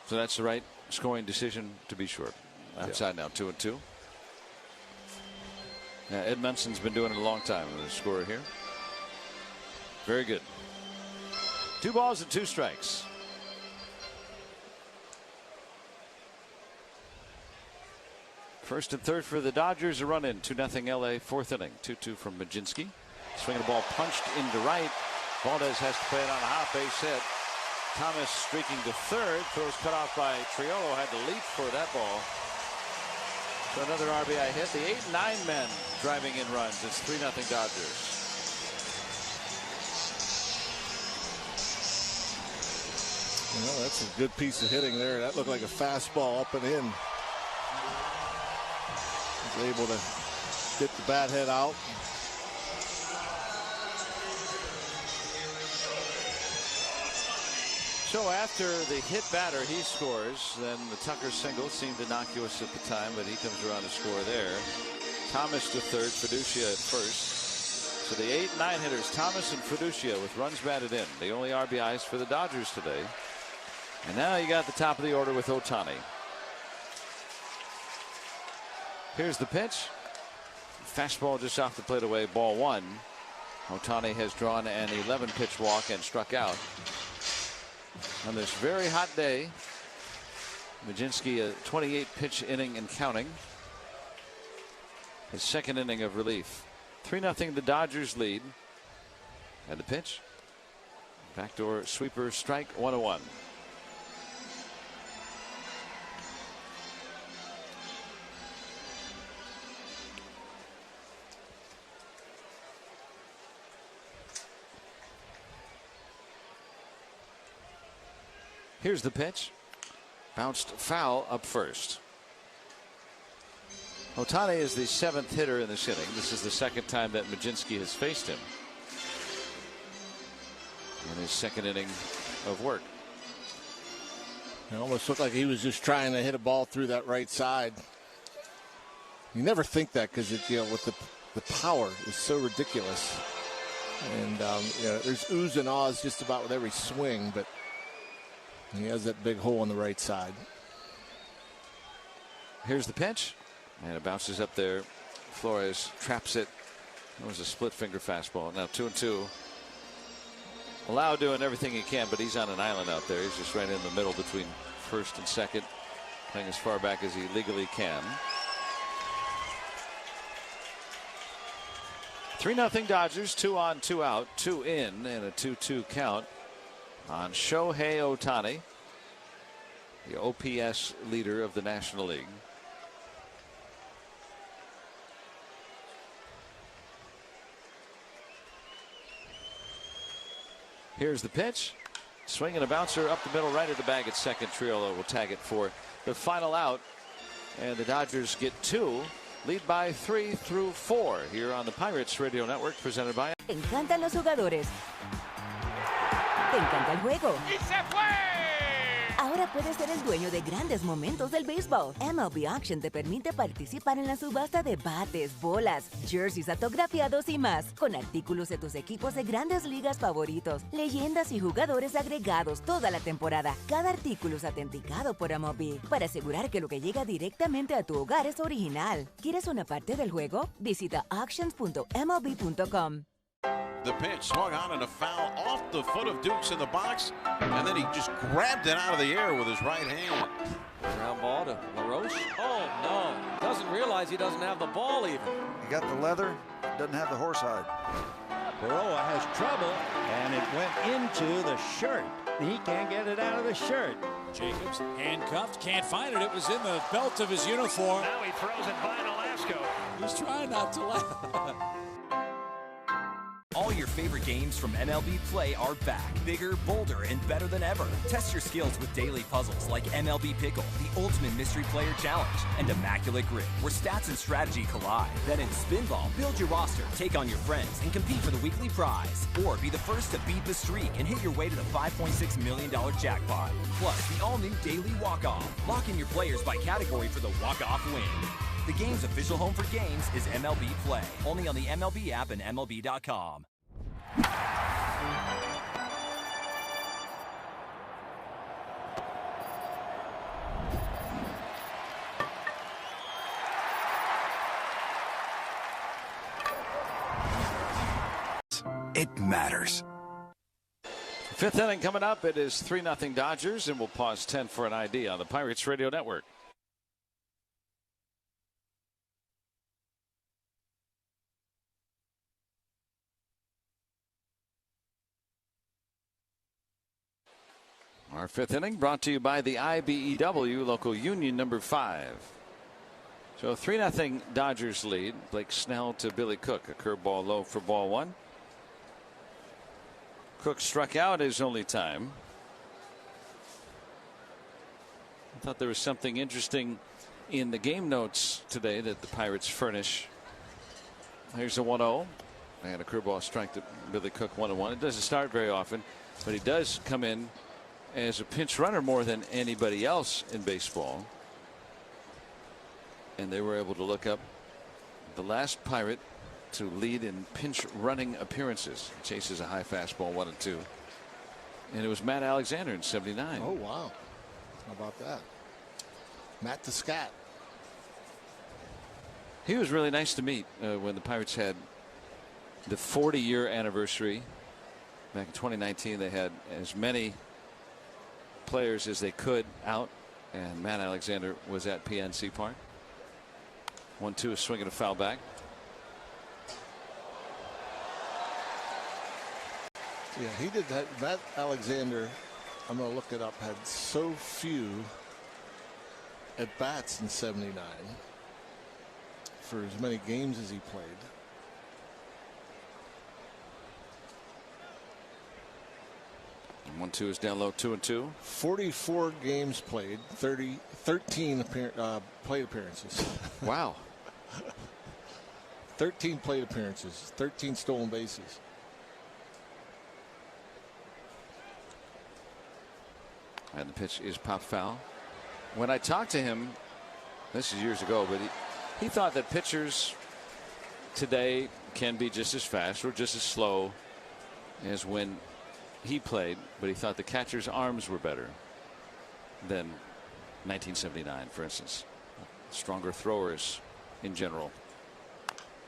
So that's the right scoring decision to be sure. Outside now, 2-2. Yeah, Ed Munson's been doing it a long time with a scorer here. Very good. 2 balls and 2 strikes. First and third for the Dodgers. A run in. 2-0 LA. 4th inning. 2-2 from Majinski. Swinging the ball punched into right. Valdez has to play it on a hot base hit. Thomas streaking to third. Throws cut off by Triolo. Had to leap for that ball. So another RBI hit. The 8-9 men driving in runs. It's 3-0 Dodgers. Well, that's a good piece of hitting there. That looked like a fastball up and in. He's able to get the bat head out. So after the hit batter, he scores. Then the Tucker single seemed innocuous at the time, but he comes around to score there. Thomas to third, Fiducia at first. So the 8-9 hitters, Thomas and Fiducia with runs batted in. The only RBIs for the Dodgers today. And now you got the top of the order with Ohtani. Here's the pitch. Fastball just off the plate away, ball 1. Ohtani has drawn an 11-pitch walk and struck out. On this very hot day, Majinski a 28-pitch inning and counting. His second inning of relief. 3-0 the Dodgers lead. And the pitch. Backdoor sweeper strike, 1-1. Here's the pitch. Bounced foul up first. Ohtani is the 7th hitter in this inning. This is the second time that Majinski has faced him in his second inning of work. It almost looked like he was just trying to hit a ball through that right side. You never think that because with the power is so ridiculous. And there's oohs and ahs just about with every swing, but he has that big hole on the right side. Here's the pitch. And it bounces up there. Flores traps it. It was a split finger fastball. Now 2-2. Lau doing everything he can, but he's on an island out there. He's just right in the middle between first and second, playing as far back as he legally can. 3-0 Dodgers. 2 on, 2 out, 2 in, and a 2-2 count on Shohei Ohtani, the OPS leader of the National League. Here's the pitch. Swing and a bouncer up the middle, right at the bag at second. Triolo will tag it for the final out. And the Dodgers get 2. Lead by 3 through 4 here on the Pirates Radio Network, presented by. Te encantan los jugadores. Te encanta el juego. ¡Y se fue! Ahora puedes ser el dueño de grandes momentos del béisbol. MLB Auction te permite participar en la subasta de bates, bolas, jerseys autografiados y más, con artículos de tus equipos de grandes ligas favoritos, leyendas y jugadores agregados toda la temporada. Cada artículo es autenticado por MLB para asegurar que lo que llega directamente a tu hogar es original. ¿Quieres una parte del juego? Visita auctions.mlb.com. The pitch swung on and a foul off the foot of Dukes in the box, and then he just grabbed it out of the air with his right hand. Ground ball to LaRoche. Oh, no. Doesn't realize he doesn't have the ball even. He got the leather, doesn't have the horsehide. Baroa has trouble, and it went into the shirt. He can't get it out of the shirt. Jacobs handcuffed, can't find it. It was in the belt of his uniform. Now he throws it by Nolasco. He's trying not to laugh. All your favorite games from MLB Play are back, bigger, bolder, and better than ever. Test your skills with daily puzzles like MLB Pickle, the Ultimate Mystery Player Challenge, and Immaculate Grip, where stats and strategy collide. Then in Spinball, build your roster, take on your friends, and compete for the weekly prize. Or be the first to beat the streak and hit your way to the $5.6 million jackpot. Plus, the all-new Daily Walk-Off. Lock in your players by category for the walk-off win. The game's official home for games is MLB Play. Only on the MLB app and MLB.com. It matters. Fifth inning coming up. It is 3-0 Dodgers, and we'll pause 10 for an ID on the Pirates Radio Network. Our fifth inning brought to you by the IBEW local union number 5. So 3-0 Dodgers lead. Blake Snell to Billy Cook. A curveball low for ball 1. Cook struck out his only time. I thought there was something interesting in the game notes today that the Pirates furnish. Here's a 1-0 and a curveball strike to Billy Cook, 1-1. It doesn't start very often, but he does come in as a pinch runner more than anybody else in baseball. And they were able to look up the last Pirate to lead in pinch running appearances. Chases a high fastball, 1-2. And it was Matt Alexander in '79. Oh, wow. How about that? Matt the Scat. He was really nice to meet when the Pirates had the 40-year anniversary. Back in 2019, they had as many players as they could out, and Matt Alexander was at PNC Park. 1-2, a swing and a foul back. Yeah, he did that. Matt Alexander, I'm going to look it up, had so few at bats in '79 for as many games as he played. And 1-2 is down low, 2-2. 44 games played, 13 plate appearances. Wow. 13 plate appearances, 13 stolen bases. And the pitch is pop foul. When I talked to him, this is years ago, but he thought that pitchers today can be just as fast or just as slow as when he played, but he thought the catcher's arms were better than 1979, for instance. Stronger throwers in general.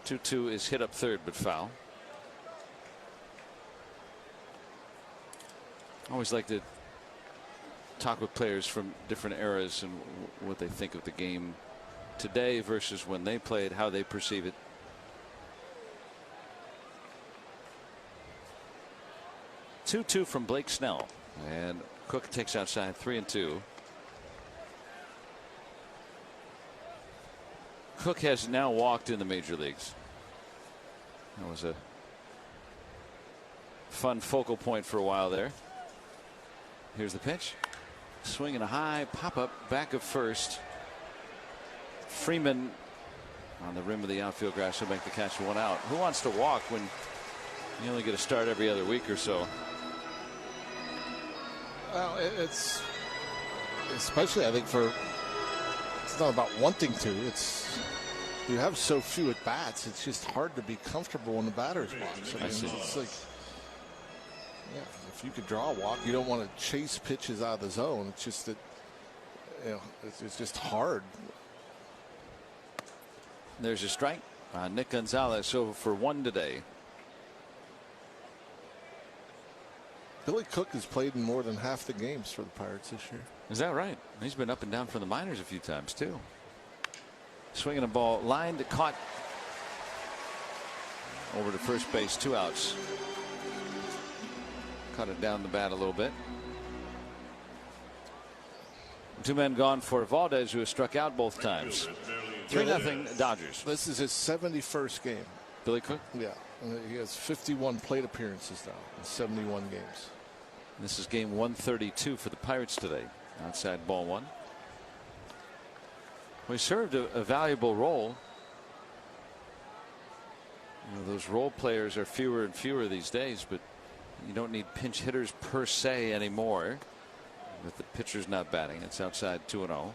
2-2 is hit up third, but foul. Always like to talk with players from different eras and what they think of the game today versus when they played, how they perceive it. Two from Blake Snell, and Cook takes outside, 3-2. Cook has now walked in the major leagues. That was a fun focal point for a while there. Here's the pitch. Swinging a high pop up back of first. Freeman on the rim of the outfield grass will make the catch, 1 out. Who wants to walk when you only get a start every other week or so? Well, it's especially, I think, it's not about wanting to. It's you have so few at bats. It's just hard to be comfortable in the batter's box. I mean, it's like, yeah, if you could draw a walk, you don't want to chase pitches out of the zone. It's just that, you know, it's just hard. There's a strike. Nick Gonzalez over for 1 today. Billy Cook has played in more than half the games for the Pirates this year. Is that right? He's been up and down from the minors a few times too. Swinging a ball, lined, caught over to first base, 2 outs. Cut it down the bat a little bit. 2 men gone for Valdez, who has struck out both times. 3-0 Dodgers. This is his 71st game. Billy Cook? Yeah. He has 51 plate appearances now in 71 games. This is game 132 for the Pirates today. Outside ball one. He served a valuable role. You know, those role players are fewer and fewer these days, but you don't need pinch hitters per se anymore with the pitchers not batting. It's outside 2-0.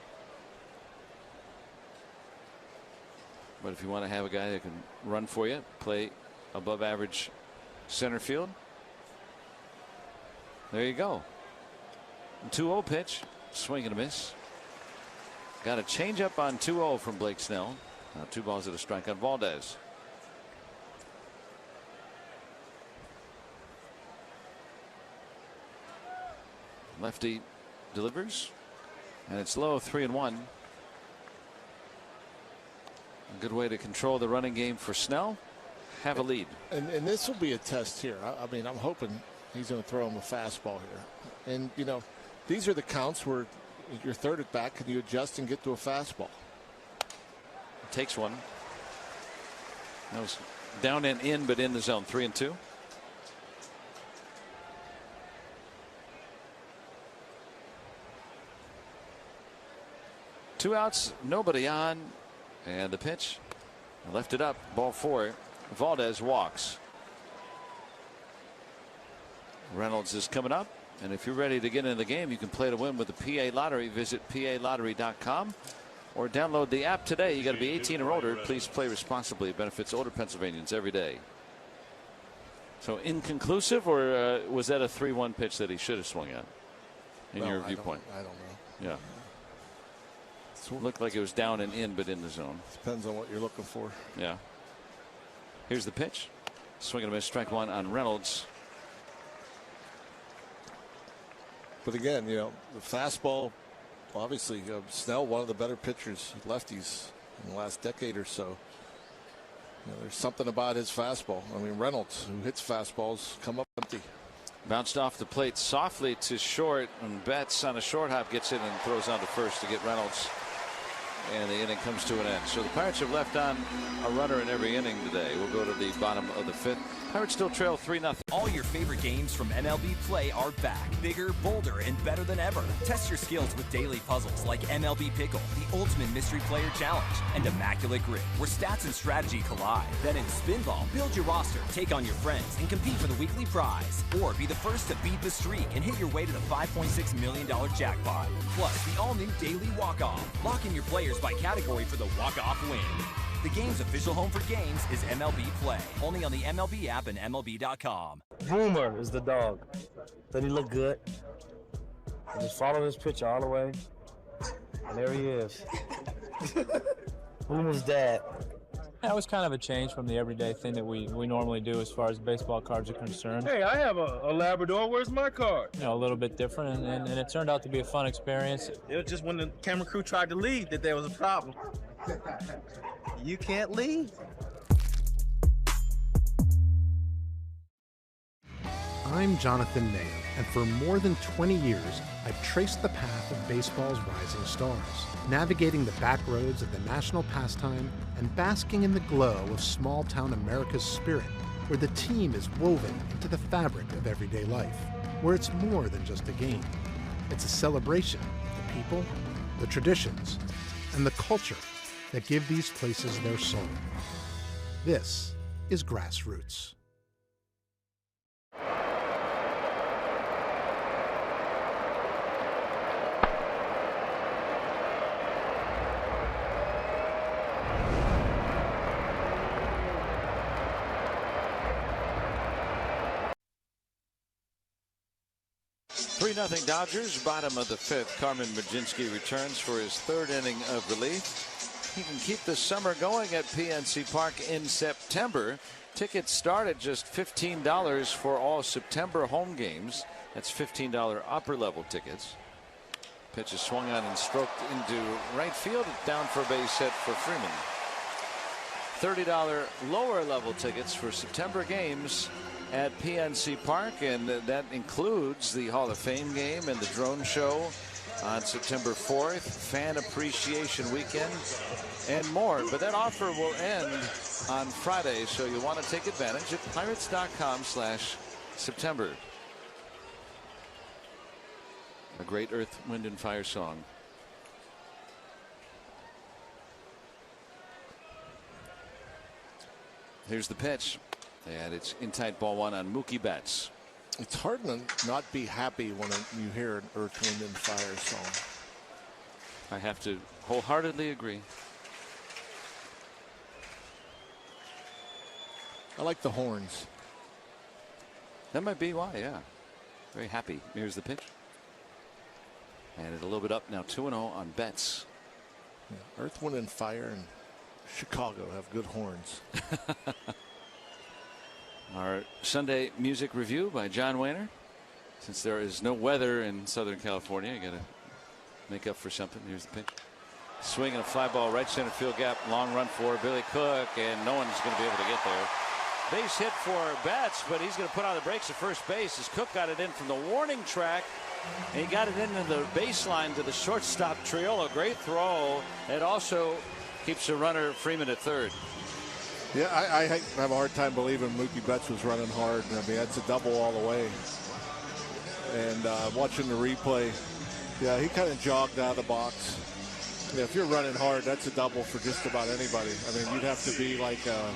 But if you want to have a guy that can run for you, play above average center field, there you go. 2-0 pitch, swing and a miss. Got a change up on 2-0 from Blake Snell. Now 2 balls and a strike on Valdez. Lefty delivers, and it's low, 3-1. A good way to control the running game for Snell. Have a lead. And this will be a test here. I mean, I'm hoping he's going to throw him a fastball here. And, you know, these are the counts where your third at bat, can you adjust and get to a fastball? Takes one. That was down and in, but in the zone. 3-2. Two outs, nobody on, and the pitch left it up. Ball 4. Valdez walks. Reynolds is coming up, and if you're ready to get in the game, you can play to win with the PA Lottery. Visit PALottery.com or download the app today. You got to be 18 or older. Please play responsibly. It benefits older Pennsylvanians every day. So inconclusive, or was that a 3-1 pitch that he should have swung at, in your viewpoint? I don't know. Yeah. Looked like it was down and in, but in the zone. Depends on what you're looking for. Yeah. Here's the pitch. Swing and a miss. Strike one on Reynolds. But again, you know, the fastball, obviously, Snell, one of the better pitchers, lefties, in the last decade or so. You know, there's something about his fastball. I mean, Reynolds, who hits fastballs, come up empty. Bounced off the plate softly to short, and Betts on a short hop gets in and throws on to first to get Reynolds. And the inning comes to an end. So the Pirates have left on a runner in every inning today. We'll go to the bottom of the 5th. Pirates still trail 3-0. All your favorite games from MLB Play are back. Bigger, bolder, and better than ever. Test your skills with daily puzzles like MLB Pickle, the Ultimate Mystery Player Challenge, and Immaculate Grip, where stats and strategy collide. Then in Spinball, build your roster, take on your friends, and compete for the weekly prize. Or be the first to beat the streak and hit your way to the $5.6 million jackpot. Plus, the all-new Daily Walk-Off. Lock in your players by category for the walk-off win. The game's official home for games is MLB Play. Only on the MLB app and MLB.com. Boomer is the dog. Doesn't he look good? I just follow his picture all the way. And there he is. Boomer's dad. That was kind of a change from the everyday thing that we normally do as far as baseball cards are concerned. Hey, I have a Labrador. Where's my card? You know, a little bit different, and it turned out to be a fun experience. It was just when the camera crew tried to leave that there was a problem. You can't leave. I'm Jonathan Mayer, and for more than 20 years, I've traced the path of baseball's rising stars, navigating the back roads of the national pastime and basking in the glow of small-town America's spirit, where the team is woven into the fabric of everyday life, where it's more than just a game. It's a celebration of the people, the traditions, and the culture that give these places their soul. This is Grassroots. Nothing Dodgers, bottom of the 5th. Carmen Murzinski returns for his 3rd inning of relief. He can keep the summer going at PNC Park in September. Tickets start at just $15 for all September home games. That's $15 upper level tickets. Pitch is swung on and stroked into right field. Down for a base hit for Freeman. $30 lower level tickets for September games at PNC Park, and that includes the Hall of Fame game and the drone show on September 4th, Fan Appreciation Weekend, and more. But that offer will end on Friday, so you want to take advantage at pirates.com/September. A great Earth, Wind, and Fire song. Here's the pitch, and it's in tight, ball one on Mookie Betts. It's hard to not be happy when you hear an Earth, Wind, and Fire song. I have to wholeheartedly agree. I like the horns. That might be why, yeah. Very happy. Here's the pitch. And it's a little bit up now, 2-0 on Betts. Yeah, Earth, Wind, and Fire and Chicago have good horns. Our Sunday music review by John Wehner. Since there is no weather in Southern California, you got to make up for something. Here's the pitch. Swing and a fly ball, right center field gap. Long run for Billy Cook, and no one's going to be able to get there. Base hit for Betts, but he's going to put on the brakes at first base as Cook got it in from the warning track. And he got it into the baseline to the shortstop Triolo. Great throw. It also keeps the runner Freeman at third. Yeah, I have a hard time believing Mookie Betts was running hard. I mean, that's a double all the way. And watching the replay, yeah, he kind of jogged out of the box. Yeah, if you're running hard, that's a double for just about anybody. I mean, you'd have to be like a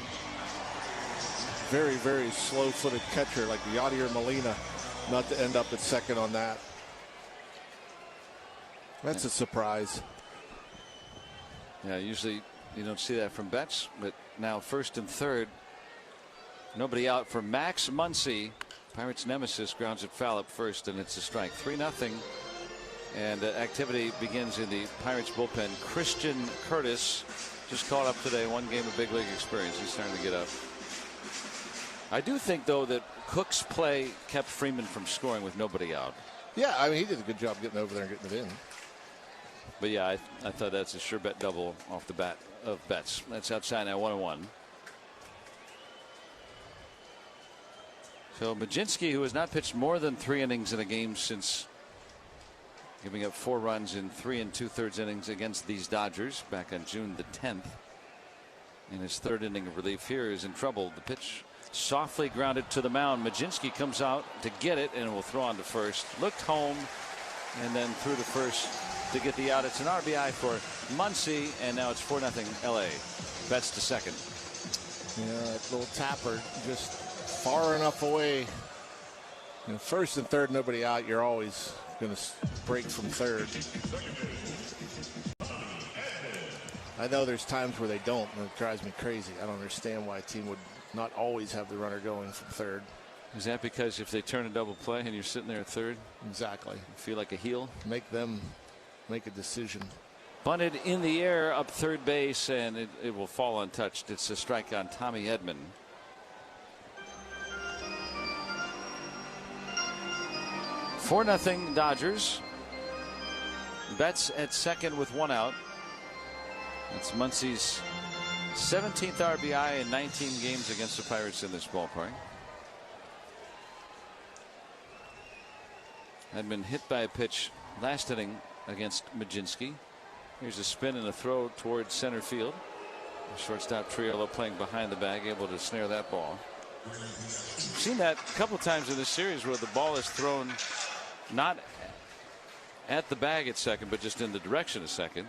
very, very slow-footed catcher like Yadier Molina not to end up at second on that. That's a surprise. Yeah, usually you don't see that from Betts, but now first and third. Nobody out for Max Muncy. Pirates nemesis grounds it foul up first, and it's a strike. 3-0. And activity begins in the Pirates bullpen. Christian Curtis just called up today. 1 game of big league experience. He's starting to get up. I do think, though, that Cook's play kept Freeman from scoring with nobody out. Yeah, I mean, he did a good job getting over there and getting it in. But yeah, I thought that's a sure bet double off the bat of Betts. That's outside now, 1-1. So Majinski, who has not pitched more than 3 innings in a game since giving up 4 runs in 3 2/3 innings against these Dodgers back on June the 10th. In his 3rd inning of relief here is in trouble. The pitch softly grounded to the mound. Majinski comes out to get it and will throw on to first. Looked home and then threw to first to get the out. It's an RBI for Muncy, and now it's 4-0 LA. Betts to second. Yeah, that little tapper just far enough away. You know, first and third, nobody out. You're always going to break from third. I know there's times where they don't, and it drives me crazy. I don't understand why a team would not always have the runner going from third. Is that because if they turn a double play and you're sitting there at third? Exactly. You feel like a heel? Make them make a decision. Bunted in the air up third base, and it will fall untouched. It's a strike on Tommy Edman. Four 4-0 Dodgers. Betts at second with 1 out. That's Muncy's 17th RBI in 19 games against the Pirates in this ballpark. Had been hit by a pitch last inning against Majinski. Here's a spin and a throw towards center field. The shortstop Triolo playing behind the bag, able to snare that ball. We've seen that a couple times in this series where the ball is thrown not at the bag at second, but just in the direction of second.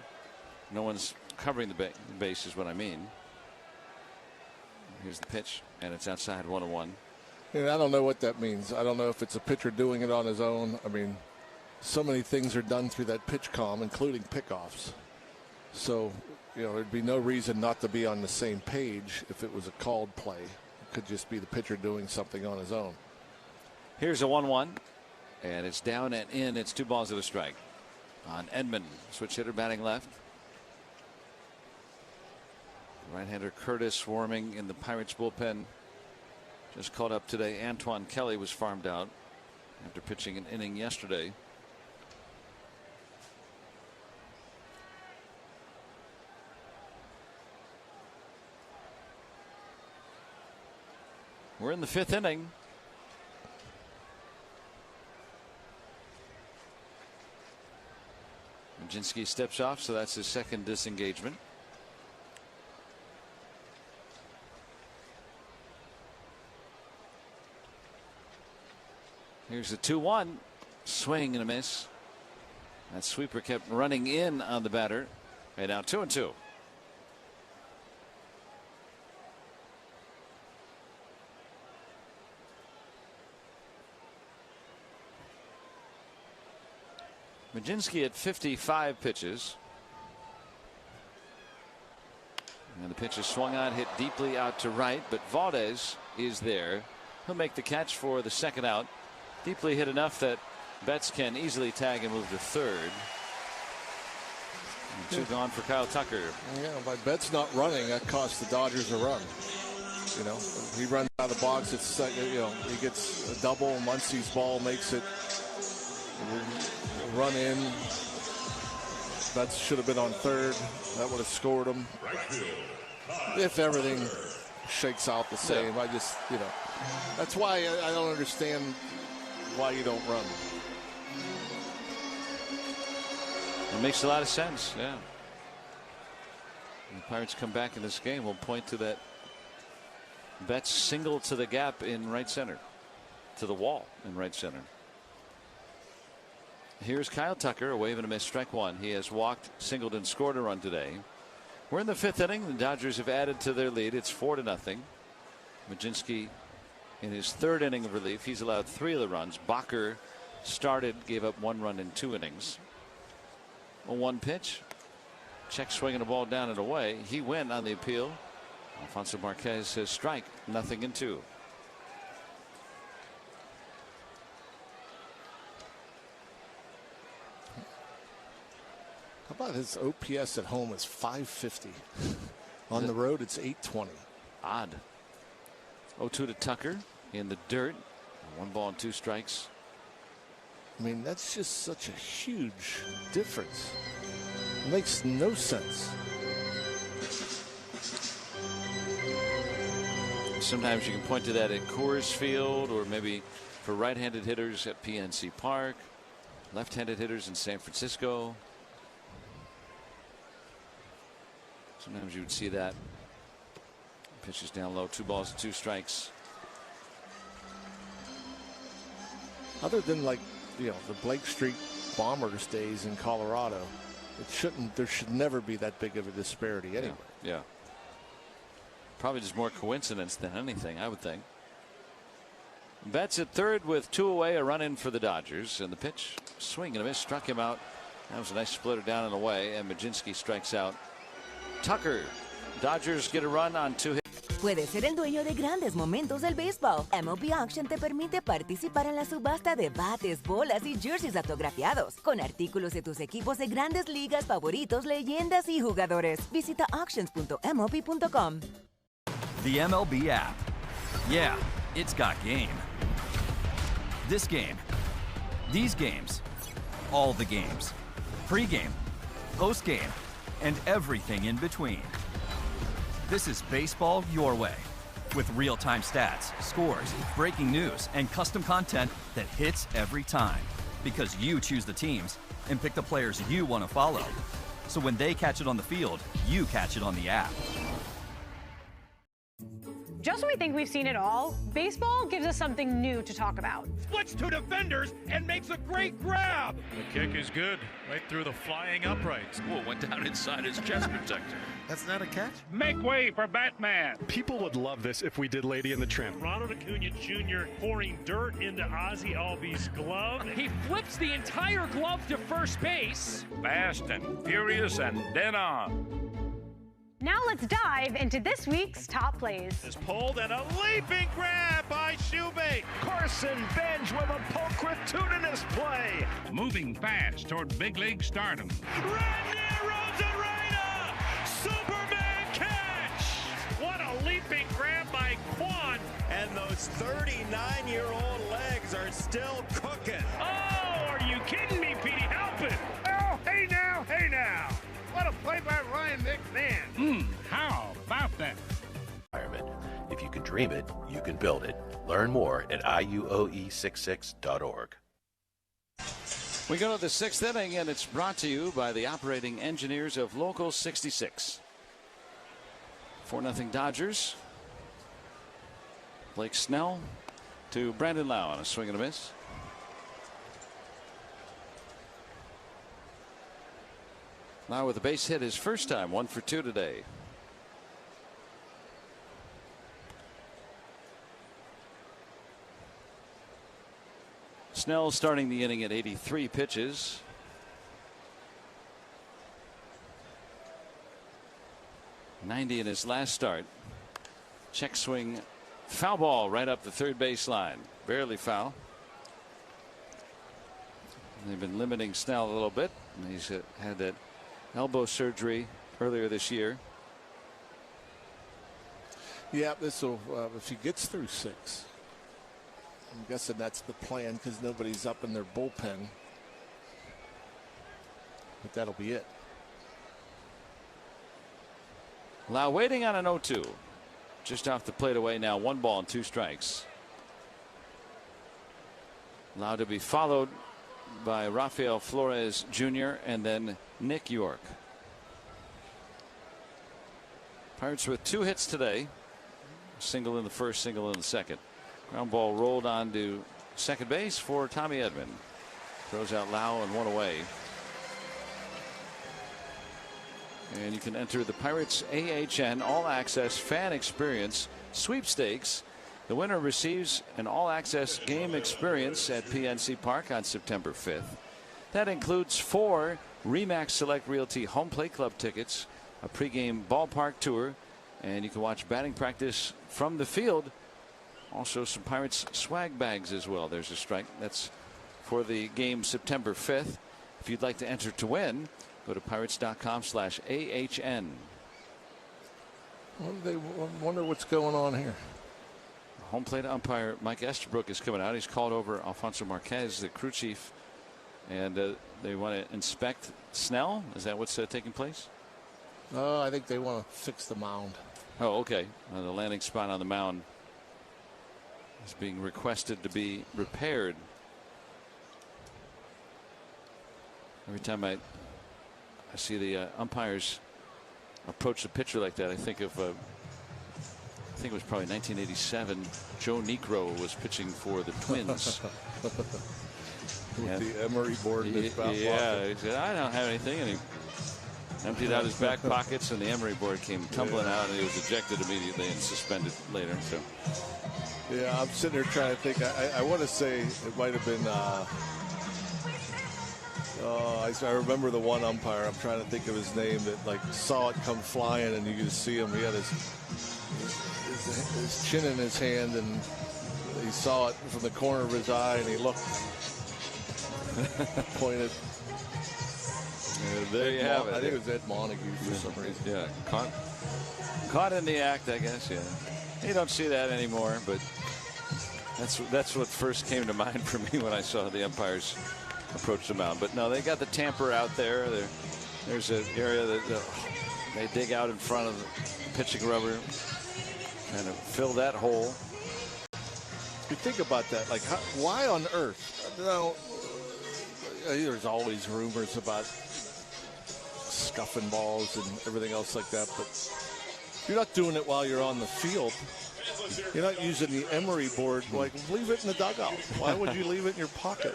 No one's covering the base is what I mean. Here's the pitch, and it's outside 1-1. Yeah, I don't know what that means. I don't know if it's a pitcher doing it on his own. I mean, so many things are done through that pitch comm, including pickoffs. So, you know, there'd be no reason not to be on the same page if it was a called play. It could just be the pitcher doing something on his own. Here's a 1-1, and it's down and in. It's 2 balls and a strike on Edman. Switch hitter batting left. Right-hander Curtis swarming in the Pirates bullpen. Just called up today. Antoine Kelly was farmed out after pitching an inning yesterday. We're in the 5th inning. Mlodzinski steps off, so that's his second disengagement. Here's the 2-1. Swing and a miss. That sweeper kept running in on the batter. Right now 2-2. Mlodzinski at 55 pitches. And the pitch is swung on, hit deeply out to right, but Valdez is there. He'll make the catch for the second out. Deeply hit enough that Betts can easily tag and move to third. And 2 gone for Kyle Tucker. Yeah, by Betts not running, that cost the Dodgers a run. You know, he runs out of the box. It's he gets a double. Muncy's ball makes it run in. Betts should have been on third. That would have scored him. If everything shakes out the same, I just that's why I don't understand why you don't run. It makes a lot of sense, yeah. When the Pirates come back in this game, we'll point to that Betts single to the gap in right center, to the wall in right center. Here's Kyle Tucker, a wave and a miss, strike one. He has walked, singled, and scored a run today. We're in the 5th inning. The Dodgers have added to their lead. It's 4-0. Mlodzinski in his 3rd inning of relief. He's allowed 3 of the runs. Bacher started, gave up 1 run in 2 innings. A 1 pitch. Check swinging the ball down and away. He went on the appeal. Alfonso Marquez says strike, 0-2. How about his OPS at home is 550. On the road, it's 820. Odd. 0-2 to Tucker in the dirt. 1 ball and 2 strikes. I mean, that's just such a huge difference. It makes no sense. Sometimes you can point to that at Coors Field, or maybe for right-handed hitters at PNC Park, left-handed hitters in San Francisco. Sometimes you would see that. Pitches down low, 2 balls and 2 strikes. Other than the Blake Street Bombers days in Colorado, there should never be that big of a disparity anyway. Yeah. Probably just more coincidence than anything, I would think. Betts at third with 2 away, a run in for the Dodgers, and the pitch, swing and a miss, struck him out. That was a nice splitter down and away, and Mlodzinski strikes out Tucker. Dodgers get a run on 2 hits. Puedes ser el dueño de grandes momentos del béisbol. MLB Auction te permite participar en la subasta de bates, bolas y jerseys autografiados, con artículos de tus equipos de grandes ligas favoritos, leyendas y jugadores. Visita auctions.mlb.com. The MLB app. Yeah, it's got game. This game. These games. All the games. Pre-game. Post-game. And everything in between. This is baseball your way. With real-time stats, scores, breaking news, and custom content that hits every time. Because you choose the teams and pick the players you want to follow. So when they catch it on the field, you catch it on the app. Just when we think we've seen it all, baseball gives us something new to talk about. Splits 2 defenders and makes a great grab. The kick is good, right through the flying uprights. Whoa, went down inside his chest protector. That's not a catch? Make way for Batman. People would love this if we did Lady in the Tramp. Ronald Acuna Jr. pouring dirt into Ozzie Albies' glove. He flips the entire glove to first base. Fast and furious and then on. Now let's dive into this week's top plays. Is pulled and a leaping grab by Shoebait. Carson Bench with a pulchritudinous play. Moving fast toward big league stardom. Randy Rosarena! Superman catch! What a leaping grab by Quan. And those 39-year-old legs are still cooking. Oh, are you kidding me, Petey? Help it! Oh, hey now, hey now. What a play by Ryan McMahon. How about that? If you can dream it, you can build it. Learn more at IUOE66.org. We go to the 6th inning, and it's brought to you by the operating engineers of Local 66. 4-0 Dodgers. Blake Snell to Brandon Lau on a swing and a miss. Lau with a base hit his first time, 1 for 2 today. Snell starting the inning at 83 pitches. .90 in his last start. Check swing, foul ball right up the third base line. Barely foul. They've been limiting Snell a little bit. He's had that elbow surgery earlier this year. Yeah, this will if he gets through 6. I'm guessing that's the plan because nobody's up in their bullpen. But that'll be it. Lau waiting on an 0-2. Just off the plate away now. 1 ball and 2 strikes. Lau to be followed by Rafael Flores Jr. and then Nick York. Pirates with 2 hits today. Single in the first, single in the second. Ground ball rolled onto second base for Tommy Edman. Throws out Lau and 1 away. And you can enter the Pirates AHN All Access Fan Experience Sweepstakes. The winner receives an all access game experience at PNC Park on September 5th. That includes 4 RE/MAX Select Realty Home Plate Club tickets, a pregame ballpark tour, and you can watch batting practice from the field. Also some Pirates swag bags as well. There's a strike. That's for the game September 5th. If you'd like to enter to win, go to pirates.com/AHN. They wonder what's going on here. Home plate umpire Mike Estabrook is coming out. He's called over Alfonso Marquez, the crew chief, and they want to inspect Snell. Is that what's taking place? I think they want to fix the mound. Oh, okay. The landing spot on the mound is being requested to be repaired. Every time I see the umpires approach the pitcher like that, I think of I think it was probably 1987. Joe Niekro was pitching for the Twins. With the emery board in his back pocket. Yeah, he said, I don't have anything, and he emptied out his back pockets, and the emery board came tumbling out, and he was ejected immediately and suspended later. So. Yeah, I'm sitting here trying to think. I want to say it might have been. I remember the one umpire. I'm trying to think of his name that saw it come flying, and you could see him. He had his chin in his hand, and he saw it from the corner of his eye, and he looked, pointed. There you have it. I think it was Ed Montague for some reason. Yeah, caught in the act, I guess. Yeah, you don't see that anymore, but that's what first came to mind for me when I saw the umpires approach the mound. But no, they got the tamper out there. There's an area that they dig out in front of the pitching rubber, kind of fill that hole. You think about that, why on earth? There's always rumors about scuffing balls and everything else like that, but you're not doing it while you're on the field. You're not using the emery board. Leave it in the dugout. Why would you leave it in your pocket?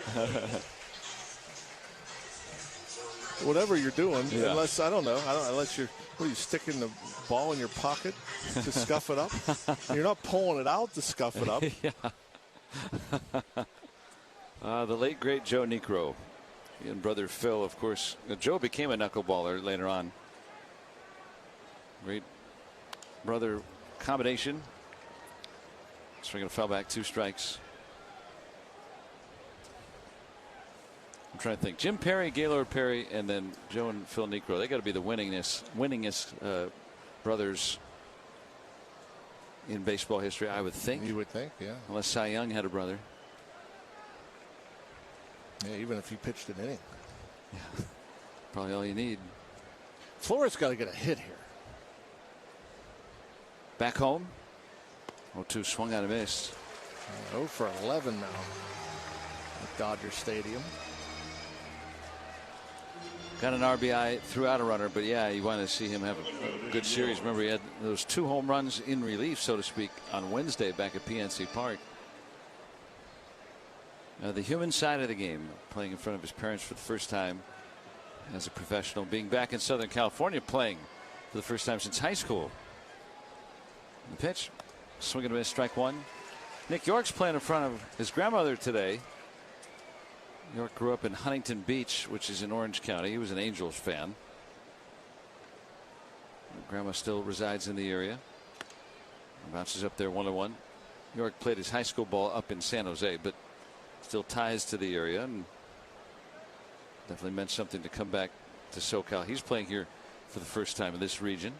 Whatever you're doing, unless unless you're sticking the ball in your pocket to scuff it up. You're not pulling it out to scuff it up. The late great Joe Niekro and brother Phil, of course. Joe became a knuckleballer later on. Great brother combination. Swinging a foul back, 2 strikes. I'm trying to think. Jim Perry, Gaylord Perry, and then Joe and Phil Niekro. They got to be the winningest brothers in baseball history, I would think. You would think, yeah. Unless Cy Young had a brother. Yeah, even if he pitched an inning. Yeah. Probably all you need. Flores got to get a hit here. Back home. 0-2 swung out and missed. 0 for 11 now at Dodger Stadium. Got an RBI throughout a runner, but yeah, you want to see him have a good series. Remember, he had those 2 home runs in relief, so to speak, on Wednesday back at PNC Park. The human side of the game, playing in front of his parents for the first time as a professional, being back in Southern California playing for the first time since high school. The pitch, swing and a miss, strike 1. Nick York's playing in front of his grandmother today. York grew up in Huntington Beach, which is in Orange County. He was an Angels fan. Grandma still resides in the area. Bounces up there 1-1. York played his high school ball up in San Jose, but still ties to the area, and definitely meant something to come back to SoCal. He's playing here for the first time in this region.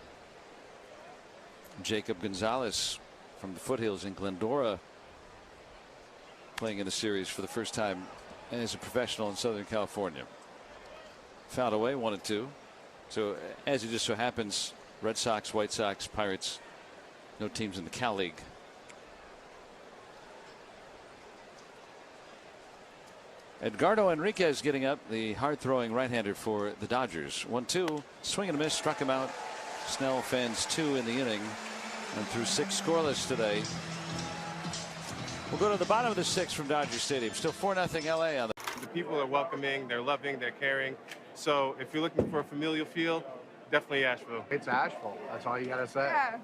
Jacob Gonzalez from the foothills in Glendora playing in the series for the first time as a professional in Southern California. Fouled away 1-2. So as it just so happens, Red Sox, White Sox, Pirates, no teams in the Cal League. Edgardo Enriquez getting up, the hard-throwing right-hander for the Dodgers. 1-2, swing and a miss, struck him out. Snell fans 2 in the inning, and through 6 scoreless today. We'll go to the bottom of the 6th from Dodger Stadium. Still 4-0 LA on the people are welcoming, they're loving, they're caring. So if you're looking for a familial feel, definitely Asheville. It's Asheville. That's all you gotta say. Yeah.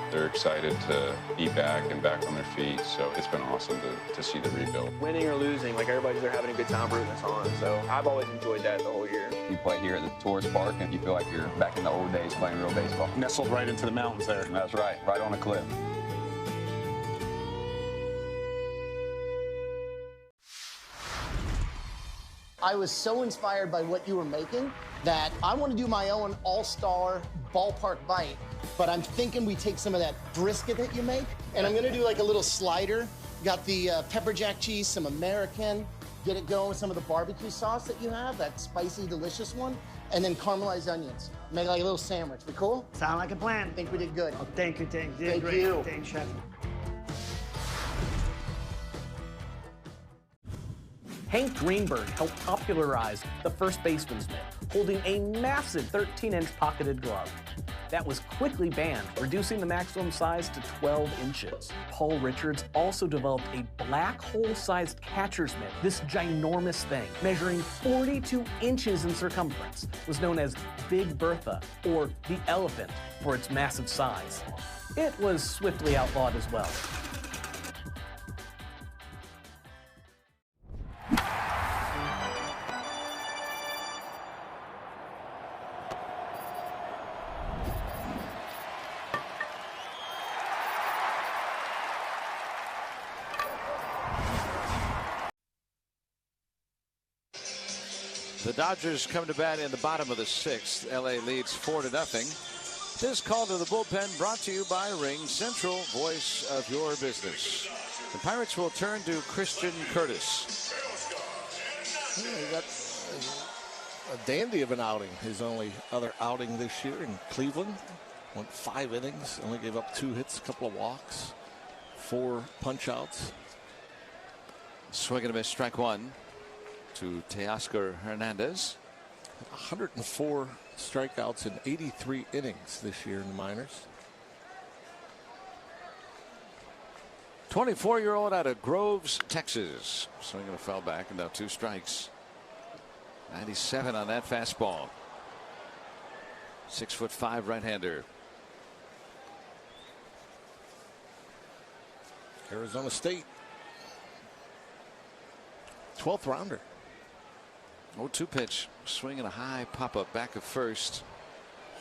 They're excited to be back and back on their feet, so it's been awesome to see the rebuild. Winning or losing, like everybody's there having a good time rooting us on, so I've always enjoyed that the whole year. You play here at the tourist park and you feel like you're back in the old days playing real baseball. Nestled right into the mountains there. That's right, right on a cliff. I was so inspired by what you were making that I want to do my own all-star ballpark bite, but I'm thinking we take some of that brisket that you make, and I'm gonna do like a little slider. Got the pepper jack cheese, some American, get it going with some of the barbecue sauce that you have, that spicy, delicious one, and then caramelized onions. Make like a little sandwich. We cool? Sound like a plan. I think we did good. Oh, thank you. Thank great. you. Thanks, Chef. Hank Greenberg helped popularize the first baseman's mitt, holding a massive 13-inch pocketed glove. That was quickly banned, reducing the maximum size to 12 inches. Paul Richards also developed a black hole-sized catcher's mitt. This ginormous thing, measuring 42 inches in circumference, was known as Big Bertha, or the elephant, for its massive size. It was swiftly outlawed as well. The Dodgers come to bat in the bottom of the 6th. LA leads 4-0. This call to the bullpen brought to you by Ring Central, voice of your business. The Pirates will turn to Christian Curtis. He got a dandy of an outing. His only other outing this year in Cleveland. Went 5 innings, only gave up 2 hits, a couple of walks, 4 punch outs. Swing and a miss, strike 1 to Teoscar Hernandez. 104 strikeouts in 83 innings this year in the minors. 24-year-old out of Groves, Texas. Swinging a foul back and now 2 strikes. 97 on that fastball. 6'5" right-hander. Arizona State. 12th rounder. 0-2 pitch. Swinging a high pop-up back of first.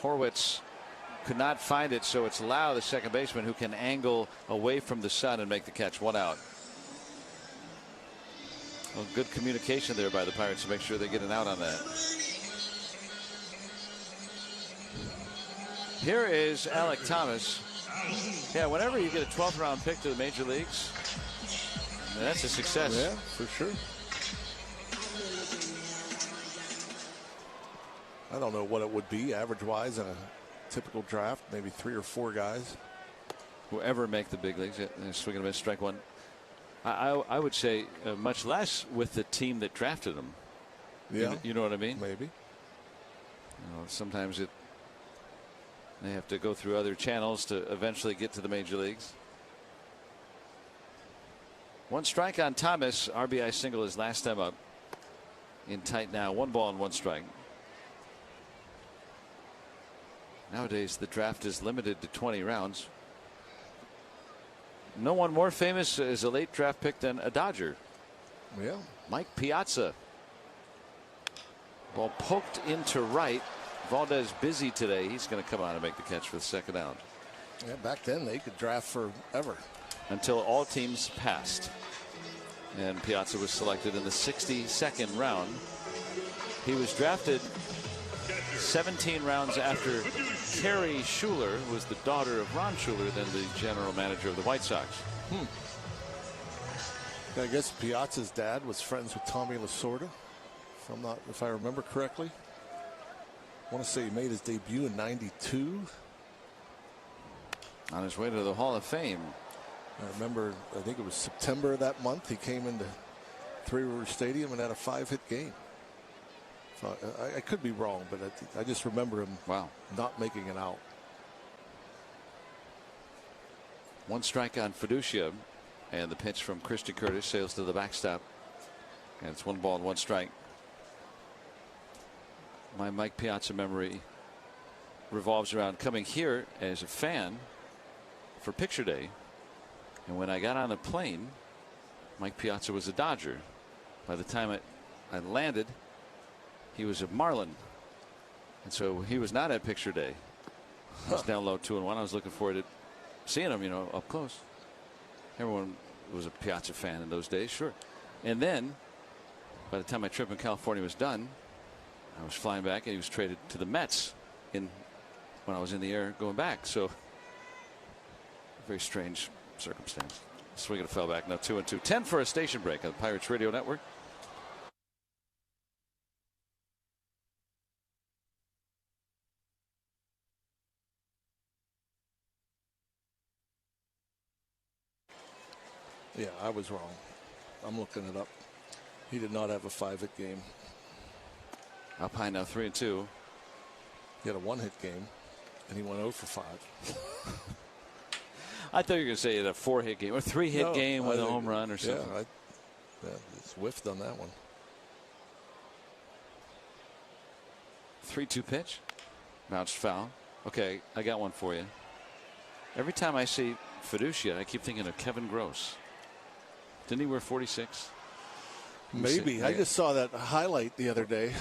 Horwitz could not find it, so it's Lau, the second baseman, who can angle away from the sun and make the catch. 1 out. Well, good communication there by the Pirates to make sure they get an out on that. Here is Alec Thomas. Yeah, whenever you get a 12th round pick to the major leagues, that's a success. Yeah, for sure. I don't know what it would be average-wise in a typical draft. Maybe 3 or 4 guys. Whoever make the big leagues, swing and a miss, strike 1. I would say much less with the team that drafted him. Yeah. You know what I mean? Maybe. Sometimes they have to go through other channels to eventually get to the major leagues. One strike on Thomas. RBI single his last time up. In tight now. 1 ball and 1 strike. Nowadays the draft is limited to 20 rounds. No one more famous as a late draft pick than a Dodger. Yeah. Mike Piazza. Ball poked into right. Valdez busy today. He's going to come out and make the catch for the second out. Yeah, back then they could draft forever. Until all teams passed. And Piazza was selected in the 62nd round. He was drafted 17 rounds after Carrie Schuler, who was the daughter of Ron Schuler, then the general manager of the White Sox. I guess Piazza's dad was friends with Tommy Lasorda, if I remember correctly. I want to say he made his debut in '92. On his way to the Hall of Fame. I remember, I think it was September of that month, he came into Three River Stadium and had a 5-hit game. So I could be wrong, but I just remember him not making it out. 1 strike on Fiducia, and the pitch from Christian Curtis sails to the backstop, and it's 1 ball and 1 strike. My Mike Piazza memory revolves around coming here as a fan for picture day, and when I got on the plane, Mike Piazza was a Dodger. By the time I landed, he was a Marlin, and so he was not at picture day. I was down low 2-1. I was looking forward to seeing him, up close. Everyone was a Piazza fan in those days, sure. And then, by the time my trip in California was done, I was flying back, and he was traded to the Mets when I was in the air going back. So, very strange circumstance. Swing and a fell back. Now 2-2. 10 for a station break on the Pirates Radio Network. Yeah, I was wrong. I'm looking it up. He did not have a 5-hit game. Up high now, 3-2. He had a 1-hit game, and he went 0 for 5. I thought you were going to say he had a 4-hit game or 3-hit game with a home run or something. Yeah, it's whiffed on that one. 3-2 pitch. Bounced foul. Okay, I got one for you. Every time I see Fiducia, I keep thinking of Kevin Gross. Didn't he wear 46? Maybe. I just saw that highlight the other day.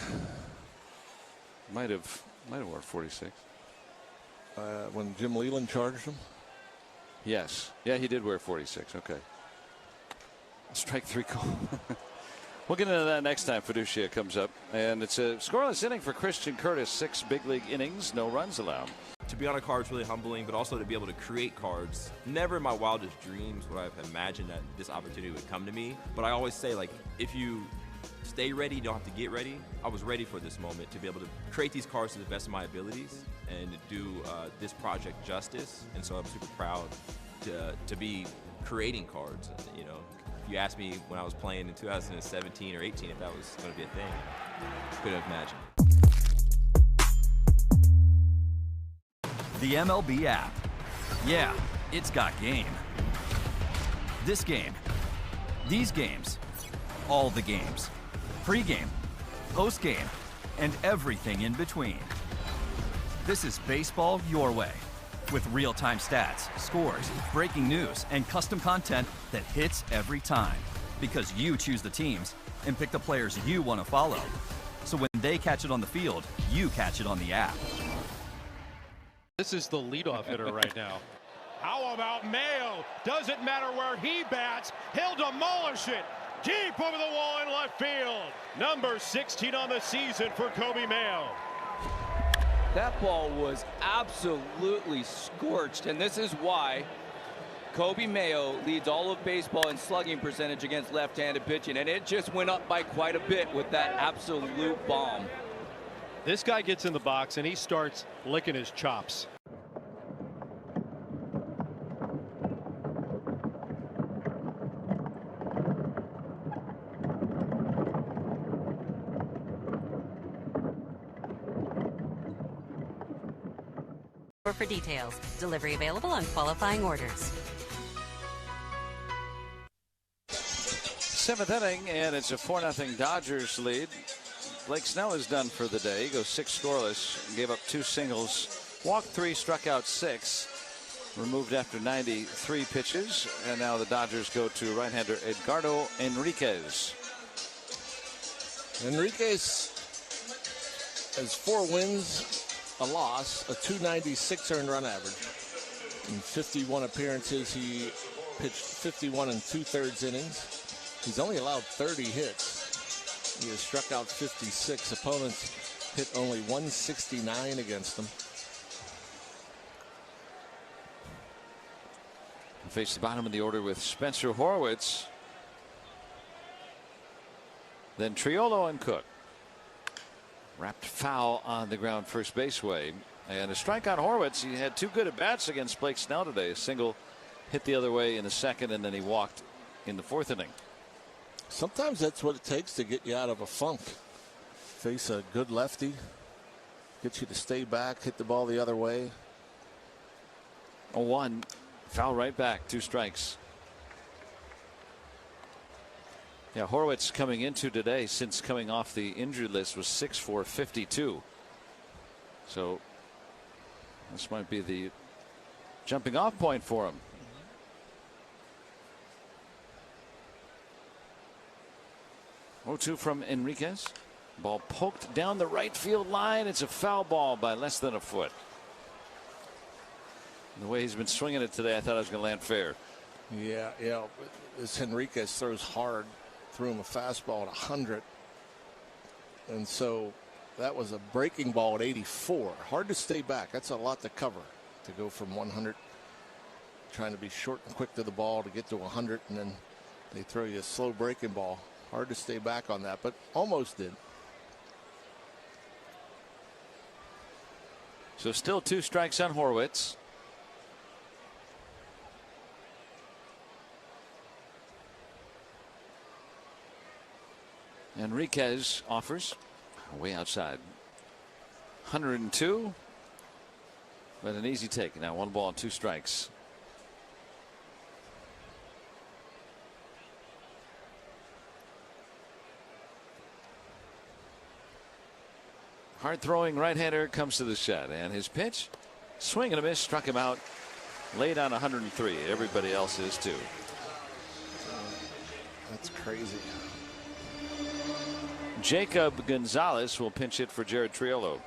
Might have worn 46. When Jim Leland charged him? Yes. Yeah, he did wear 46. Okay. Strike 3 call. We'll get into that next time Fiducia comes up. And it's a scoreless inning for Christian Curtis. 6 big league innings, no runs allowed. To be on a card is really humbling, but also to be able to create cards. Never in my wildest dreams would I have imagined that this opportunity would come to me. But I always say, if you stay ready, you don't have to get ready. I was ready for this moment to be able to create these cards to the best of my abilities and do this project justice. And so I'm super proud to be creating cards. If you asked me when I was playing in 2017 or 18 if that was going to be a thing, couldn't have imagined. The MLB app. Yeah, it's got game. This game. These games. All the games. Pre-game, post-game, and everything in between. This is baseball your way. With real-time stats, scores, breaking news, and custom content that hits every time. Because you choose the teams and pick the players you want to follow. So when they catch it on the field, you catch it on the app. This is the leadoff hitter right now. How about Mayo? Doesn't matter where he bats, he'll demolish it. Deep over the wall in left field. Number 16 on the season for Kobe Mayo. That ball was absolutely scorched, and this is why Kobe Mayo leads all of baseball in slugging percentage against left-handed pitching, and it just went up by quite a bit with that absolute bomb. This guy gets in the box and he starts licking his chops. store for details. Delivery available on qualifying orders. 7th inning, and it's a 4-0 Dodgers lead. Blake Snell is done for the day. He goes 6 scoreless, gave up 2 singles, walked 3, struck out 6, removed after 93 pitches, and now the Dodgers go to right-hander Edgardo Enriquez. Enriquez has 4 wins, a loss, a .296 earned run average. In 51 appearances, he pitched 51 2/3 innings. He's only allowed 30 hits. He has struck out 56. Opponents hit only 169 against him. Face the bottom of the order with Spencer Horwitz. Then Triolo and Cook. Wrapped foul on the ground first base way. And a strike on Horwitz. He had 2 good at-bats against Blake Snell today. A single hit the other way in the 2nd, and then he walked in the 4th inning. Sometimes that's what it takes to get you out of a funk. Face a good lefty, get you to stay back, hit the ball the other way. 0-1, foul right back, 2 strikes. Yeah, Horwitz coming into today, since coming off the injured list, was 6'4", 52. So this might be the jumping off point for him. 0-2 from Enriquez. Ball poked down the right field line. It's a foul ball by less than a foot. The way he's been swinging it today, I thought I was going to land fair. Yeah. This Enriquez throws hard. Threw him a fastball at 100. And so that was a breaking ball at 84. Hard to stay back. That's a lot to cover. To go from 100, trying to be short and quick to the ball to get to 100, and then they throw you a slow breaking ball. Hard to stay back on that, but almost did. So still 2 strikes on Horwitz. Enriquez offers way outside. 102, but an easy take. Now 1 ball and 2 strikes. Hard throwing right-hander comes to the shed, and his pitch, swing and a miss, struck him out late on 103. Everybody else is too. That's crazy. Jacob Gonzalez will pinch hit for Jared Triolo.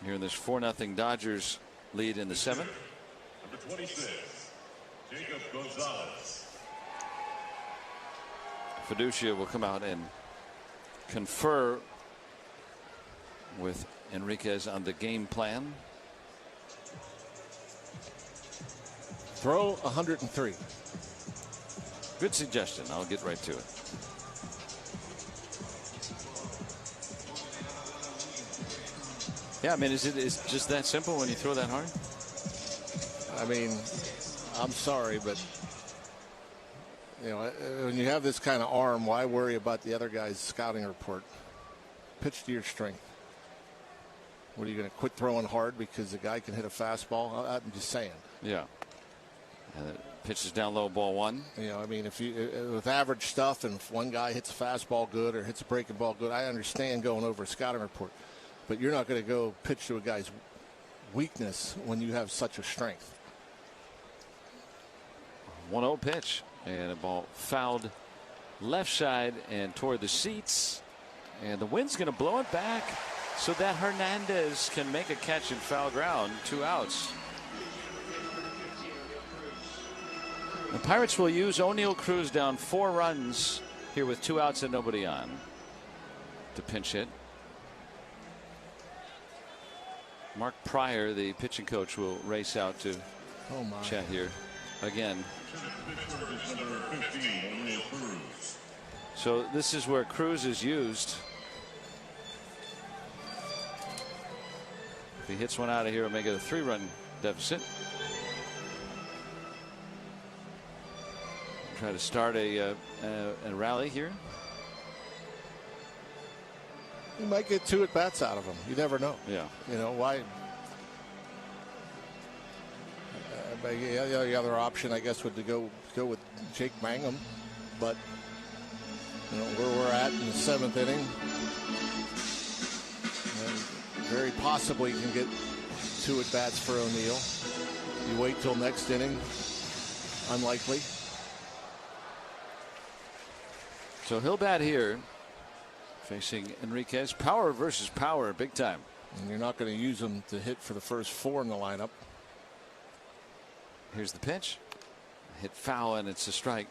Here in this 4-0 Dodgers lead in the 7th. Number 26, Jacob Gonzalez. Fiducia will come out and confer with Enriquez on the game plan. Throw 103. Good suggestion. I'll get right to it. Yeah, I mean, is just that simple when you throw that hard? I mean, I'm sorry, but you know, when you have this kind of arm, why worry about the other guy's scouting report? Pitch to your strength. What are you going to quit throwing hard because the guy can hit a fastball? I'm just saying. Yeah. And it pitches down low, ball 1. You know, I mean, if you with average stuff, and if one guy hits a fastball good or hits a breaking ball good, I understand going over a scouting report, but you're not going to go pitch to a guy's weakness when you have such a strength. 1-0 pitch, and a ball fouled left side and toward the seats, and the wind's going to blow it back so that Hernandez can make a catch in foul ground. 2 outs. The Pirates will use O'Neal Cruz down 4 runs here with 2 outs and nobody on to pinch hit. Mark Pryor, the pitching coach, will race out to chat here again. So this is where Cruz is used. If he hits one out of here, it'll make it a 3-run deficit. Try to start a rally here. You might get 2 at-bats out of him. You never know. Yeah. You know, why? The other option, I guess, would to go with Jake Mangum. But, you know, where we're at in the 7th inning, and very possibly you can get 2 at-bats for O'Neill. You wait till next inning. Unlikely. So he'll bat here, facing Enriquez. Power versus power, big time. And you're not going to use him to hit for the first 4 in the lineup. Here's the pitch. Hit foul, and it's a strike.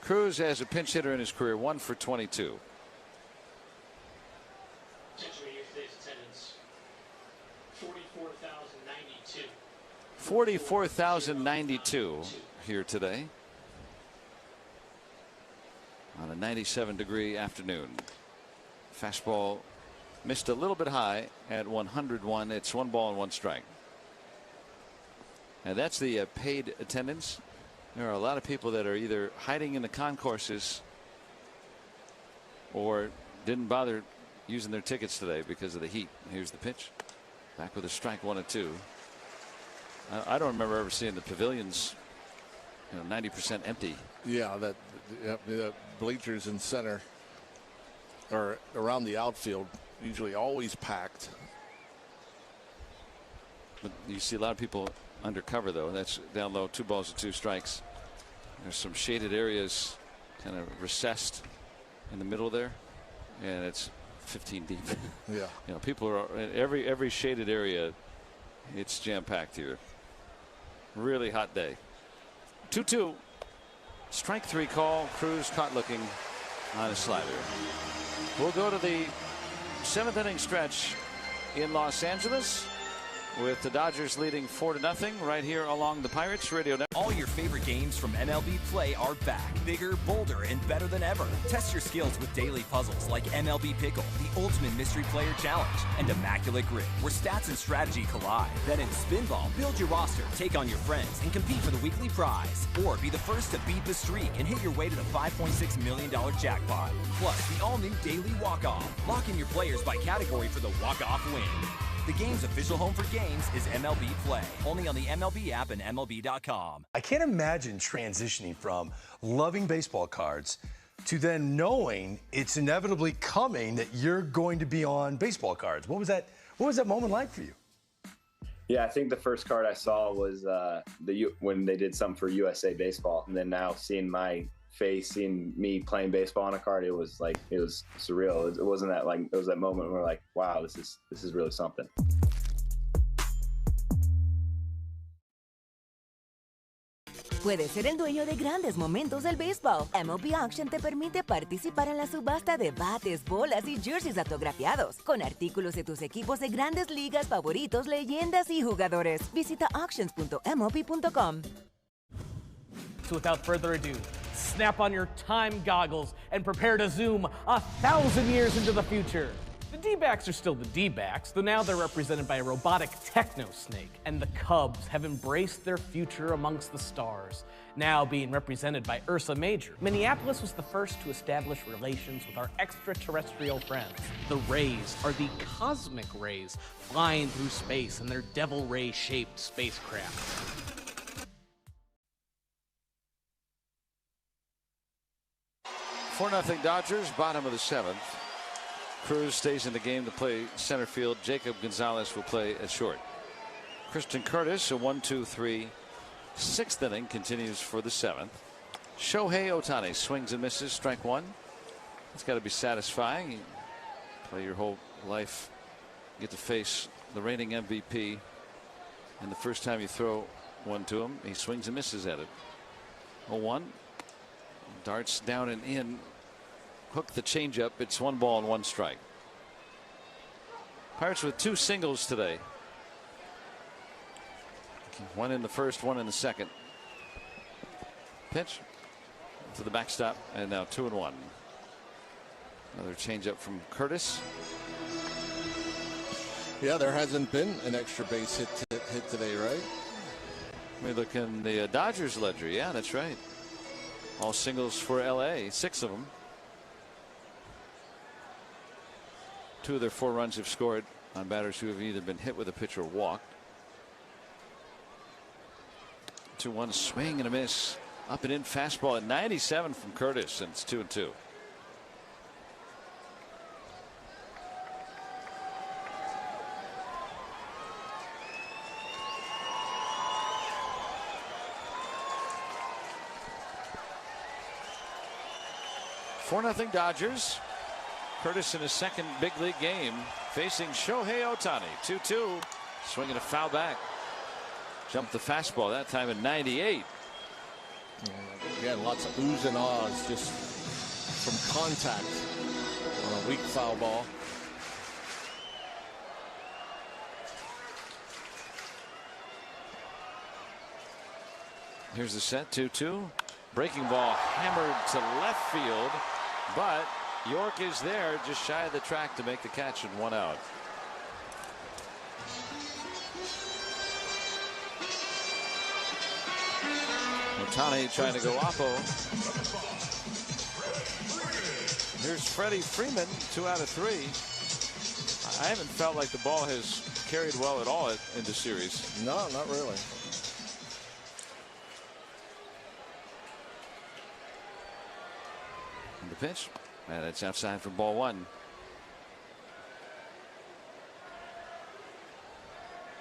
Cruz has a pinch hitter in his career, 1 for 22. 44,092 here today on a 97-degree afternoon. Fastball missed a little bit high at 101. It's 1 ball and 1 strike. And that's the paid attendance. There are a lot of people that are either hiding in the concourses or didn't bother using their tickets today because of the heat. Here's the pitch. Back with a strike, 1-2. I don't remember ever seeing the pavilions, 90% empty. Yeah, the bleachers in center or around the outfield usually always packed. But you see a lot of people under cover, though. That's down low, 2 balls and 2 strikes. There's some shaded areas kind of recessed in the middle there, and it's 15 deep. Yeah. People are in every shaded area. It's jam-packed here. Really hot day. 2-2. Strike 3 call. Cruz caught looking on a slider. We'll go to the 7th inning stretch in Los Angeles with the Dodgers leading 4-0 right here along the Pirates Radio Network. All your favorite games from MLB Play are back. Bigger, bolder, and better than ever. Test your skills with daily puzzles like MLB Pickle, the Ultimate Mystery Player Challenge, and Immaculate Grip, where stats and strategy collide. Then in Spinball, build your roster, take on your friends, and compete for the weekly prize. Or be the first to beat the streak and hit your way to the $5.6 million jackpot. Plus, the all-new Daily Walk-Off. Lock in your players by category for the walk-off win. The game's official home for games is MLB Play. Only on the MLB app and MLB.com. I can't imagine transitioning from loving baseball cards to then knowing it's inevitably coming that you're going to be on baseball cards. What was that moment like for you? Yeah, I think the first card I saw was when they did something for USA Baseball, and then now seeing my face, seeing me playing baseball on a card, it was surreal. It wasn't that, like, it was that moment where we're like, wow, this is really something. Puedes ser el dueño de grandes momentos del béisbol. MLB Auction te permite participar en la subasta de bates, bolas y jerseys autografiados, con artículos de tus equipos de grandes ligas favoritos, leyendas y jugadores. Visita auctions.mlb.com. So without further ado, snap on your time goggles and prepare to zoom 1,000 years into the future. The D-backs are still the D-backs, though now they're represented by a robotic techno-snake, and the Cubs have embraced their future amongst the stars, now being represented by Ursa Major. Minneapolis was the first to establish relations with our extraterrestrial friends. The Rays are the cosmic rays flying through space in their devil ray-shaped spacecraft. Four 4-0 Dodgers, bottom of the 7th. Cruz stays in the game to play center field. Jacob Gonzalez will play at short. Christian Curtis, a 1-2-3 6th inning, continues for the 7th. Shohei Ohtani swings and misses, strike 1. It's got to be satisfying. You play your whole life, get to face the reigning MVP, and the first time you throw one to him, he swings and misses at it. 0-1. Darts down and in. Hook the changeup. It's 1 ball and 1 strike. Pirates with 2 singles today. One in the first, one in the second. Pitch to the backstop, and now 2-1. Another changeup from Curtis. Yeah, there hasn't been an extra base hit today, right? We look in the Dodgers ledger. Yeah, that's right. All singles for LA, 6 of them. 2 of their 4 runs have scored on batters who have either been hit with a pitch or walked. 2-1 swing and a miss. Up and in fastball at 97 from Curtis, and it's 2-2. For 4-0 Dodgers. Curtis in his second big league game facing Shohei Ohtani. 2-2. Swinging a foul back. Jumped the fastball that time at 98. Again, lots of oohs and ahs just from contact on a weak foul ball. Here's the set. 2-2. Breaking ball hammered to left field, but York is there just shy of the track to make the catch and 1 out. Ohtani trying to go oppo. Here's Freddie Freeman, 2 out of 3. I haven't felt like the ball has carried well at all in the series. No, not really. And the pitch, and that's outside for ball 1.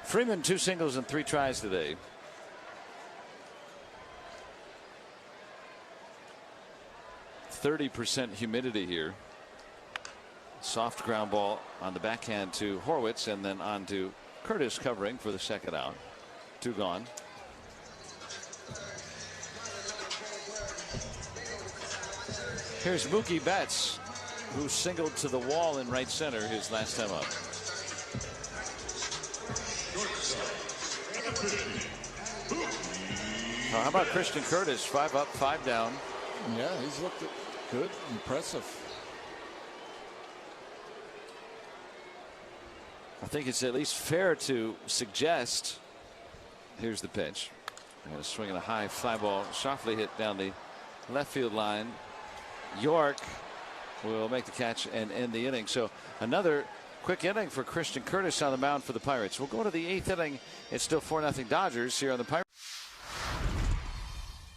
Freeman 2 singles and 3 tries today. 30% humidity here. Soft ground ball on the backhand to Horwitz, and then on to Curtis covering for the 2nd out. 2 gone. Here's Mookie Betts, who singled to the wall in right center his last time up. How about Christian Curtis? 5 up, 5 down. Yeah, he's looked good, impressive. I think it's at least fair to suggest. Here's the pitch. And a swing and a high fly ball, softly hit down the left field line. York will make the catch and end the inning. So another quick inning for Christian Curtis on the mound for the Pirates. We'll go to the 8th inning. It's still 4-0 Dodgers here on the Pirates.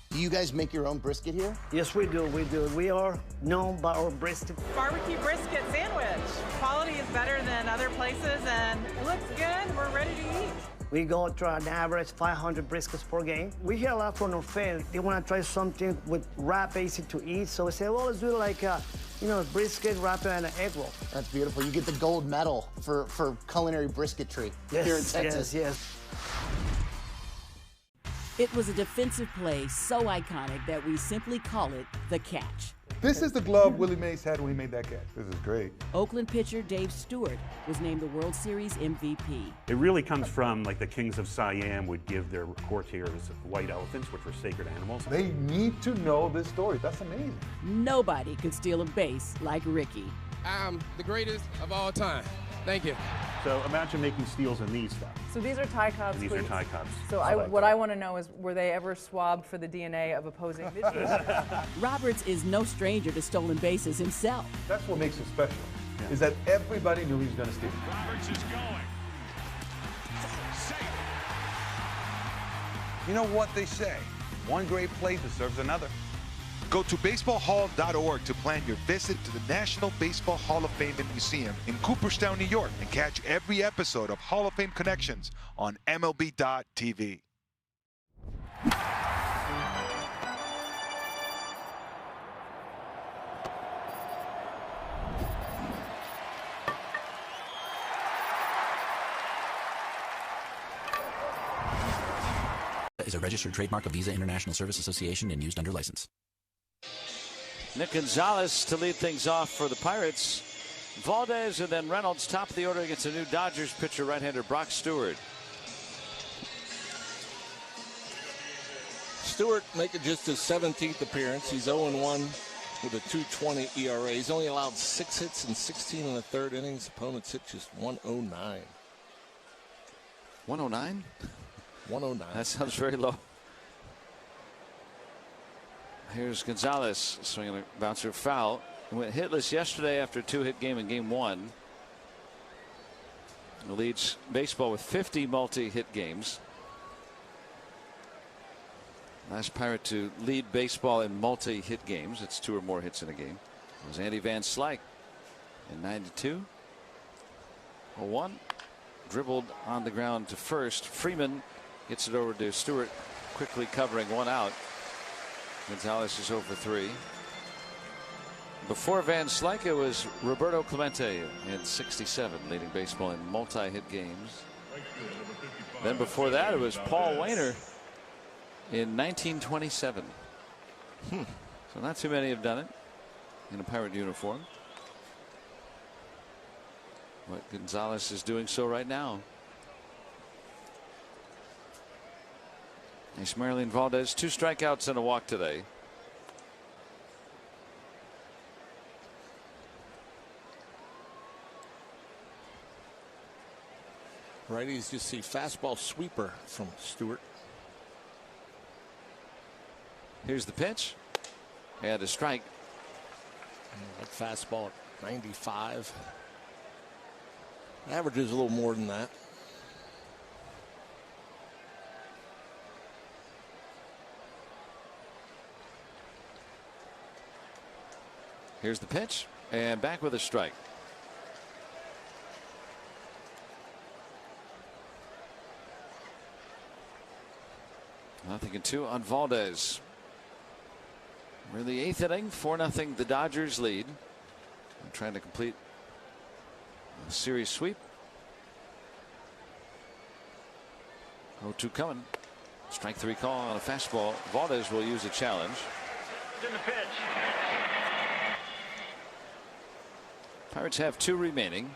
Do you guys make your own brisket here? Yes, we do. We do. We are known by our brisket. Barbecue brisket sandwich. Quality is better than other places, and it looks good. We're ready to eat. We go to an average 500 briskets per game. We hear a lot from our fans. They want to try something with wrap, easy to eat. So we say, well, let's do like brisket, wrap, and an egg roll. That's beautiful. You get the gold medal for culinary brisketry here in Texas. Yes. It was a defensive play so iconic that we simply call it the catch. This is the glove Willie Mays had when he made that catch. This is great. Oakland pitcher Dave Stewart was named the World Series MVP. It really comes from like the kings of Siam would give their courtiers white elephants, which were sacred animals. They need to know this story. That's amazing. Nobody could steal a base like Ricky. I'm the greatest of all time. Thank you. So imagine making steals in these stuff. So these are Thai Cubs. These are Thai Cubs. So what I want to know is, were they ever swabbed for the DNA of opposing pitchers? Roberts is no stranger to stolen bases himself. That's what makes it special, is that everybody knew he was going to steal. Roberts is going. You know what they say, one great play deserves another. Go to baseballhall.org to plan your visit to the National Baseball Hall of Fame and Museum in Cooperstown, New York, and catch every episode of Hall of Fame Connections on MLB.tv. Is a registered trademark of Visa International Service Association and used under license. Nick Gonzalez to lead things off for the Pirates. Valdez and then Reynolds top of the order against a new Dodgers pitcher, right-hander Brock Stewart. Stewart making just his 17th appearance. He's 0-1 with a 2.20 ERA. He's only allowed 6 hits in 16 and a third innings. Opponents hit just 109. 109? 109. That sounds very low. Here's Gonzalez swinging a bouncer foul. He went hitless yesterday after a 2-hit game in game 1. He leads baseball with 50 multi-hit games. Last Pirate to lead baseball in multi-hit games. It's 2 or more hits in a game. It was Andy Van Slyke in '92. 0-1. Dribbled on the ground to first. Freeman gets it over to Stewart, quickly covering 1 out. Gonzalez is 0 for 3. Before Van Slyke, it was Roberto Clemente in '67, leading baseball in multi-hit games. Then before that, it was Paul Wainer in 1927. So not too many have done it in a Pirate uniform. But Gonzalez is doing so right now. Yasmarian Valdez, 2 strikeouts and a walk today. Righties just see fastball sweeper from Stewart. Here's the pitch. And a strike. That fastball at 95. Average is a little more than that. Here's the pitch. And back with a strike. Nothing in 2 on Valdez. We're in the 8th inning, 4-0 the Dodgers lead. I'm trying to complete a series sweep. 0-2 coming. Strike 3 call on a fastball. Valdez will use a challenge. In the pitch. Pirates have 2 remaining.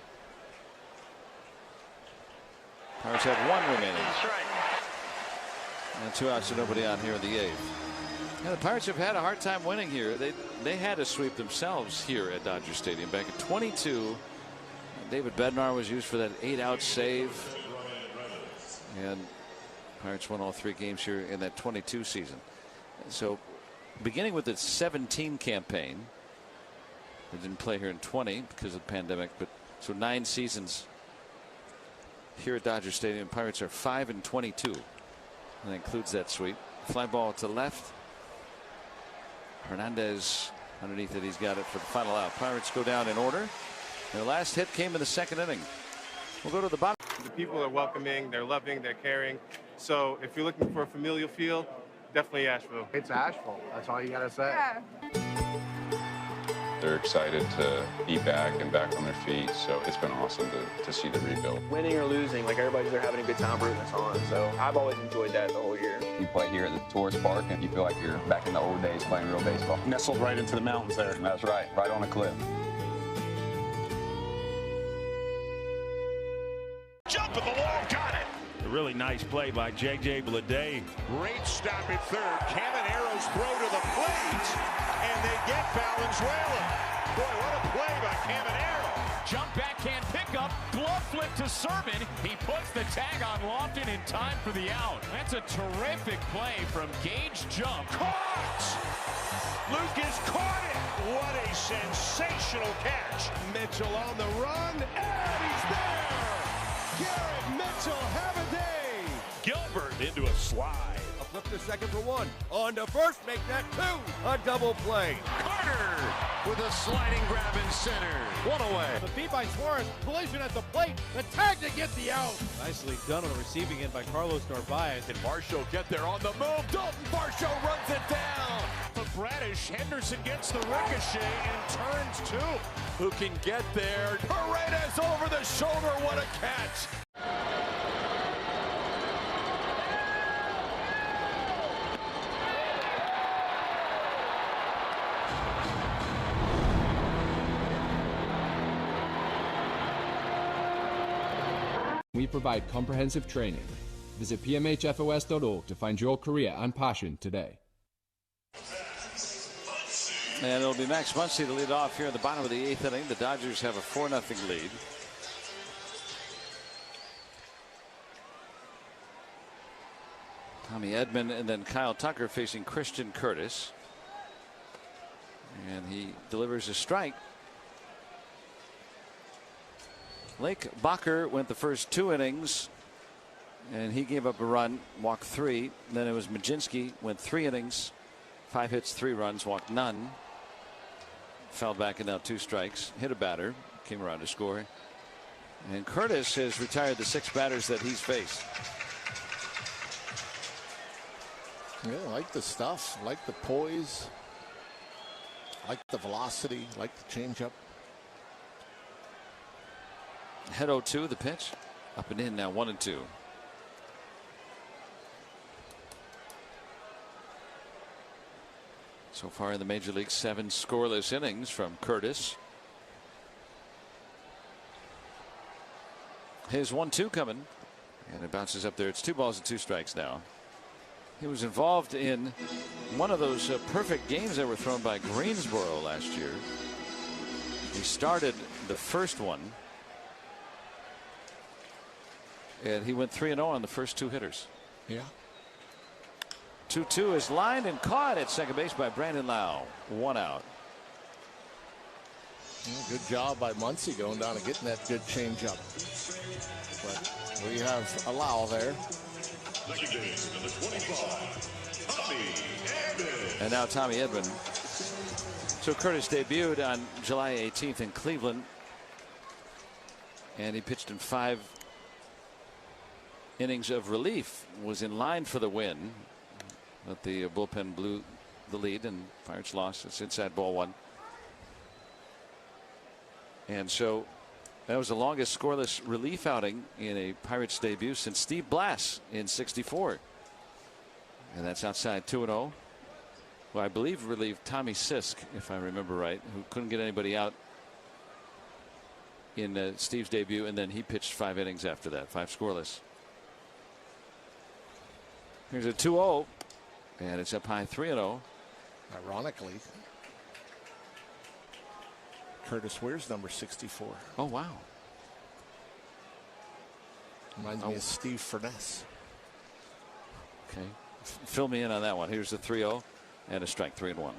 Pirates have 1 remaining. And 2 outs to nobody on here in the 8th. Yeah, the Pirates have had a hard time winning here. They had to sweep themselves here at Dodger Stadium back in '22. David Bednar was used for that 8-out save. And Pirates won all 3 games here in that '22 season. So beginning with the 17 campaign, they didn't play here in 20 because of the pandemic, but so 9 seasons here at Dodger Stadium. Pirates are 5-22. And that includes that sweep. Fly ball to left. Hernandez underneath it. He's got it for the final out. Pirates go down in order. Their last hit came in the 2nd inning. We'll go to the bottom. The people are welcoming, they're loving, they're caring. So if you're looking for a familial feel, definitely Asheville. It's Asheville. That's all you got to say. Yeah. They're excited to be back and back on their feet, so it's been awesome to see the rebuild. Winning or losing, like everybody's there having a good time rooting us on. So I've always enjoyed that the whole year. You play here at the tourist park and you feel like you're back in the old days playing real baseball. Nestled right into the mountains there. That's right, right on a cliff. Jump at the wall, got it. A really nice play by J.J. Bleday. Great stop at third. Camanero's throw to the plate, and they get Valenzuela. Boy, what a play by Camanero. Jump backhand pickup, glove flip to Sermon. He puts the tag on Lofton in time for the out. That's a terrific play from Gage Jump. Caught! Lucas caught it. What a sensational catch. Mitchell on the run, and he's there. Garrett Mitchell, have a day. Gilbert into a slide. A flip to second for 1. On to first, make that 2. A double play. Carter with a sliding grab in center. 1 away. The feed by Suarez, collision at the plate. The tag to get the out. Nicely done on the receiving end by Carlos Narvaez. Can Varsho get there on the move? Dalton Varsho runs it down. But Bradish, Henderson gets the ricochet and turns 2. Who can get there? Paredes over the shoulder. What a catch. We provide comprehensive training. Visit pmhfos.org to find your career and passion today. And it'll be Max Muncy to lead off here in the bottom of the 8th inning. The Dodgers have a 4-0 lead. Tommy Edman and then Kyle Tucker facing Christian Curtis. And he delivers a strike. Lake Bacher went the first 2 innings, and he gave up a run, walked 3. Then it was Majinski, went 3 innings, 5 hits, 3 runs, walked none. Fell back and now 2 strikes. Hit a batter, came around to score. And Curtis has retired the 6 batters that he's faced. Yeah, like the stuff, like the poise, like the velocity, like the changeup. Head 0-2, the pitch. Up and in now, 1-2. So far in the major league, 7 scoreless innings from Curtis. His 1-2 coming, and it bounces up there. It's 2 balls and 2 strikes now. He was involved in one of those perfect games that were thrown by Greensboro last year. He started the first one, and he went 3-0 on the first 2 hitters. Yeah. 2-2 is lined and caught at second base by Brandon Lau. 1 out. Good job by Muncy going down and getting that good changeup. But we have a Lau there. And now Tommy Edman. So Curtis debuted on July 18th in Cleveland, and he pitched in 5 innings of relief. Was in line for the win, but the bullpen blew the lead and Pirates lost. It's inside ball 1. And so that was the longest scoreless relief outing in a Pirates debut since Steve Blass in '64. And that's outside 2-0. Well, I believe relieved Tommy Sisk, if I remember right, who couldn't get anybody out in Steve's debut, and then he pitched 5 innings after that, 5 scoreless. Here's a 2-0, and it's up high 3-0. Ironically, Curtis Weir's number 64. Oh, wow. Reminds me of Steve Furness. Okay. Fill me in on that one. Here's a 3-0 and a strike, 3-1.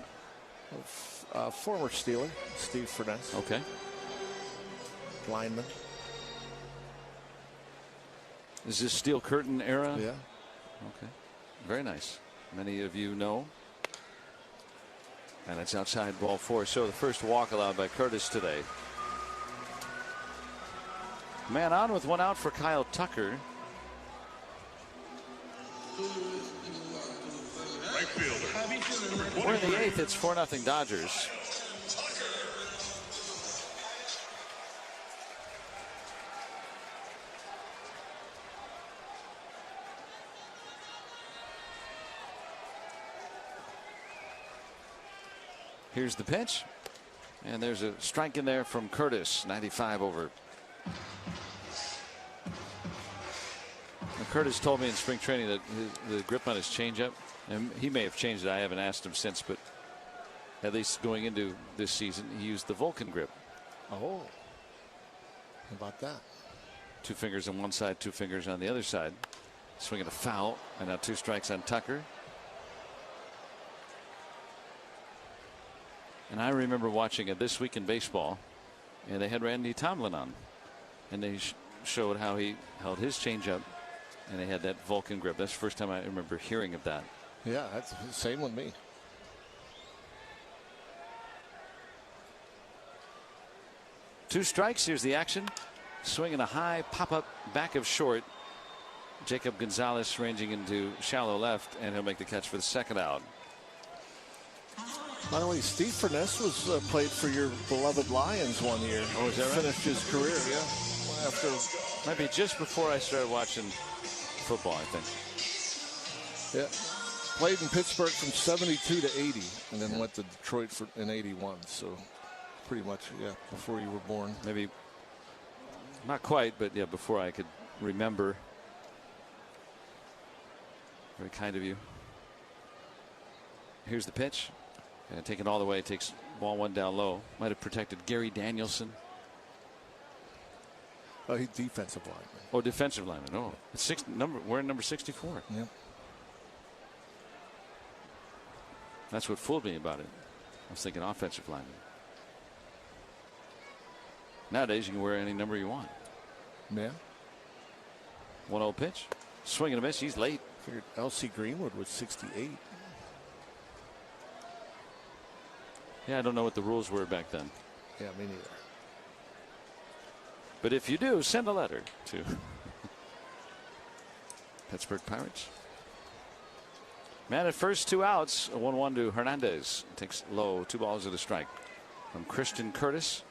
Former Steeler, Steve Furness. Okay. Lineman. Is this Steel Curtain era? Yeah. Okay. Very nice. Many of you know. And it's outside ball 4. So the first walk allowed by Curtis today. Man on with 1 out for Kyle Tucker. Right fielder. We're in the 8th. It's 4-0 Dodgers. Here's the pitch, and there's a strike in there from Curtis. 95 over. And Curtis told me in spring training that the grip on his changeup, and he may have changed it. I haven't asked him since, but at least going into this season, he used the Vulcan grip. Oh, how about that? 2 fingers on one side, 2 fingers on the other side. Swinging a foul, and now 2 strikes on Tucker. And I remember watching it This Week in Baseball, and they had Randy Tomlin on, and they showed how he held his changeup, and they had that Vulcan grip. That's the first time I remember hearing of that. Yeah, that's the same with me. Two strikes. Here's the action. Swinging a high pop-up back of short. Jacob Gonzalez ranging into shallow left, and he'll make the catch for the second out. By the way, Steve Furness was played for your beloved Lions one year. Oh, is that right? Finished his career, yeah. After might be just before I started watching football, I think. Yeah. Played in Pittsburgh from 72 to 80, and then went to Detroit in 81. So pretty much, yeah, before you were born. Maybe not quite, but yeah, before I could remember. Very kind of you. Here's the pitch. And taken all the way, takes ball 1 down low. Might have protected Gary Danielson. Oh, he's defensive lineman. Oh, defensive lineman. Oh, it's we're in number 64. Yep. That's what fooled me about it. I was thinking offensive lineman. Nowadays, you can wear any number you want. Yeah. 1-0 pitch. Swing and a miss. He's late. Figured L.C. Greenwood was 68. Yeah, I don't know what the rules were back then. Yeah, me neither. But if you do, send a letter to Pittsburgh Pirates. Man at first, 2 outs. A 1-1 to Hernandez. Takes low, 2 balls and a strike from Christian Curtis.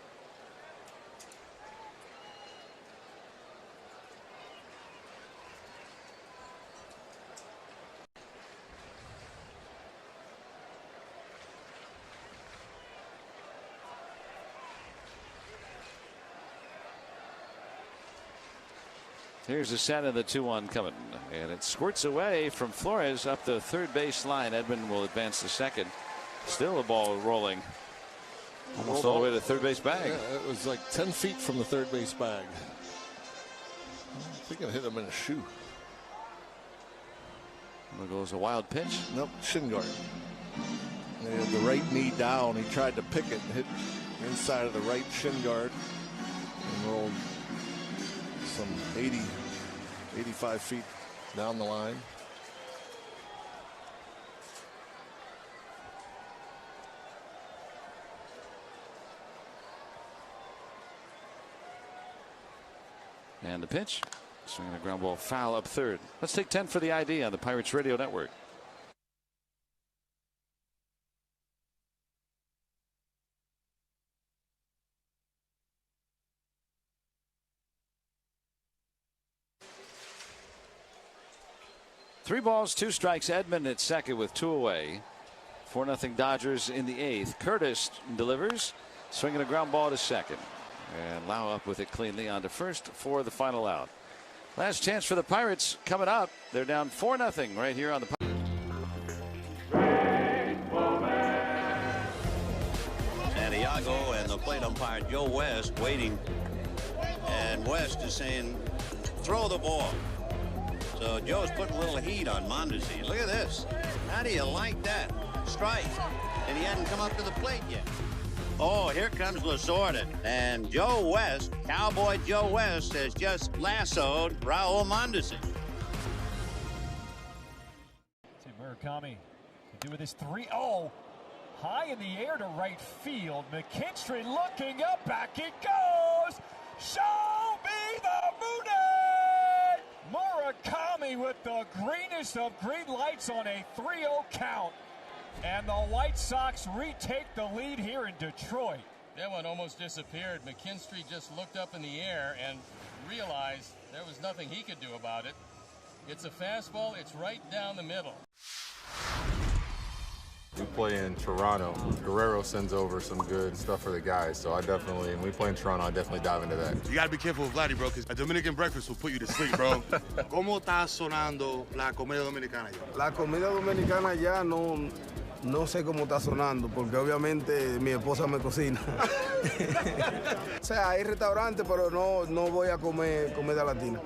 Here's the set of the 2-1 coming, and it squirts away from Flores up the third base line. Edmund will advance to second. Still a ball rolling almost all the way to the third base bag. Yeah, it was like 10 feet from the third base bag. I think it hit him in a shoe. There goes a wild pitch. Nope, shin guard. He had the right knee down. He tried to pick it and hit inside of the right shin guard and rolled some 85 feet down the line. And the pitch. Swinging a ground ball foul up third. Let's take 10 for the ID on the Pirates Radio Network. Three balls, 2 strikes. Edmund at second with 2 away. 4-0 Dodgers in the 8th. Curtis delivers, swinging a ground ball to second. And Lau up with it cleanly on to first for the final out. Last chance for the Pirates coming up. They're down 4-0 right here on the Santiago and the plate umpire Joe West waiting. And West is saying, throw the ball. So Joe's putting a little heat on Mondesi. Look at this. How do you like that? Strike. And he hadn't come up to the plate yet. Oh, here comes Lasorda. And Joe West, Cowboy Joe West, has just lassoed Raul Mondesi. Murakami to do with his 3-0. High in the air to right field. McKinstry looking up. Back it goes. Show me the Mooney! Murakami with the greenest of green lights on a 3-0 count. And the White Sox retake the lead here in Detroit. That one almost disappeared. McKinstry just looked up in the air and realized there was nothing he could do about it. It's a fastball. It's right down the middle. We play in Toronto. Guerrero sends over some good stuff for the guys, so when we play in Toronto, I definitely dive into that. You gotta be careful with Vladdy, bro, because a Dominican breakfast will put you to sleep, bro. ¿Cómo está sonando la comida dominicana ya? La comida dominicana ya no sé cómo está sonando, porque obviamente mi esposa me cocina. O sea, hay restaurantes, pero no voy a comer comida latina.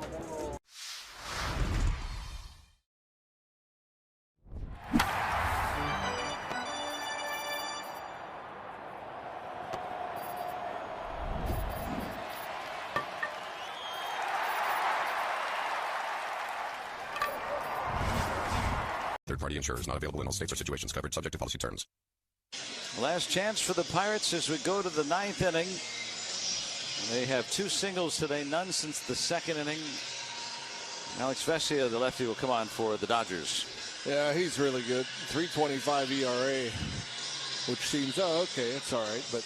Third-party insurers not available in all states or situations. Covered subject to policy terms. Last chance for the Pirates as we go to the 9th inning. They have 2 singles today, none since the 2nd inning. Alex Vesia, the lefty, will come on for the Dodgers. Yeah, he's really good. 3.25 ERA, which seems, okay, it's all right. But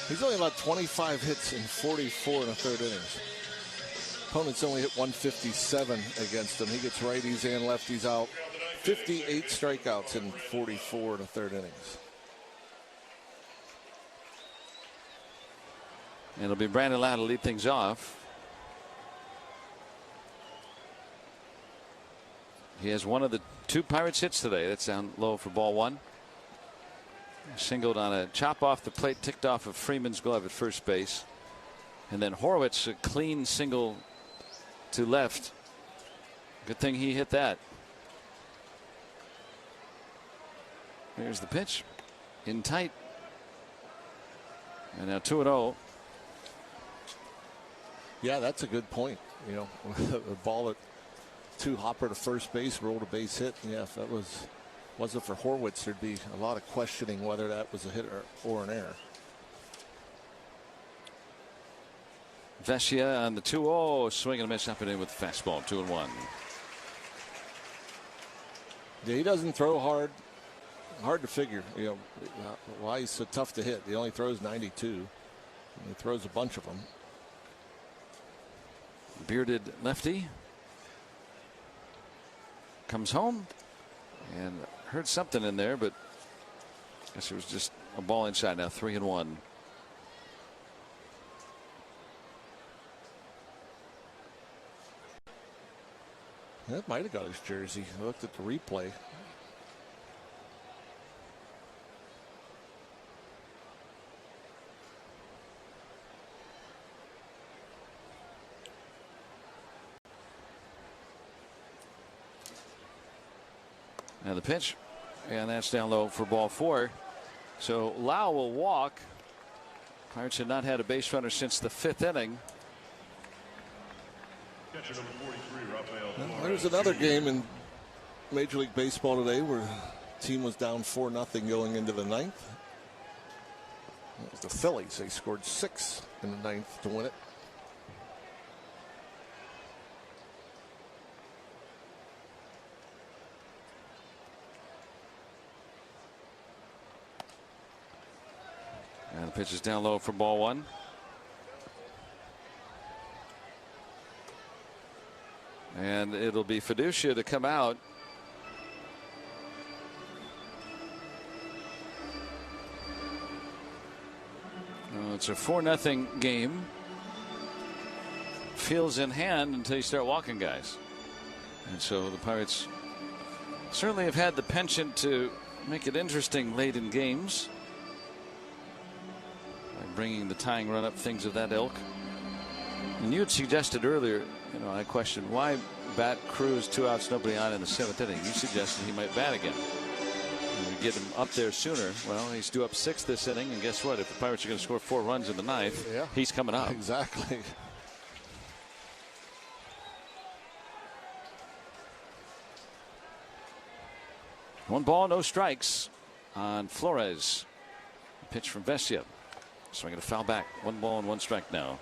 he's only allowed 25 hits in 44 1/3 innings. Opponents only hit 157 against him. He gets righties and lefties out. 58 strikeouts in 44 1/3 innings. And it'll be Brandon Lau to lead things off. He has one of the 2 Pirates hits today. That's down low for ball 1. Singled on a chop off the plate, ticked off of Freeman's glove at first base. And then Horwitz, a clean single to left. Good thing he hit that. Here's the pitch. In tight. And now 2-0. Yeah, that's a good point. You know, the ball at 2 hopper to first base, rolled a base hit. Yeah, if that wasn't for Horwitz, there'd be a lot of questioning whether that was a hit or an error. Vesia on the 2-0, swing and a miss up and in with the fastball, 2-1. Yeah, he doesn't throw hard. Hard to figure, you know, why he's so tough to hit. He only throws 92. And he throws a bunch of them. Bearded lefty comes home and heard something in there, but I guess it was just a ball inside. Now 3-1. That might have got his jersey. I looked at the replay. Now the pitch, and that's down low for ball 4. So Lau will walk. Pirates had not had a base runner since the 5th inning. Well, there's another game in Major League Baseball today where the team was down 4-0 going into the 9th. It was the Phillies. They scored 6 in the 9th to win it. And the pitch is down low for ball 1. And it'll be Fiducia to come out. It's a 4-0 game. Feels in hand until you start walking guys. And so the Pirates certainly have had the penchant to make it interesting late in games. By bringing the tying run up, things of that ilk. And you had suggested earlier, you know, I questioned why bat Cruz 2 outs, nobody on in the 7th inning. You suggested he might bat again. And we get him up there sooner. Well, he's due up 6 this inning, and guess what? If the Pirates are going to score 4 runs in the 9th, yeah, he's coming up. Exactly. One ball, no strikes on Flores. Pitch from Vesia. Swinging a foul back. 1 ball and 1 strike now.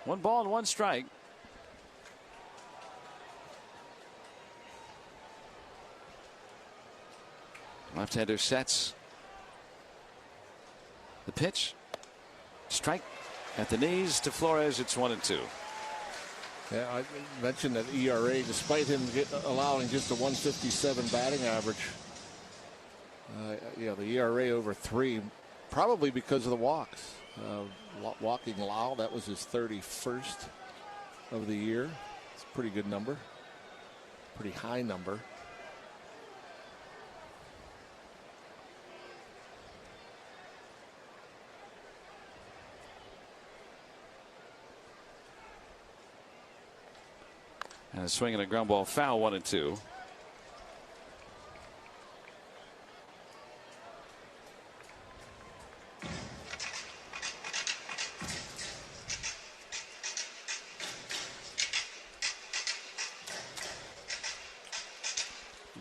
One ball and 1 strike. Left-hander sets. The pitch. Strike at the knees to Flores. It's 1-2. Yeah, I mentioned that ERA, despite him allowing just a 157 batting average. Yeah, the ERA over 3, probably because of the walks. Walking Lau, that was his 31st of the year. It's a pretty good number, pretty high number. And a swing and a ground ball foul, 1-2.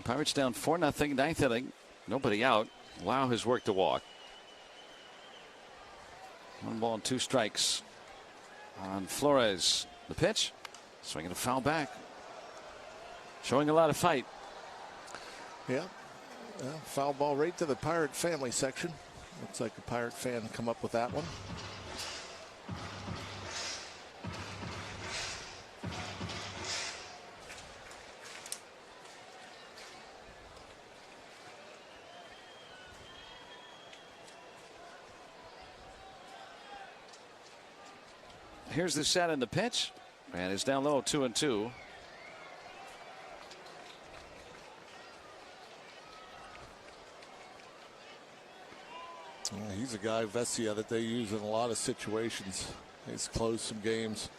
Pirates down 4-0, 9th inning. Nobody out. Lau has worked a walk. 1 ball and 2 strikes on Flores. The pitch. Swinging a foul back. Showing a lot of fight. Yeah. Foul ball right to the Pirate family section. Looks like a Pirate fan come up with that one. Here's the set and the pitch. And it's down low, 2-2. He's a guy, Vesia, that they use in a lot of situations. He's closed some games.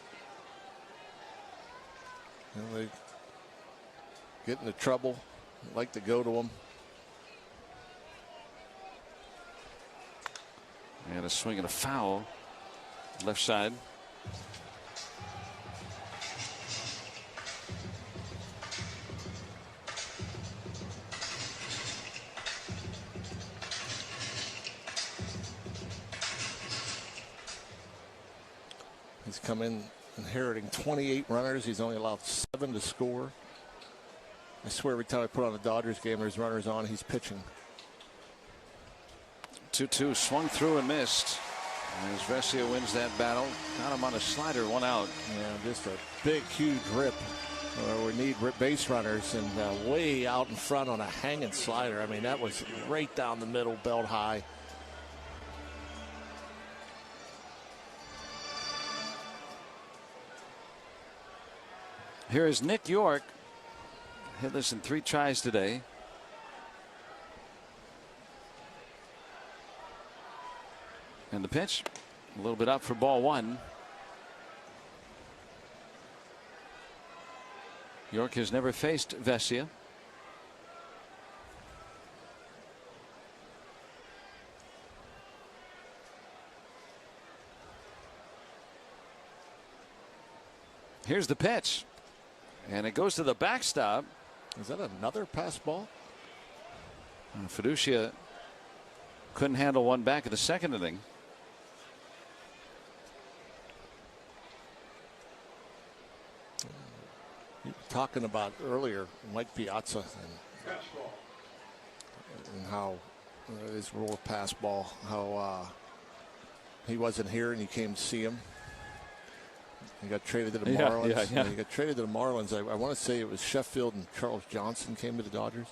And they get into trouble, like to go to him. And a swing and a foul. Left side. He's come in inheriting 28 runners. He's only allowed 7 to score. I swear every time I put on a Dodgers game, there's runners on, he's pitching. 2-2, swung through and missed. As Vesia wins that battle, got him on a slider, 1 out. Yeah, just a big, huge rip. We need base runners, and way out in front on a hanging slider. I mean, that was right down the middle, belt high. Here is Nick York. Hitless in 3 tries today. And the pitch, a little bit up for ball 1. York has never faced Vesia. Here's the pitch. And it goes to the backstop. Is that another pass ball? Fiducia couldn't handle one back in the 2nd inning. You were talking about earlier Mike Piazza and how his role of pass ball, how he wasn't here and you came to see him. He got traded to the Marlins. Yeah. He got traded to the Marlins. I want to say it was Sheffield and Charles Johnson came to the Dodgers.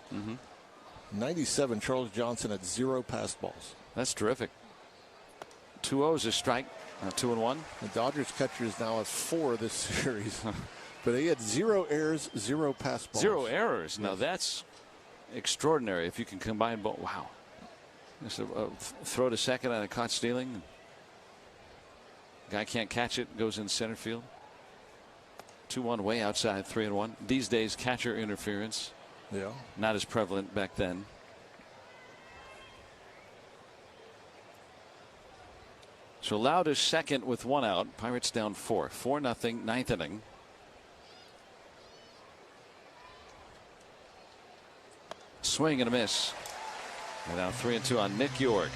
97, Charles Johnson had 0 pass balls. That's terrific. 2-0 is a strike. 2-1. The Dodgers catchers now have 4 this series. But he had 0 errors, 0 pass balls. 0 errors. Now that's extraordinary if you can combine both. Wow. Just a throw to second on a caught stealing. Guy can't catch it, goes in center field. 2-1 way outside, 3-1. These days, catcher interference. Yeah. Not as prevalent back then. So Loud is second with 1 out. Pirates down 4. 4-0, 9th inning. Swing and a miss. And now 3-2 on Nick York.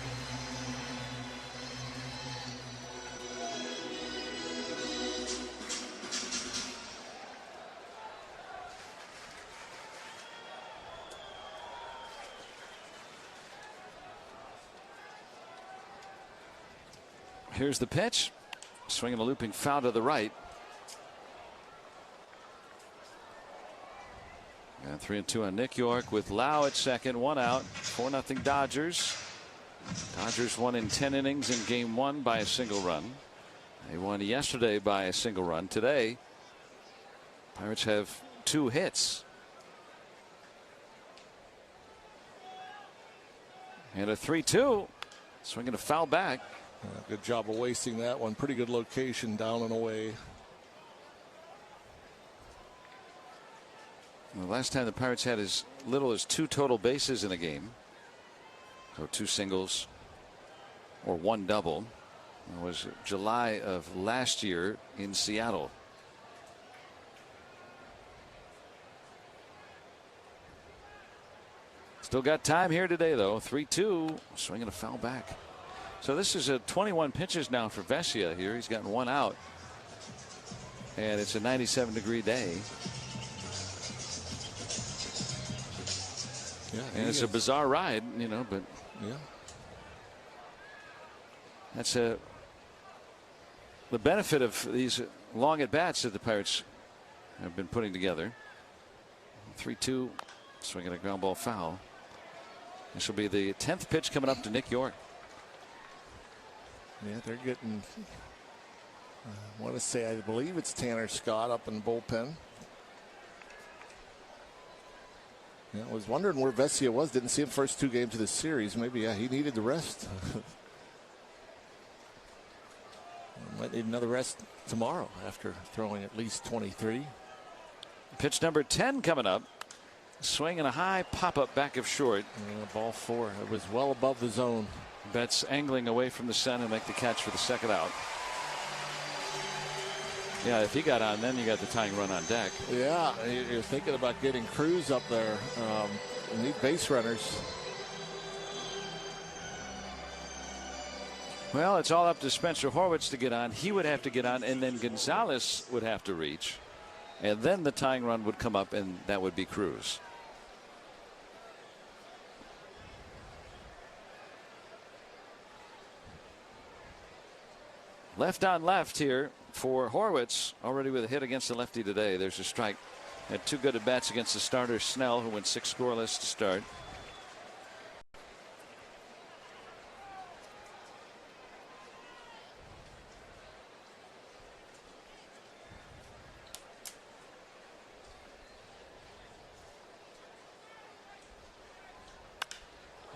Here's the pitch. Swinging a looping foul to the right. And 3-2 on Nick York with Lau at second, 1 out. 4-0 Dodgers. Dodgers won in 10 innings in game 1 by a single run. They won yesterday by a single run. Today, Pirates have 2 hits. And a 3-2. Swinging a foul back. Good job of wasting that one. Pretty good location, down and away. The last time the Pirates had as little as 2 total bases in a game, so 2 singles or 1 double, it was July of last year in Seattle. Still got time here today, though. 3-2, swinging a foul back. So this is a 21 pitches now for Vesia here. He's gotten 1 out, and it's a 97-degree day. Yeah, and it's a bizarre ride, you know, but yeah, that's the benefit of these long at bats that the Pirates have been putting together. 3-2, swinging a ground ball foul. This will be the 10th pitch coming up to Nick York. Yeah, they're getting I want to say, I believe it's Tanner Scott up in the bullpen. Yeah, I was wondering where Vesia was. Didn't see him first 2 games of the series. Maybe he needed the rest. Might need another rest tomorrow after throwing at least 23. Pitch number 10 coming up. Swing and a high pop-up back of short. Ball 4. It was well above the zone. Betts angling away from the sun and make the catch for the second out. Yeah, if he got on, then you got the tying run on deck. Yeah, you're thinking about getting Cruz up there. You need base runners. Well, it's all up to Spencer Horwitz to get on. He would have to get on, and then Gonzalez would have to reach. And then the tying run would come up, and that would be Cruz. Left on left here for Horwitz, already with a hit against the lefty today. There's a strike. Had 2 good at-bats against the starter Snell, who went 6 scoreless to start.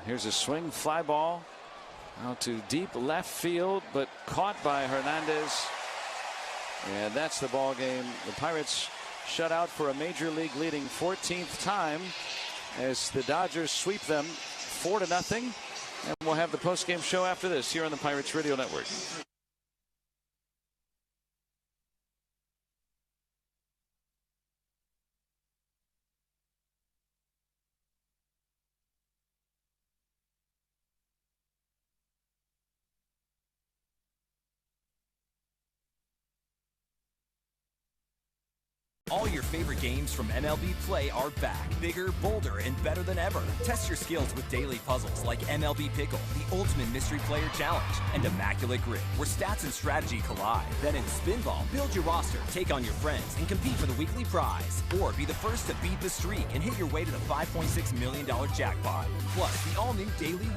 Here's a swing, fly ball out to deep left field, but caught by Hernandez. And that's the ball game. The Pirates shut out for a major league leading 14th time as the Dodgers sweep them 4-0. And we'll have the post-game show after this here on the Pirates Radio Network. All your favorite games from MLB Play are back, bigger, bolder, and better than ever. Test your skills with daily puzzles like MLB Pickle, the ultimate mystery player challenge, and Immaculate Grid, where stats and strategy collide. Then in Spinball, build your roster, take on your friends, and compete for the weekly prize. Or be the first to beat the streak and hit your way to the $5.6 million jackpot. Plus, the all-new Daily